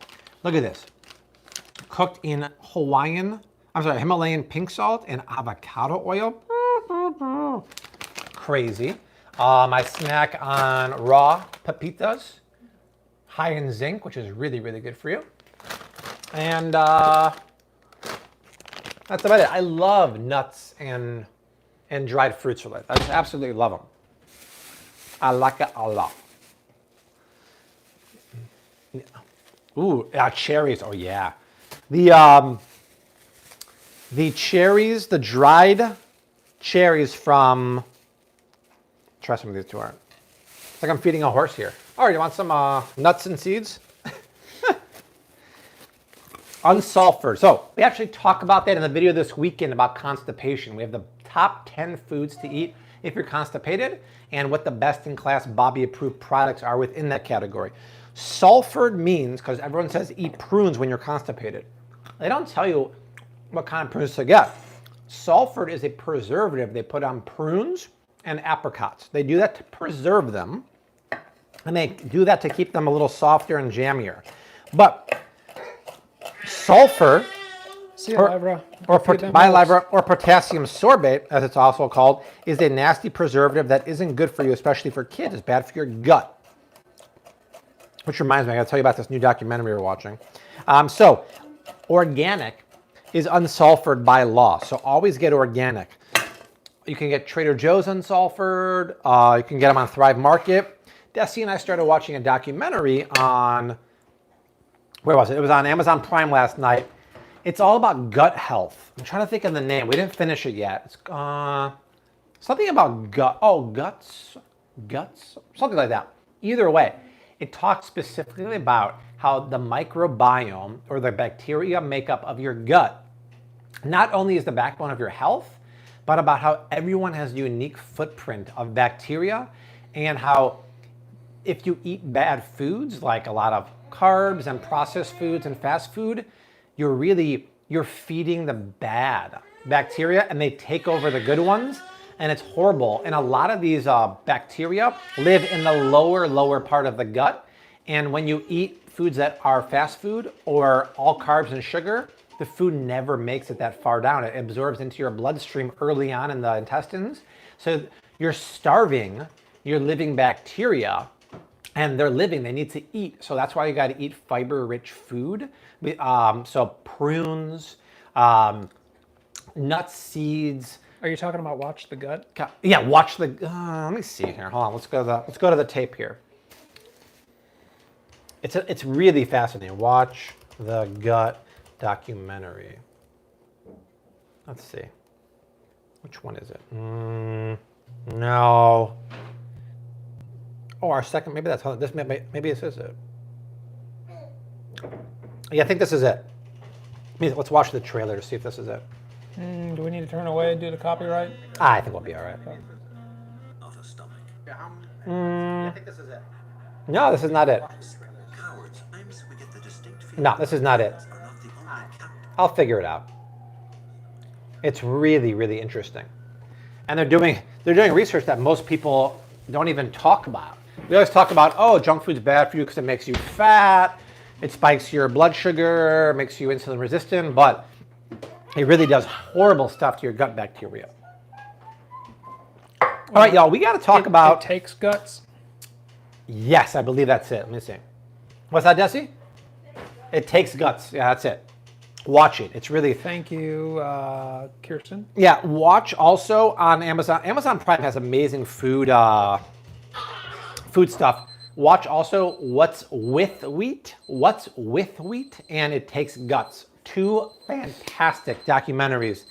Look at this. Cooked in Himalayan pink salt and avocado oil. Crazy. I snack on raw pepitas, high in zinc, which is really, really good for you. And that's about it. I love nuts and dried fruits related. I just absolutely love them. I like it a lot. Ooh, cherries. Oh yeah, the cherries, the dried cherries from. Try some of these two. Aren't. It's like I'm feeding a horse here. All right, you want some nuts and seeds? Unsulfured. So we actually talk about that in the video this weekend about constipation. We have the top 10 foods to eat if you're constipated and what the best-in-class Bobby-approved products are within that category. Sulfured means, because everyone says eat prunes when you're constipated. They don't tell you what kind of prunes to get. Sulfured is a preservative they put on prunes and apricots. They do that to preserve them, and they do that to keep them a little softer and jammier. But sulfur Salivra. Or Feed them bilivra or potassium sorbate, as it's also called, is a nasty preservative that isn't good for you, especially for kids. It's bad for your gut. Which reminds me, I got to tell you about this new documentary we're watching. So, organic is unsulfured by law, so always get organic. You can get Trader Joe's unsulfured. You can get them on Thrive Market. Desi and I started watching a documentary on, where was it? It was on Amazon Prime last night. It's all about gut health. I'm trying to think of the name. We didn't finish it yet. It's something about gut. Oh, guts, something like that. Either way, it talks specifically about how the microbiome or the bacteria makeup of your gut not only is the backbone of your health, but about how everyone has a unique footprint of bacteria, and how if you eat bad foods, like a lot of carbs and processed foods and fast food, you're feeding the bad bacteria and they take over the good ones, and it's horrible. And a lot of these bacteria live in the lower part of the gut. And when you eat foods that are fast food or all carbs and sugar, the food never makes it that far down. It absorbs into your bloodstream early on in the intestines. So you're starving your living bacteria, and they need to eat. So that's why you got to eat fiber-rich food. So prunes, nuts, seeds. Are you talking about watch the gut? Yeah, watch the, let me see here. Hold on, let's go to the tape here. It's really fascinating. Watch the gut documentary. Let's see. Which one is it? No. Oh, our second. Maybe that's how this. Maybe this is it. Yeah, I think this is it. Let's watch the trailer to see if this is it. Do we need to turn away due to copyright? I think we'll be all right. I think this is it. No, this is not it. No, this is not it. I'll figure it out. It's really, really interesting. And they're doing research that most people don't even talk about. We always talk about, oh, junk food's bad for you because it makes you fat, it spikes your blood sugar, makes you insulin resistant, but it really does horrible stuff to your gut bacteria. All right, y'all, we got to talk about... It takes guts? Yes, I believe that's it. Let me see. What's that, Desi? It takes guts. Yeah, that's it. Watch it. It's really... Thank you, Kirsten. Yeah, watch also on Amazon. Amazon Prime has amazing food stuff. Watch also What's With Wheat. What's With Wheat, and It Takes Guts. Two fantastic documentaries.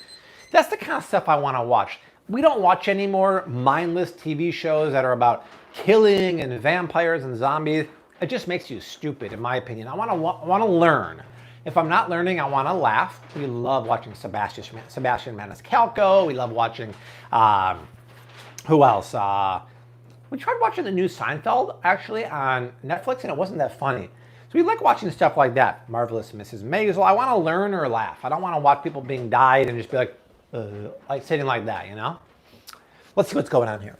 That's the kind of stuff I want to watch. We don't watch any more mindless TV shows that are about killing and vampires and zombies. It just makes you stupid, in my opinion. I want to learn. If I'm not learning, I want to laugh. We love watching Sebastian Maniscalco. We love watching, who else? We tried watching the new Seinfeld, actually, on Netflix, and it wasn't that funny. So we like watching stuff like that. Marvelous Mrs. Maisel. I want to learn or laugh. I don't want to watch people being died and just be like sitting like that, you know? Let's see what's going on here.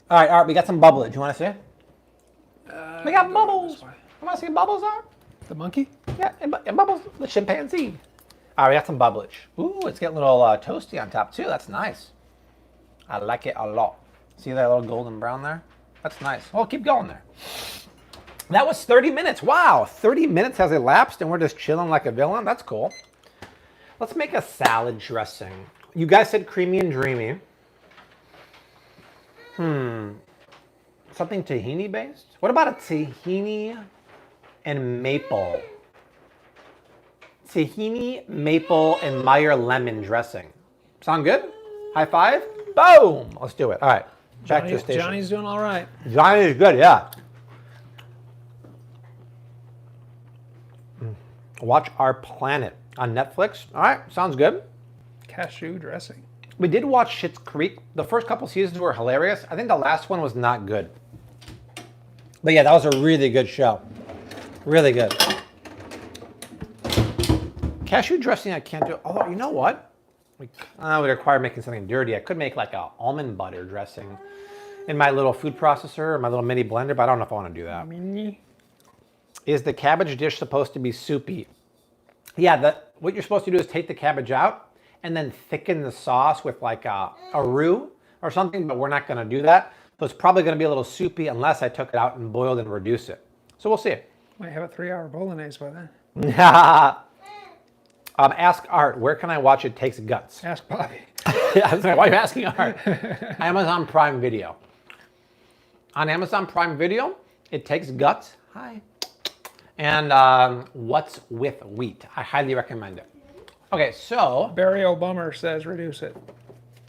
All right, Art, we got some bubblage. You want to see? We got bubbles. You want to see what bubbles are? The monkey? Yeah, and Bubbles, the chimpanzee. All right, we got some bubblage. Ooh, it's getting a little toasty on top, too. That's nice. I like it a lot. See that little golden brown there? That's nice. Oh, keep going there. That was 30 minutes. Wow, 30 minutes has elapsed, and we're just chilling like a villain. That's cool. Let's make a salad dressing. You guys said creamy and dreamy. Something tahini-based? What about a tahini and maple? Tahini, maple, and Meyer lemon dressing. Sound good? High five? Boom! Let's do it. All right. Back to the station. Johnny's doing all right. Johnny's good, yeah. Watch Our Planet on Netflix. All right, sounds good. Cashew dressing. We did watch Schitt's Creek. The first couple seasons were hilarious. I think the last one was not good. But yeah, that was a really good show. Really good. Cashew dressing I can't do. Although, you know what? We would require making something dirty. I could make like a almond butter dressing in my little food processor or my little mini blender, but I don't know if I want to do that. Mini. Is the cabbage dish supposed to be soupy? Yeah, what you're supposed to do is take the cabbage out and then thicken the sauce with like a roux or something, but we're not going to do that. So it's probably going to be a little soupy unless I took it out and boiled and reduced it. So we'll see. Might have a 3-hour bolognese by then. Ask Art, where can I watch It Takes Guts? Ask Bobby. Yeah, why are you asking Art? Amazon Prime Video. On Amazon Prime Video, It Takes Guts. Hi. And What's with Wheat. I highly recommend it. Okay, so. Barry O'Bummer says reduce it.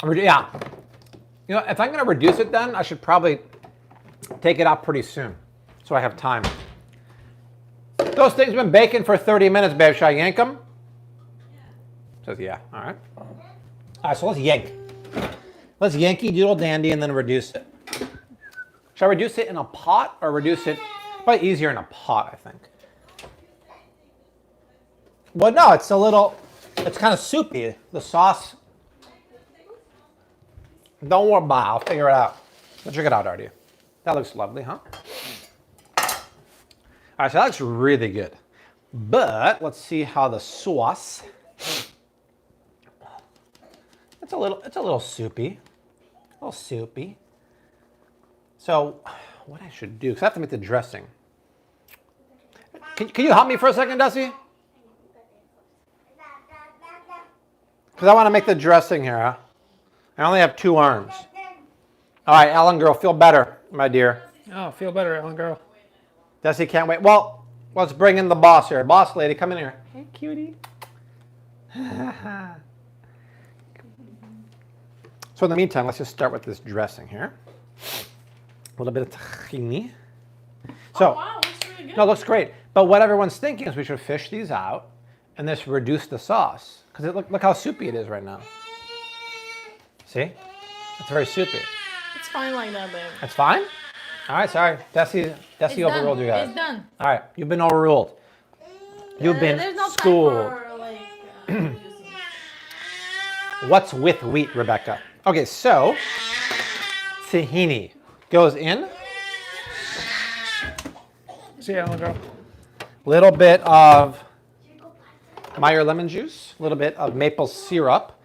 Yeah. You know, if I'm going to reduce it then, I should probably take it out pretty soon so I have time. Those things have been baking for 30 minutes, babe. Should I yank them? Says yeah. All right. All right, so let's yank. Let's Yankee Doodle Dandy and then reduce it. Should I reduce it in a pot or reduce it? Probably easier in a pot, I think. Well, no, it's kind of soupy. The sauce. Don't worry about it. I'll figure it out. Let's check it out, Artie. That looks lovely, huh? All right, so that looks really good. But let's see how the sauce. It's a little soupy. A little soupy. So what I should do, because I have to make the dressing. Can you help me for a second, Dusty? Because I want to make the dressing here, huh? I only have 2 arms. All right, Ellen girl, feel better, my dear. Oh, feel better, Ellen girl. Desi can't wait. Well, let's bring in the boss here. Boss lady, come in here. Hey, cutie. So in the meantime, let's just start with this dressing here. A little bit of tahini. So, Oh, wow, looks really good. no, it looks great. But what everyone's thinking is we should fish these out and just reduce the sauce. Because look how soupy it is right now. See? It's very soupy. It's fine like that, babe. That's fine? All right, sorry. Desi It's overruled done. you guys. It's done. All right, you've been overruled. You've been There's no schooled. time for, like, reducing. What's with wheat, Rebecca? Okay, so tahini goes in. See you, Ellen girl. Little bit of Meyer lemon juice, a little bit of maple syrup,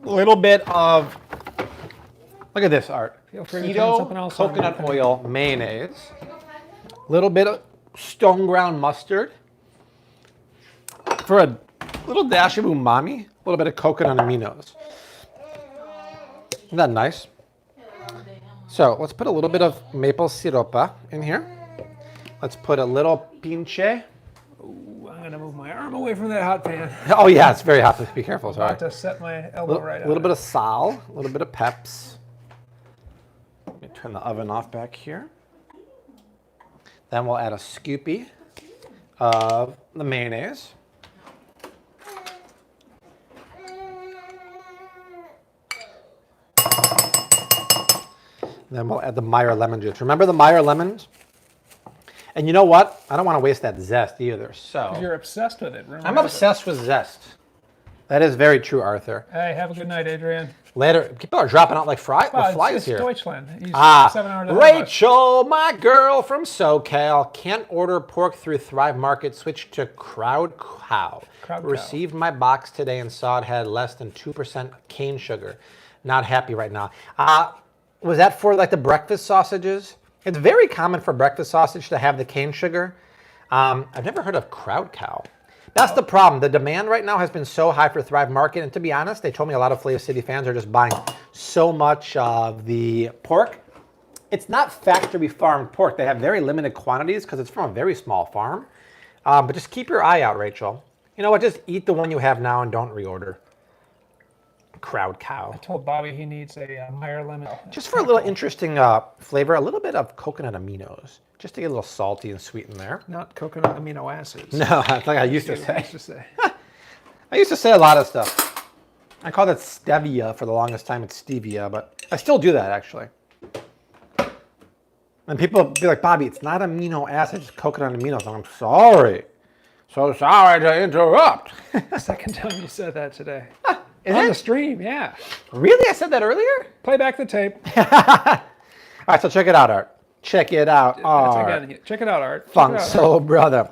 a little bit of, look at this, Art. Feel free to turn something Keto else on. coconut oil mayonnaise, a little bit of stone ground mustard, for a little dash of umami, a little bit of coconut aminos. Isn't that nice? So let's put a little bit of maple syrup in here. Let's put a little pinche. Ooh, I'm going to move my arm away from that hot pan. Oh yeah, it's very hot. Be careful, sorry. About to set my elbow right A out. little bit of sal, a little bit of peps. Let me turn the oven off back here. Then we'll add a scoopy of the mayonnaise. Then we'll add the Meyer lemon juice. Remember the Meyer lemons? And you know what? I don't want to waste that zest either. So You're obsessed with it. I'm obsessed with zest. That is very true, Arthur. Hey, have a good night, Adrian. Later, people are dropping out like Well, flies it's here. Deutschland. He's 7 hours ahead of us. Rachel, my girl from SoCal, can't order pork through Thrive Market. Switched to Crowd Cow. Crowd Cow. Received my box today and saw it had less than 2% cane sugar. Not happy right now. Was that for like the breakfast sausages? It's very common for breakfast sausage to have the cane sugar. I've never heard of Crowd Cow. That's the problem. The demand right now has been so high for Thrive Market, and to be honest, they told me a lot of Flavor City fans are just buying so much of the pork. It's not factory farmed pork. They have very limited quantities because it's from a very small farm. But just keep your eye out, Rachel. You know what? Just eat the one you have now and don't reorder. Crowd Cow. I told Bobby he needs a Meyer lemon. Just for a little interesting flavor, a little bit of coconut aminos, just to get a little salty and sweet in there. Not coconut amino acids. No, that's like I used to I say. used to say. I used to say a lot of stuff. I called it stevia for the longest time. It's stevia, but I still do that actually. And people be like, Bobby, it's not amino acids, it's coconut aminos. I'm sorry. So sorry to interrupt. Second time you said that today. Is On it? the stream, yeah. Really? I said that earlier? Play back the tape. All right, so check it out, Art. Check it out, Art. Again, check it out, Art. Check Funk it out, Soul Brother.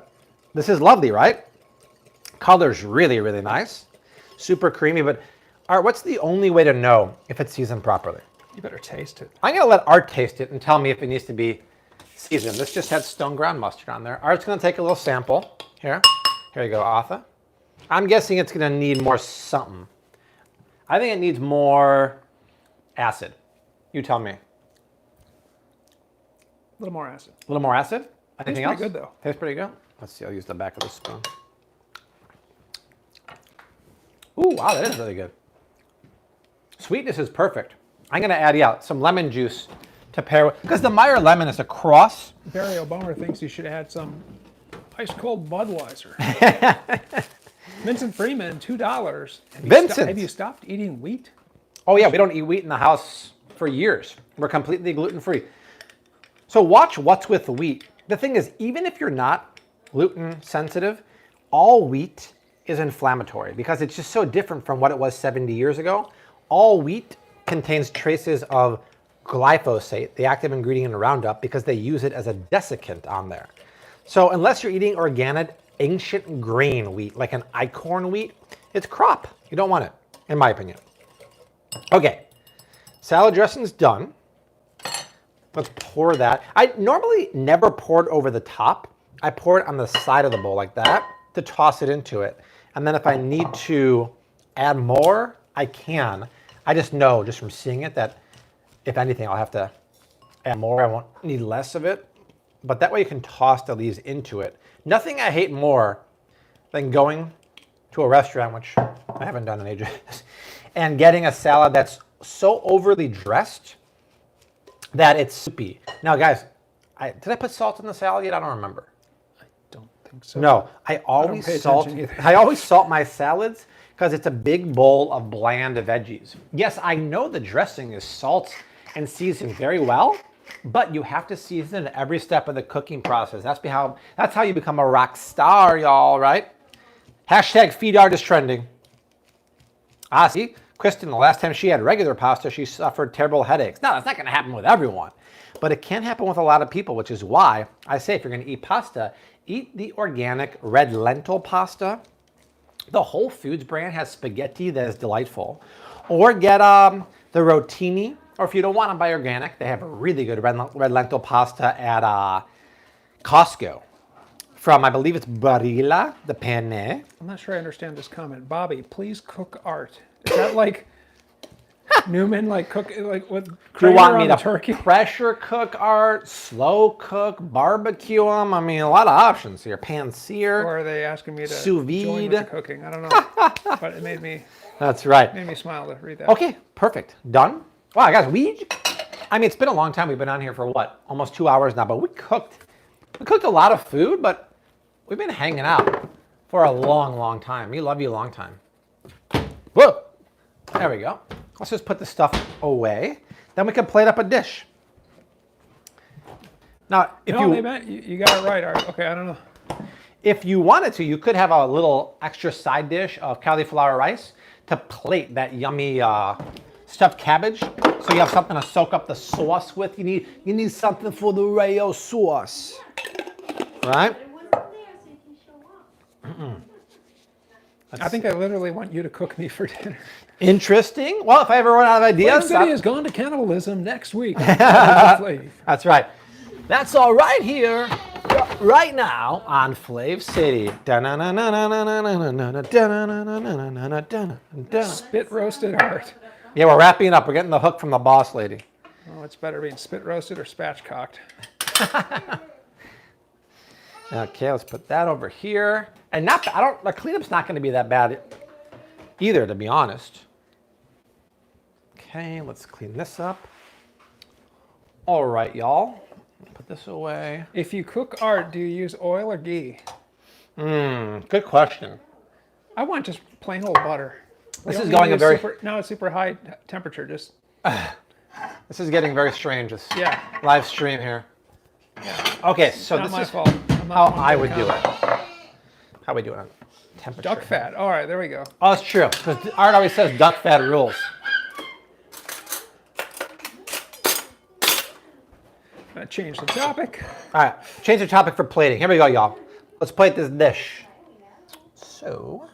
This is lovely, right? Color's really, really nice. Super creamy, but Art, what's the only way to know if it's seasoned properly? You better taste it. I'm gonna let Art taste it and tell me if it needs to be seasoned. This just had stone ground mustard on there. Art's gonna take a little sample. Here you go, Arthur. I'm guessing it's gonna need more something. I think it needs more acid. You tell me. A little more acid. A little more acid? Anything else? Tastes pretty good though. Tastes pretty good. Let's see, I'll use the back of the spoon. Ooh, wow, that is really good. Sweetness is perfect. I'm gonna add, some lemon juice to pair with, because the Meyer lemon is a cross. Barry Obama thinks you should add some ice cold Budweiser. Vincent Freeman, $2. Have you stopped eating wheat? Oh yeah, we don't eat wheat in the house for years. We're completely gluten-free. So watch what's with wheat. The thing is, even if you're not gluten sensitive, all wheat is inflammatory because it's just so different from what it was 70 years ago. All wheat contains traces of glyphosate, the active ingredient in Roundup, because they use it as a desiccant on there. So unless you're eating organic, ancient grain wheat, like an Eichhorn wheat, it's crop. You don't want it, in my opinion. Okay, salad dressing's done. Let's pour that. I normally never pour it over the top. I pour it on the side of the bowl like that to toss it into it. And then if I need to add more, I can. I just know, just from seeing it, that if anything, I'll have to add more. I won't need less of it. But that way you can toss the leaves into it. Nothing I hate more than going to a restaurant, which I haven't done in ages, and getting a salad that's so overly dressed that it's soupy. Now, guys, did I put salt in the salad yet? I don't remember. I don't think so. No, I always salt my salads because it's a big bowl of bland veggies. Yes, I know the dressing is salt and seasoned very well, but you have to season it every step of the cooking process. That's how you become a rock star, y'all, right? Hashtag feed artist trending. Ah, see? Kristen, the last time she had regular pasta, she suffered terrible headaches. No, that's not going to happen with everyone. But it can happen with a lot of people, which is why I say if you're going to eat pasta, eat the organic red lentil pasta. The Whole Foods brand has spaghetti that is delightful. Or get the rotini. Or if you don't want to buy organic, they have a really good red lentil pasta at Costco. From, I believe it's Barilla, the penne. I'm not sure I understand this comment. Bobby, please cook Art. Is that like Newman, like cook, like with Do you want me to turkey? pressure cook Art, slow cook, barbecue them? I mean, a lot of options here. Pan-sear. Or are they asking me to sous join vide. with the cooking? I don't know. But it made me That's right. smile to read that. Okay, perfect. Done. Wow, guys, it's been a long time. We've been on here for what? Almost 2 hours now, but we cooked a lot of food, but we've been hanging out for a long, long time. We love you a long time. Whoa. There we go. Let's just put the stuff away. Then we can plate up a dish. Now, if you got it right, Art. Okay, I don't know. If you wanted to, you could have a little extra side dish of cauliflower rice to plate that yummy stuffed cabbage. So you have something to soak up the sauce with. You need something for the Rayo sauce. Right? It wasn't there, so you can show up. I think I literally want you to cook me for dinner. Interesting. Well, if I ever run out of ideas. Flave City has gone to cannibalism next week. That's right. That's all right here, right now on Flave City. Spit roasted Art. Yeah, we're wrapping up. We're getting the hook from the boss lady. Oh, it's better being spit roasted or spatchcocked. Okay, let's put that over here. And the cleanup's not going to be that bad either, to be honest. Okay, let's clean this up. All right, y'all. Put this away. If you cook Art, do you use oil or ghee? Good question. I want just plain old butter. This is going it's super high temperature. Just This is getting very strange. This live stream here. Yeah. Okay, so Not this my is fault. how I would do it. How we do it on temperature. Duck fat. All right, there we go. Oh, it's true. Because Art always says duck fat rules. Gonna change the topic. All right, change the topic for plating. Here we go, y'all. Let's plate this dish. So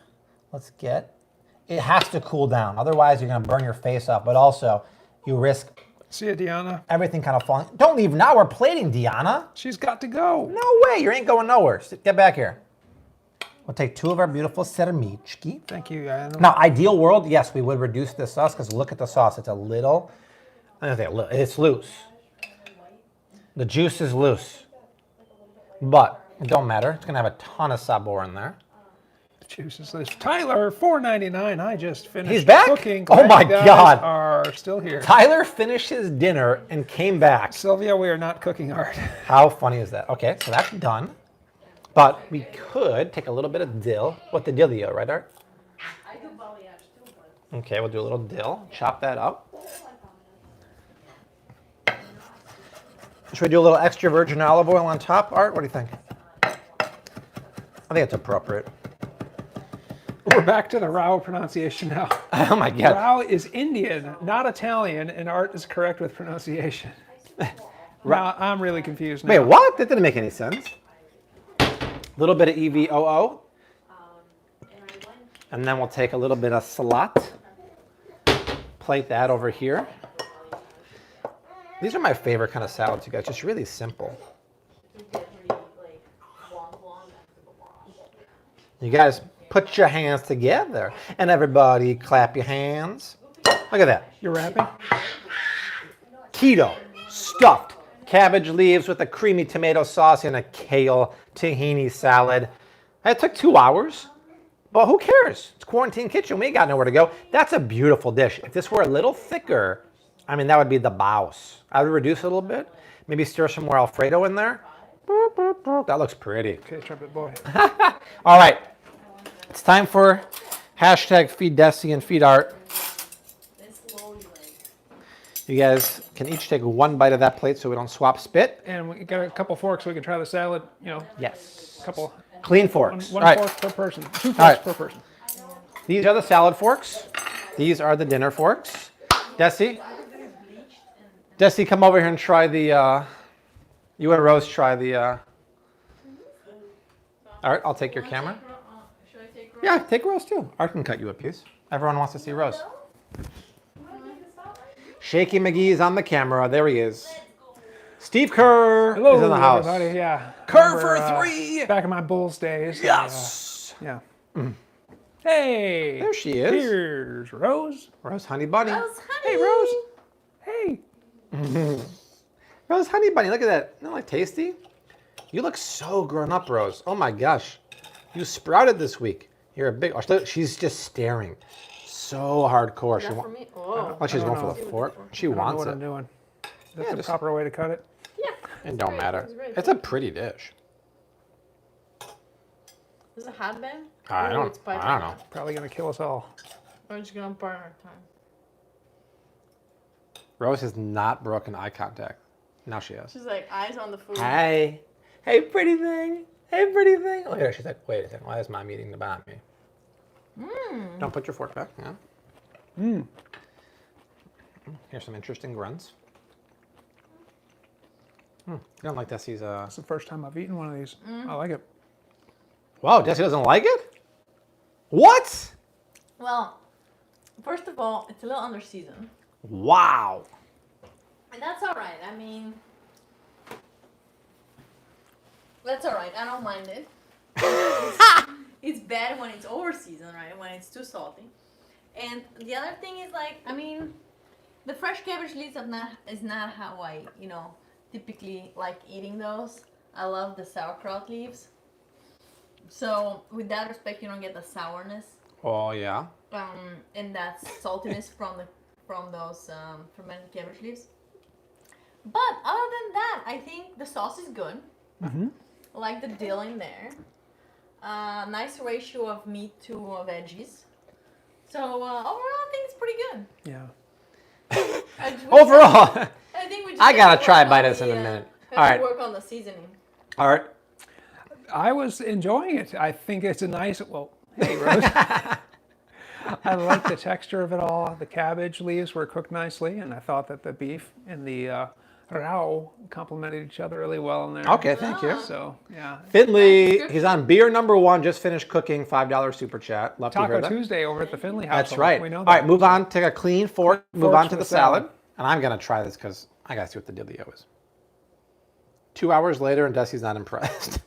let's get, it has to cool down. Otherwise, you're going to burn your face off. But also, you risk See ya, Deanna. everything kind of falling. Don't leave now. We're plating, Deanna. She's got to go. No way. You ain't going nowhere. Get back here. We'll take 2 of our beautiful sermichki. Thank you, Anna. Now, ideal world, yes, we would reduce the sauce because look at the sauce. It's a little, it's loose. The juice is loose. But it don't matter. It's going to have a ton of sabor in there. Juices list. Tyler, $4.99. I just finished He's back? cooking. Oh my You guys God. Are still here. Tyler finished his dinner and came back. Sylvia, we are not cooking hard. How funny is that? Okay, so that's done. But we could take a little bit of dill. What the dillio, right, Art? I do balayage too, but Okay, we'll do a little dill. Chop that up. Should we do a little extra virgin olive oil on top, Art? What do you think? I think it's appropriate. We're back to the Rao pronunciation now. Oh my God. Rao is Indian, not Italian, and Art is correct with pronunciation. Now, I'm really confused now. Wait, what? That didn't make any sense. A little bit of EVOO. And then we'll take a little bit of salat. Plate that over here. These are my favorite kind of salads, you guys. Just really simple. You guys put your hands together and everybody clap your hands. Look at that. You're rapping? Keto, stuffed cabbage leaves with a creamy tomato sauce and a kale tahini salad. It took 2 hours, but who cares? It's quarantine kitchen. We ain't got nowhere to go. That's a beautiful dish. If this were a little thicker, I mean, that would be the bouse. I would reduce it a little bit. Maybe stir some more Alfredo in there. Boop, boop, boop. That looks pretty. Okay, trumpet boy. All right. It's time for hashtag feed Desi and feed Art. You guys can each take 1 bite of that plate so we don't swap spit. And we got a couple forks so we can try the salad. You know, Yes. couple. Clean forks. One All right. fork per person. 2 forks right. per person. These are the salad forks. These are the dinner forks. Desi, come over here and try the, you and Rose try the, all right, I'll take your camera. Should I take Yeah, take Rose too. Art can cut you a piece. Everyone wants to see Rose. Shaky McGee is on the camera. There he is. Steve Kerr Hello, is in the house. everybody. Yeah. Kerr for Remember, 3. Back in my Bulls days. Yes. Yeah. Hey. There she is. Here's Rose. Rose Honey Bunny. Hey, Rose. Hey. Rose Honey Bunny, look at that. Isn't that like tasty? You look so grown up, Rose. Oh my gosh. You sprouted this week. You're a big, she's just staring. So hardcore. She that for wants, me? Oh. like she's I don't going for the know. fork. She I don't know wants what it. I'm doing. That's Yeah, the just- proper way to cut it. Yeah. It don't great. matter. It's great. It's a pretty dish. Is it hot band? I Ooh, don't, it's spicy. I don't know. Probably gonna kill us all. We're just gonna burn our time. Rose has not broken eye contact. Now she has. She's like eyes on the food. Hi. Hey, pretty thing. Hey, pretty thing. Look at her. She's like, wait a second. Why is mom eating the behind me? Don't put your fork back. Yeah. Here's some interesting grunts. You don't like Desi's, It's the first time I've eaten one of these. I like it. Wow, Desi doesn't like it? What? Well, first of all, it's a little under seasoned. Wow. And that's all right. I mean, that's all right. I don't mind it. It's bad when it's over seasoned, right? When it's too salty. And the other thing is like, I mean, the fresh cabbage leaves is not how I, typically like eating those. I love the sauerkraut leaves. So with that respect, you don't get the sourness Oh, yeah. and that saltiness from those fermented cabbage leaves. But other than that, I think the sauce is good. I like the dill in there. Nice ratio of meat to veggies. So overall, I think it's pretty good. Yeah. Overall, I think we just I have gotta to try work by on this in a the, minute. have All to right. work on the seasoning. all right. I was enjoying it. I think it's a nice. Well, hey, Rose. I like the texture of it all. The cabbage leaves were cooked nicely, and I thought that the beef and the Rao complimented each other really well in there. Okay, thank you. So, yeah. Finley, he's on beer number 1, just finished cooking, $5 super chat. Love to hear Taco that. Tuesday over at the Finley household. That's right. We know All that. right, move on. Take a clean fork. Move Forks on for to the the salad. salad. And I'm going to try this because I got to see what the dealio is. 2 hours later, and Desi's not impressed.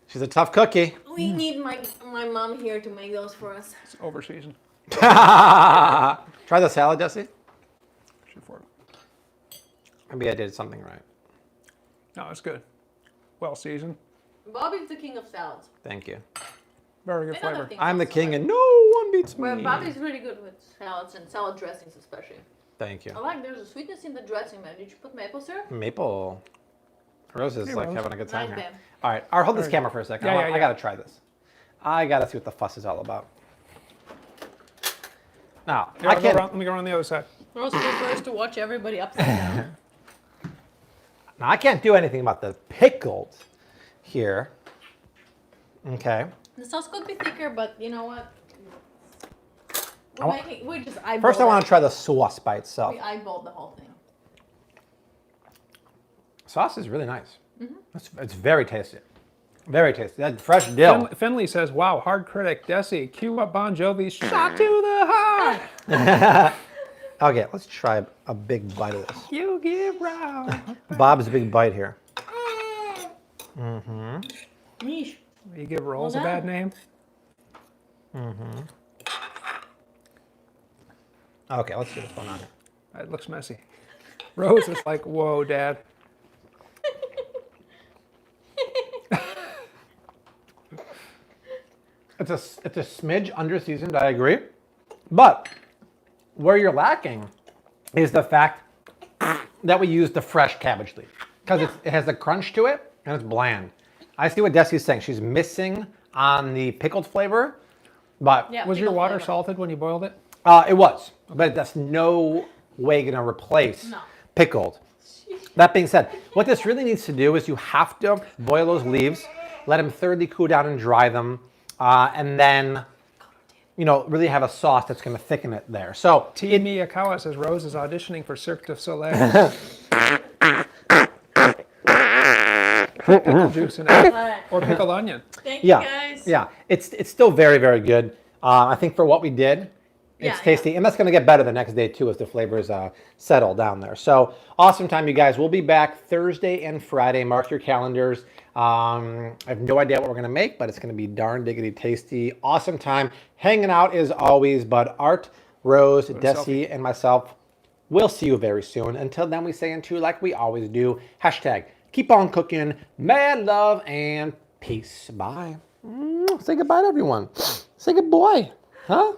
She's a tough cookie. We need my mom here to make those for us. It's over seasoned. Try the salad, Desi. Shoot for it. Maybe I did something right. No, it's good. Well seasoned. Bobby's the king of salads. Thank you. Very good Another flavor. thing I'm the also, king like- and no one beats Well, me. Bobby's really good with salads and salad dressings especially. Thank you. I like there's a sweetness in the dressing, man. Did you put maple syrup? Maple. Rose is Hey, like Rose. having a good time Nice, here. babe. All right, all right, hold this Very camera good. for a second. Yeah, I yeah. got to try this. I got to see what the fuss is all about. Now, Here, I I'll go can't. around- let me go around the other side. Rose prefers to watch everybody upside down. Now, I can't do anything about the pickled here. Okay. The sauce could be thicker, but you know what? I We just eyeballed First, I want it. to try the sauce by itself. We eyeballed the whole thing. Sauce is really nice. It's very tasty. Very tasty. That fresh dill. Finley says, wow, hard critic. Desi, cue up Bon Jovi's shot to the heart. Okay, let's try a big bite of this. You give round. Bob's big bite here. Yeesh. You give rolls a Well bad done. name? Okay, let's see what's going on here. It looks messy. Rose is like, whoa, Dad. It's a smidge under seasoned, I agree. But where you're lacking is the fact that we used the fresh cabbage leaf. Because it has a crunch to it and it's bland. I see what Desi's saying. She's missing on the pickled flavor, but Yeah, Was your pickle water flavor. salted when you boiled it? it was. But that's no way going to replace No. pickled. That being said, what this really needs to do is you have to boil those leaves, let them thoroughly cool down and dry them, and then, really have a sauce that's going to thicken it there. So, T. Miyakawa says Rose is auditioning for Cirque du Soleil. Pickle juice in it. Alright. Or pickled onion. Thank you yeah, guys. yeah, it's still very, very good. I think for what we did, it's Yeah, tasty, and that's going to get better the next day too as the flavors settle down there. So awesome time, you guys. We'll be back Thursday and Friday. Mark your calendars. I have no idea what we're going to make, but it's going to be darn diggity tasty. Awesome time hanging out as always. But Art, Rose, Desi, and myself, we'll see you very soon. Until then, we say unto like we always do. Hashtag keep on cooking, mad love, and peace. Bye. Say goodbye to everyone. Say good boy. Huh?